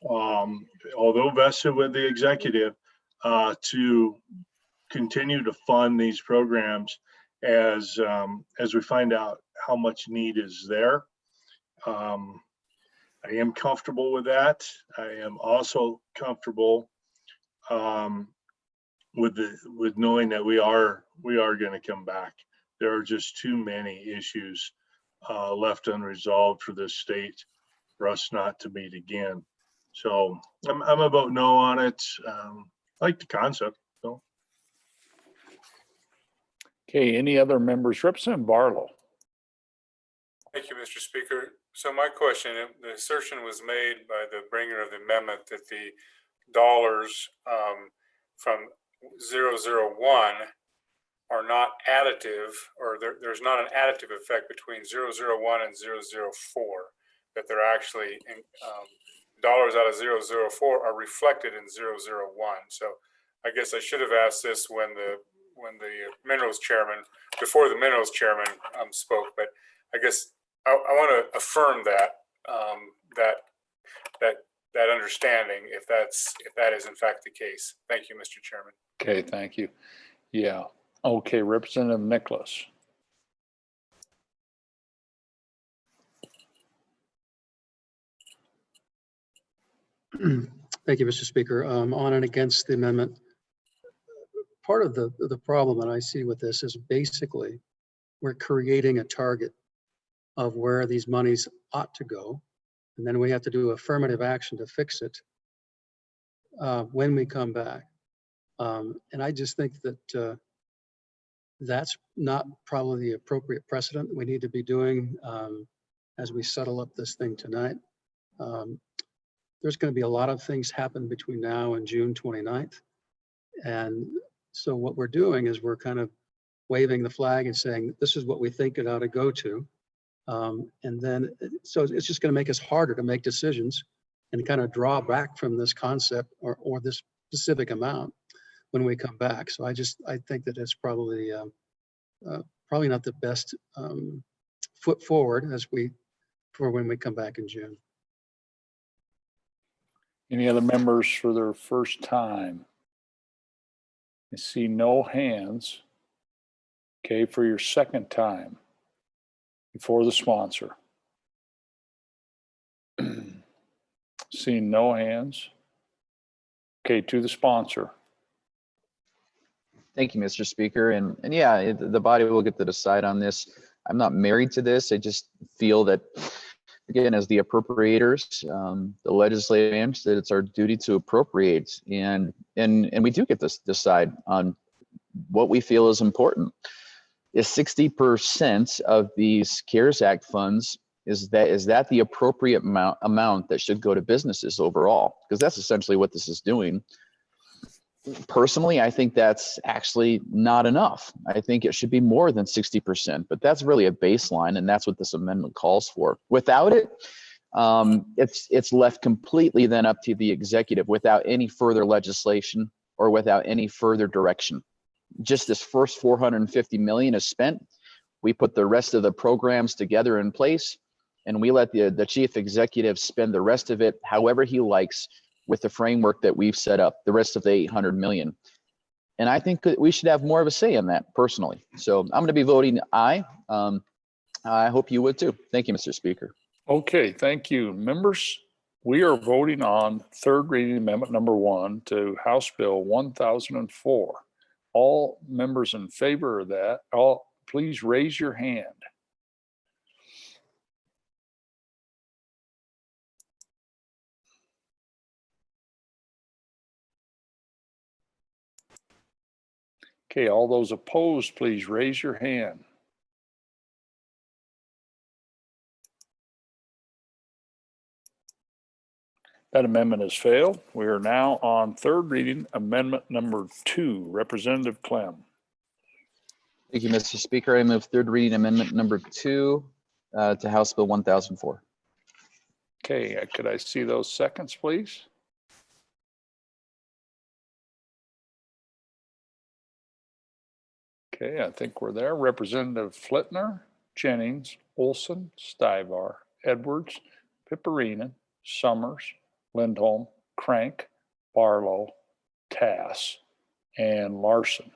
although vested with the executive, to continue to fund these programs as we find out how much need is there. I am comfortable with that. I am also comfortable with knowing that we are going to come back. There are just too many issues left unresolved for this state for us not to meet again. So I'm a vote no on it. I like the concept. So. Okay, any other members? Representative Barlow. Thank you, Mr. Speaker. So my question, the assertion was made by the bringer of the amendment that the dollars from 001 are not additive, or there's not an additive effect between 001 and 004, that they're actually dollars out of 004 are reflected in 001. So I guess I should have asked this when the minerals chairman, before the minerals chairman spoke, but I guess I want to affirm that that understanding, if that is in fact the case. Thank you, Mr. Chairman. Okay, thank you. Yeah. Okay, Representative Nicholas. Thank you, Mr. Speaker. On and against the amendment. Part of the problem that I see with this is basically we're creating a target of where these monies ought to go. And then we have to do affirmative action to fix it when we come back. And I just think that that's not probably the appropriate precedent we need to be doing as we settle up this thing tonight. There's going to be a lot of things happen between now and June 29th. And so what we're doing is we're kind of waving the flag and saying, this is what we think it ought to go to. And then, so it's just going to make us harder to make decisions and kind of draw back from this concept or this specific amount when we come back. So I think that it's probably not the best foot forward for when we come back in June. Any other members for their first time? I see no hands. Okay, for your second time before the sponsor. Seeing no hands. Okay, to the sponsor. Thank you, Mr. Speaker. And yeah, the body will get to decide on this. I'm not married to this. I just feel that, again, as the appropriators, the legislative branch, that it's our duty to appropriate, and we do get to decide on what we feel is important. Is 60% of these CARES Act funds, is that the appropriate amount that should go to businesses overall? Because that's essentially what this is doing. Personally, I think that's actually not enough. I think it should be more than 60%, but that's really a baseline, and that's what this amendment calls for. Without it, it's left completely then up to the executive without any further legislation or without any further direction. Just this first 450 million is spent. We put the rest of the programs together in place, and we let the chief executive spend the rest of it however he likes with the framework that we've set up, the rest of the 800 million. And I think that we should have more of a say in that personally. So I'm going to be voting aye. I hope you would too. Thank you, Mr. Speaker. Okay, thank you. Members, we are voting on third reading amendment number 1 to House Bill 1004. All members in favor of that, please raise your hand. Okay, all those opposed, please raise your hand. That amendment has failed. We are now on third reading amendment number 2. Representative Clem. Thank you, Mr. Speaker. I move third reading amendment number 2 to House Bill 1004. Okay, could I see those seconds, please? Okay, I think we're there. Representative Flitner, Jennings, Olson, Stivar, Edwards, Pipperinen, Summers, Lindholm, Crank, Barlow, Tass, and Larson.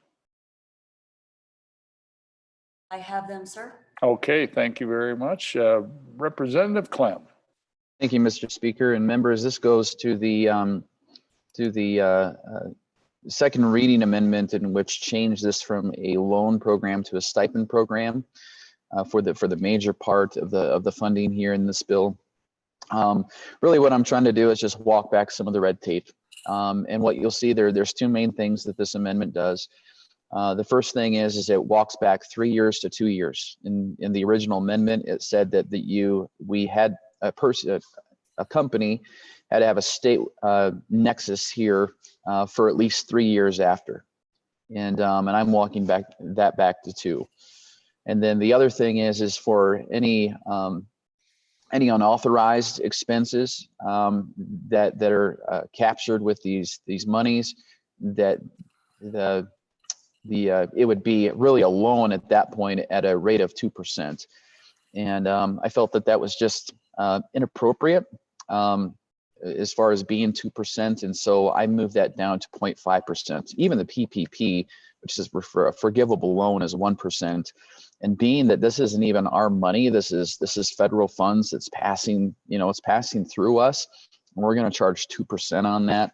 I have them, sir. Okay, thank you very much. Representative Clem. Thank you, Mr. Speaker. And members, this goes to the second reading amendment in which changed this from a loan program to a stipend program. for the major part of the funding here in this bill. Really what I'm trying to do is just walk back some of the red tape. And what you'll see there's two main things that this amendment does. The first thing is it walks back 3 years to 2 years. In the original amendment, it said that we had a company had to have a state nexus here for at least 3 years after. And I'm walking that back to 2. And then the other thing is for any unauthorized expenses that are captured with these monies, that it would be really a loan at that point at a rate of 2%. And I felt that was just inappropriate as far as being 2%. And so I moved that down to 0.5%. Even the PPP, which is for a forgivable loan, is 1%. And being that this isn't even our money, this is federal funds that's passing, it's passing through us, and we're going to charge 2% on that.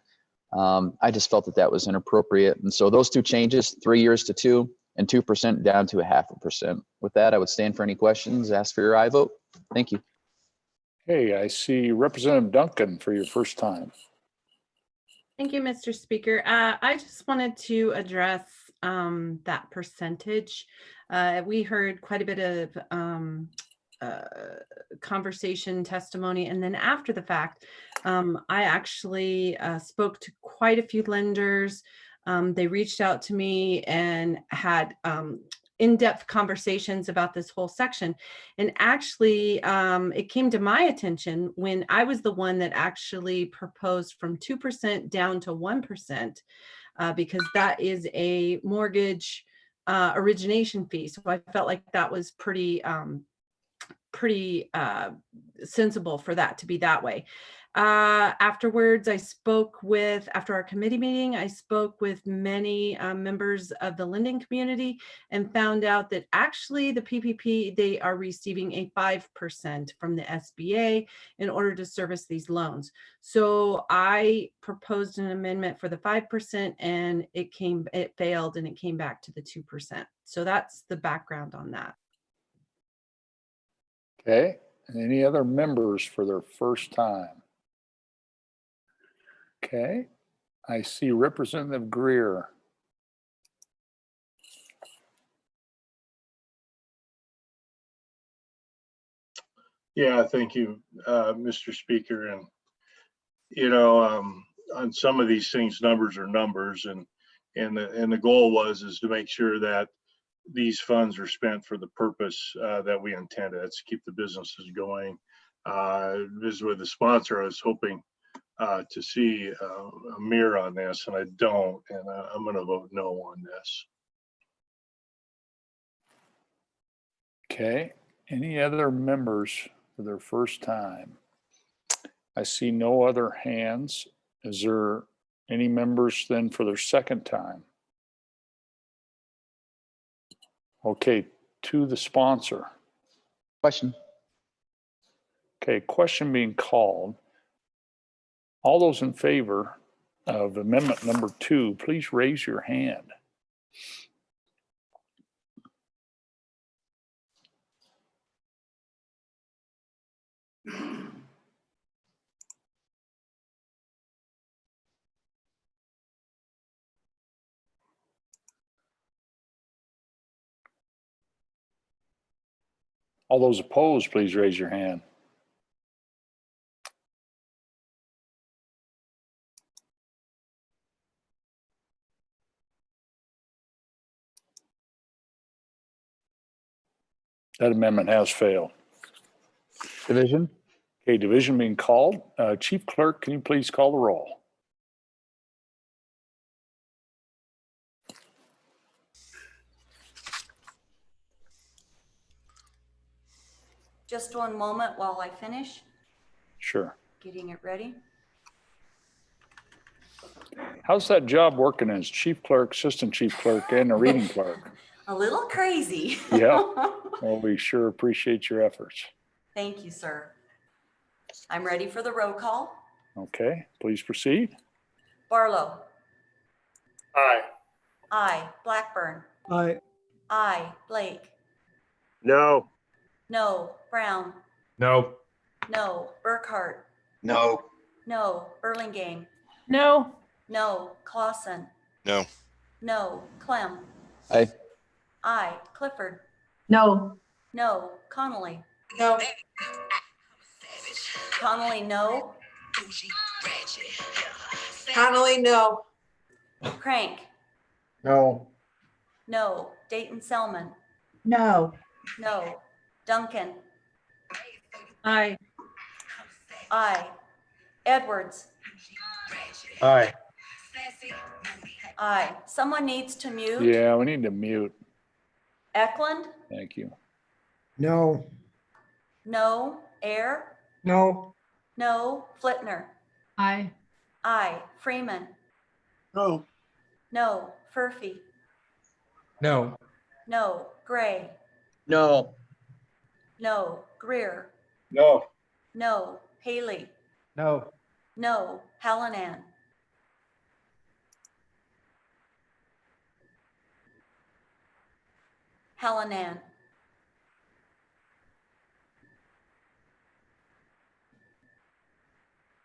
I just felt that was inappropriate. And so those two changes, 3 years to 2 and 2% down to 0.5%. With that, I would stand for any questions, ask for your aye vote. Thank you. Hey, I see Representative Duncan for your first time. Thank you, Mr. Speaker. I just wanted to address that percentage. We heard quite a bit of conversation, testimony, and then after the fact, I actually spoke to quite a few lenders. They reached out to me and had in-depth conversations about this whole section. And actually, it came to my attention when I was the one that actually proposed from 2% down to 1%, because that is a mortgage origination fee. So I felt like that was pretty sensible for that to be that way. Afterwards, after our committee meeting, I spoke with many members of the lending community and found out that actually the PPP, they are receiving a 5% from the SBA in order to service these loans. So I proposed an amendment for the 5% and it failed and it came back to the 2%. So that's the background on that. Okay, and any other members for their first time? Okay, I see Representative Greer. Yeah, thank you, Mr. Speaker. And, on some of these things, numbers are numbers, and the goal is to make sure that these funds are spent for the purpose that we intended. That's to keep the businesses going. This with the sponsor, I was hoping to see a mirror on this, and I don't, and I'm going to vote no on this. Okay, any other members for their first time? I see no other hands. Is there any members then for their second time? Okay, to the sponsor. Question. Okay, question being called. All those in favor of amendment number 2, please raise your hand. All those opposed, please raise your hand. That amendment has failed. Division. Okay, division being called. Chief Clerk, can you please call the roll? Just one moment while I finish Sure. getting it ready. How's that job working as chief clerk, assistant chief clerk, and a reading clerk? A little crazy. Yeah. Well, we sure appreciate your efforts. Thank you, sir. I'm ready for the roll call. Okay, please proceed. Barlow. Aye. Aye. Blackburn. Aye. Aye. Blake. No. No, Brown. No. No, Burkhart. No. No, Burlingame. No. No, Clausen. No. No, Clem. Aye. I, Clifford. No. No, Connolly. No. Connolly, no. Connolly, no. Crank. No. No, Dayton Selman. No. No, Duncan. Aye. I, Edwards. Aye. I. Someone needs to mute. Yeah, we need to mute. Eklund. Thank you. No. No, Air. No. No, Flitner. Aye. I, Freeman. No. No, Furphy. No. No, Gray. No. No, Greer. No. No, Haley. No. No, Hallinan. Hallinan.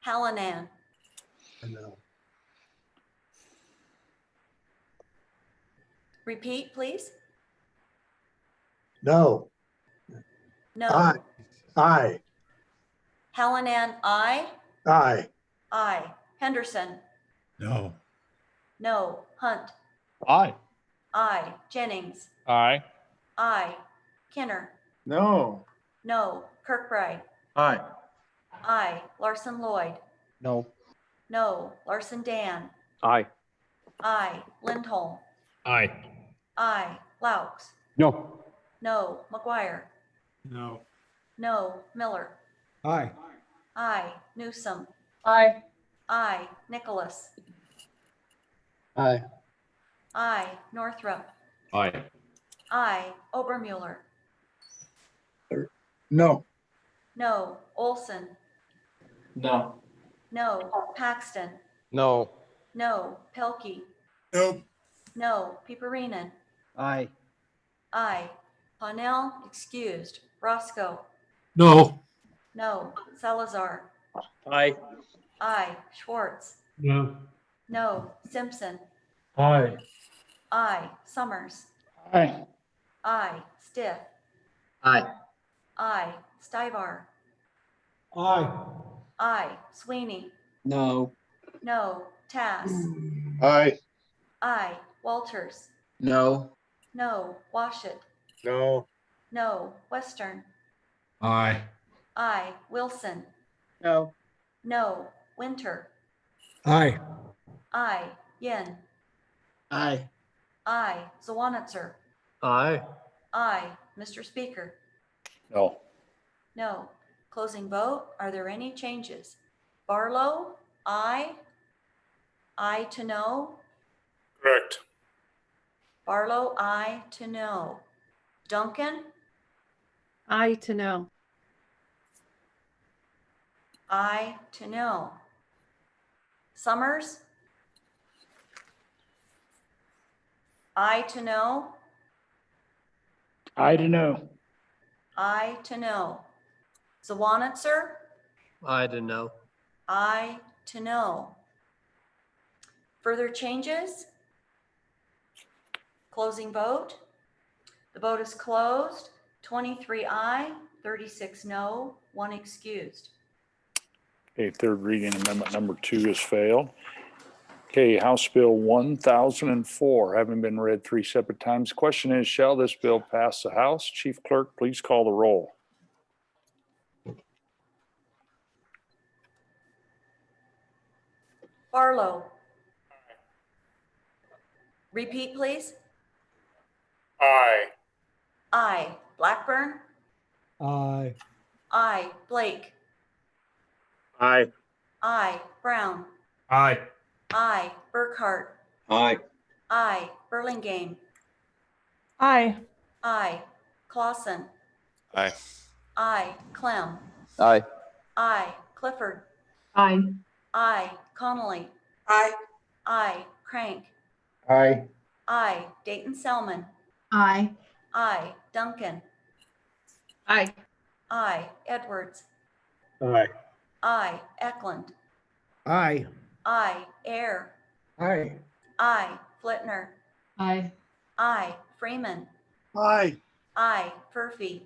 Hallinan. No. Repeat, please. No. No. Aye. Aye. Hallinan, I. Aye. I. Henderson. No. No. Hunt. Aye. I. Jennings. Aye. I. Kinner. No. No. Kirkbride. Aye. I. Larson Lloyd. No. No. Larson Dan. Aye. I. Lindholm. Aye. I. Laux. No. No. McGuire. No. No. Miller. Aye. I. Newsom. Aye. I. Nicholas. Aye. I. Northrup. Aye. I. Obermuller. No. No. Olson. No. No. Paxton. No. No. Pelkey. Nope. No. Piperinen. Aye. I. Parnell, excused. Roscoe. No. No. Salazar. Aye. I. Schwartz. No. No. Simpson. Aye. I. Summers. Aye. I. Stiff. Aye. I. Stivar. Aye. I. Sweeney. No. No. Tass. Aye. I. Walters. No. No. Washit. No. No. Western. Aye. I. Wilson. No. No. Winter. Aye. I. Yin. Aye. I. Zawanitzer. Aye. I. Mr. Speaker. No. No. Closing vote. Are there any changes? Barlow. I. I to no. Correct. Barlow. I to no. Duncan. Aye to no. I to no. Summers. I to no. I don't know. I to no. Zawanitzer. I don't know. I to no. Further changes? Closing vote. The vote is closed. 23 aye, 36 no, 1 excused. Okay, third reading amendment number 2 has failed. Okay, House Bill 1004, having been read 3 separate times. Question is, shall this bill pass the House? Chief Clerk, please call the roll. Barlow. Repeat, please. Aye. Aye. Blackburn. Aye. Aye. Blake. Aye. Aye. Brown. Aye. Aye. Burkhart. Aye. Aye. Burlingame. Aye. Aye. Clausen. Aye. Aye. Clem. Aye. Aye. Clifford. Aye. Aye. Connolly. Aye. Aye. Crank. Aye. Aye. Dayton Selman. Aye. Aye. Duncan. Aye. I, Edwards. Aye. I, Eklund. Aye. I, Air. Aye. I, Flitner. Aye. I, Freeman. Aye. I, Furphy.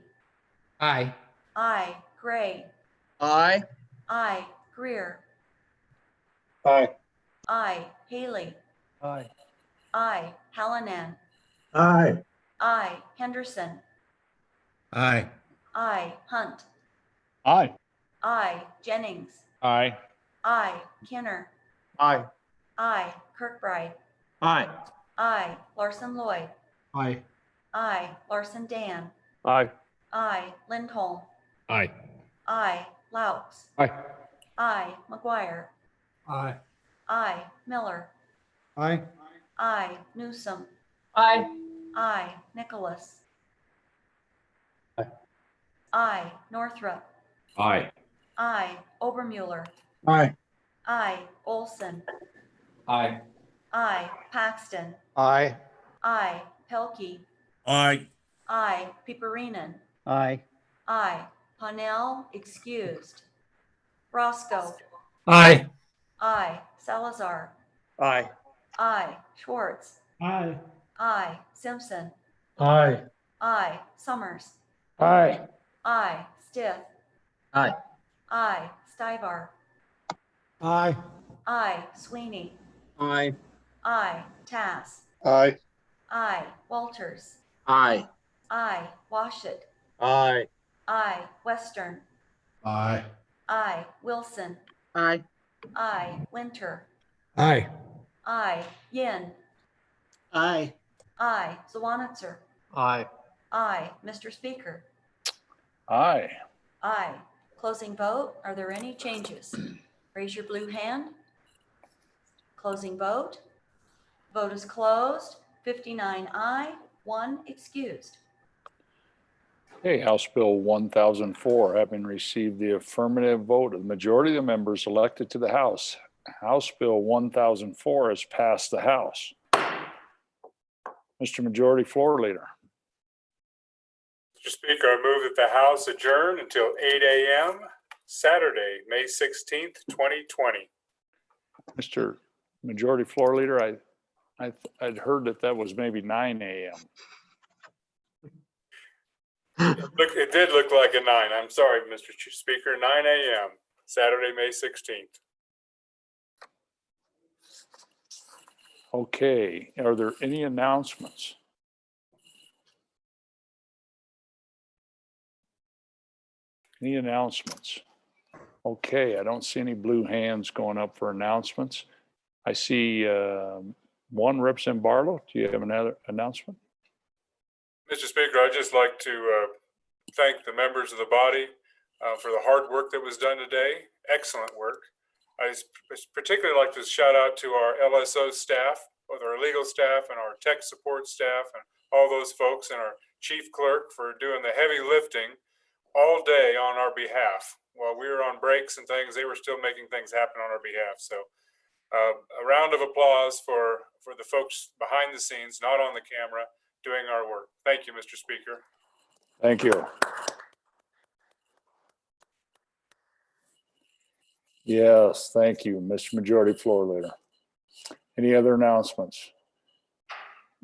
Aye. I, Gray. Aye. I, Greer. Aye. I, Haley. Aye. I, Hallinan. Aye. I, Henderson. Aye. I, Hunt. Aye. I, Jennings. Aye. I, Kinner. Aye. I, Kirkbride. Aye. I, Larson Lloyd. Aye. I, Larson Dan. Aye. I, Lindholm. Aye. I, Laux. Aye. I, McGuire. Aye. I, Miller. Aye. I, Newsom. Aye. I, Nicholas. Aye. I, Northrup. Aye. I, Obermuller. Aye. I, Olson. Aye. I, Paxton. Aye. I, Pelkey. Aye. I, Piperinen. Aye. I, Hanel, excused. Roscoe. Aye. I, Salazar. Aye. I, Schwartz. Aye. I, Simpson. Aye. I, Summers. Aye. I, Stith. Aye. I, Stivar. Aye. I, Sweeney. Aye. I, Tass. Aye. I, Walters. Aye. I, Washit. Aye. I, Western. Aye. I, Wilson. Aye. I, Winter. Aye. I, Yin. Aye. I, Zwanitzer. Aye. I, Mr. Speaker. Aye. Aye. Closing vote. Are there any changes? Raise your blue hand. Closing vote. Vote is closed. 59 aye, 1 excused. Okay, House Bill 1004, having received the affirmative vote of the majority of the members elected to the House, House Bill 1004 has passed the House. Mr. Majority Floor Leader. Mr. Speaker, I move that the House adjourn until 8 a.m. Saturday, May 16th, 2020. Mr. Majority Floor Leader, I'd heard that was maybe 9 a.m. It did look like a 9. I'm sorry, Mr. Speaker, 9 a.m. Saturday, May 16th. Okay, are there any announcements? Any announcements? Okay, I don't see any blue hands going up for announcements. I see one Representative Barlow. Do you have another announcement? Mr. Speaker, I'd just like to thank the members of the body for the hard work that was done today. Excellent work. I particularly like to shout out to our LSO staff, both our legal staff and our tech support staff, and all those folks, and our chief clerk for doing the heavy lifting all day on our behalf. While we were on breaks and things, they were still making things happen on our behalf. So a round of applause for the folks behind the scenes, not on the camera, doing our work. Thank you, Mr. Speaker. Thank you. Yes, thank you, Mr. Majority Floor Leader. Any other announcements?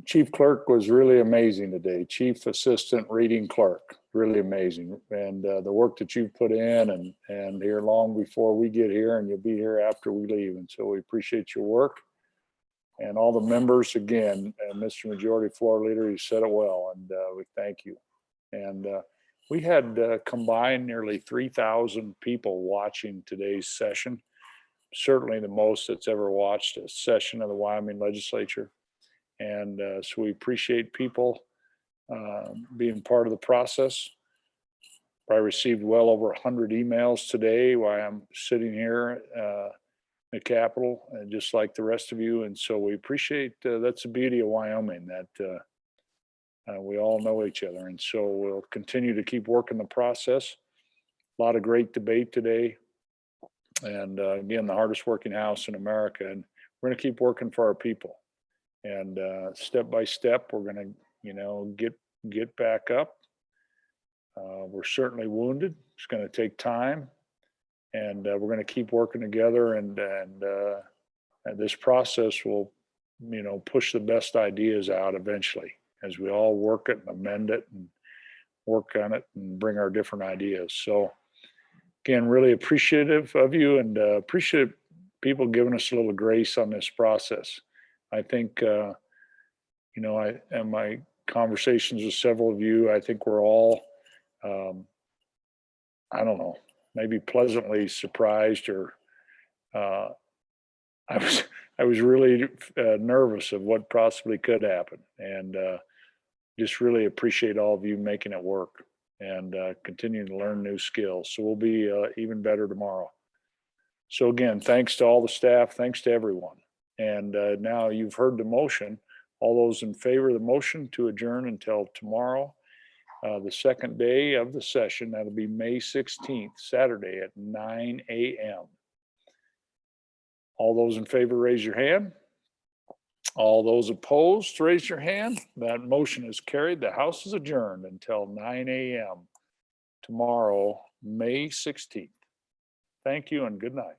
Chief Clerk was really amazing today. Chief Assistant Reading Clerk, really amazing. And the work that you've put in and here long before we get here, and you'll be here after we leave. And so we appreciate your work. And all the members, again, Mr. Majority Floor Leader, you said it well, and we thank you. And we had combined nearly 3,000 people watching today's session. Certainly the most that's ever watched a session of the Wyoming Legislature. And so we appreciate people being part of the process. I received well over 100 emails today while I'm sitting here in the Capitol, and just like the rest of you. And so we appreciate, that's the beauty of Wyoming, that we all know each other. And so we'll continue to keep working the process. A lot of great debate today. And again, the hardest working House in America. And we're going to keep working for our people. And step by step, we're going to, get back up. We're certainly wounded. It's going to take time, and we're going to keep working together, and this process will, push the best ideas out eventually as we all work it and amend it and work on it and bring our different ideas. So again, really appreciative of you, and appreciate people giving us a little grace on this process. I think, in my conversations with several of you, I think we're all, I don't know, maybe pleasantly surprised, or I was really nervous of what possibly could happen, and just really appreciate all of you making it work and continuing to learn new skills. So we'll be even better tomorrow. So again, thanks to all the staff, thanks to everyone. And now you've heard the motion. All those in favor of the motion to adjourn until tomorrow, the second day of the session, that'll be May 16th, Saturday at 9 a.m. All those in favor, raise your hand. All those opposed, raise your hand. That motion is carried. The House is adjourned until 9 a.m. tomorrow, May 16th. Thank you and good night.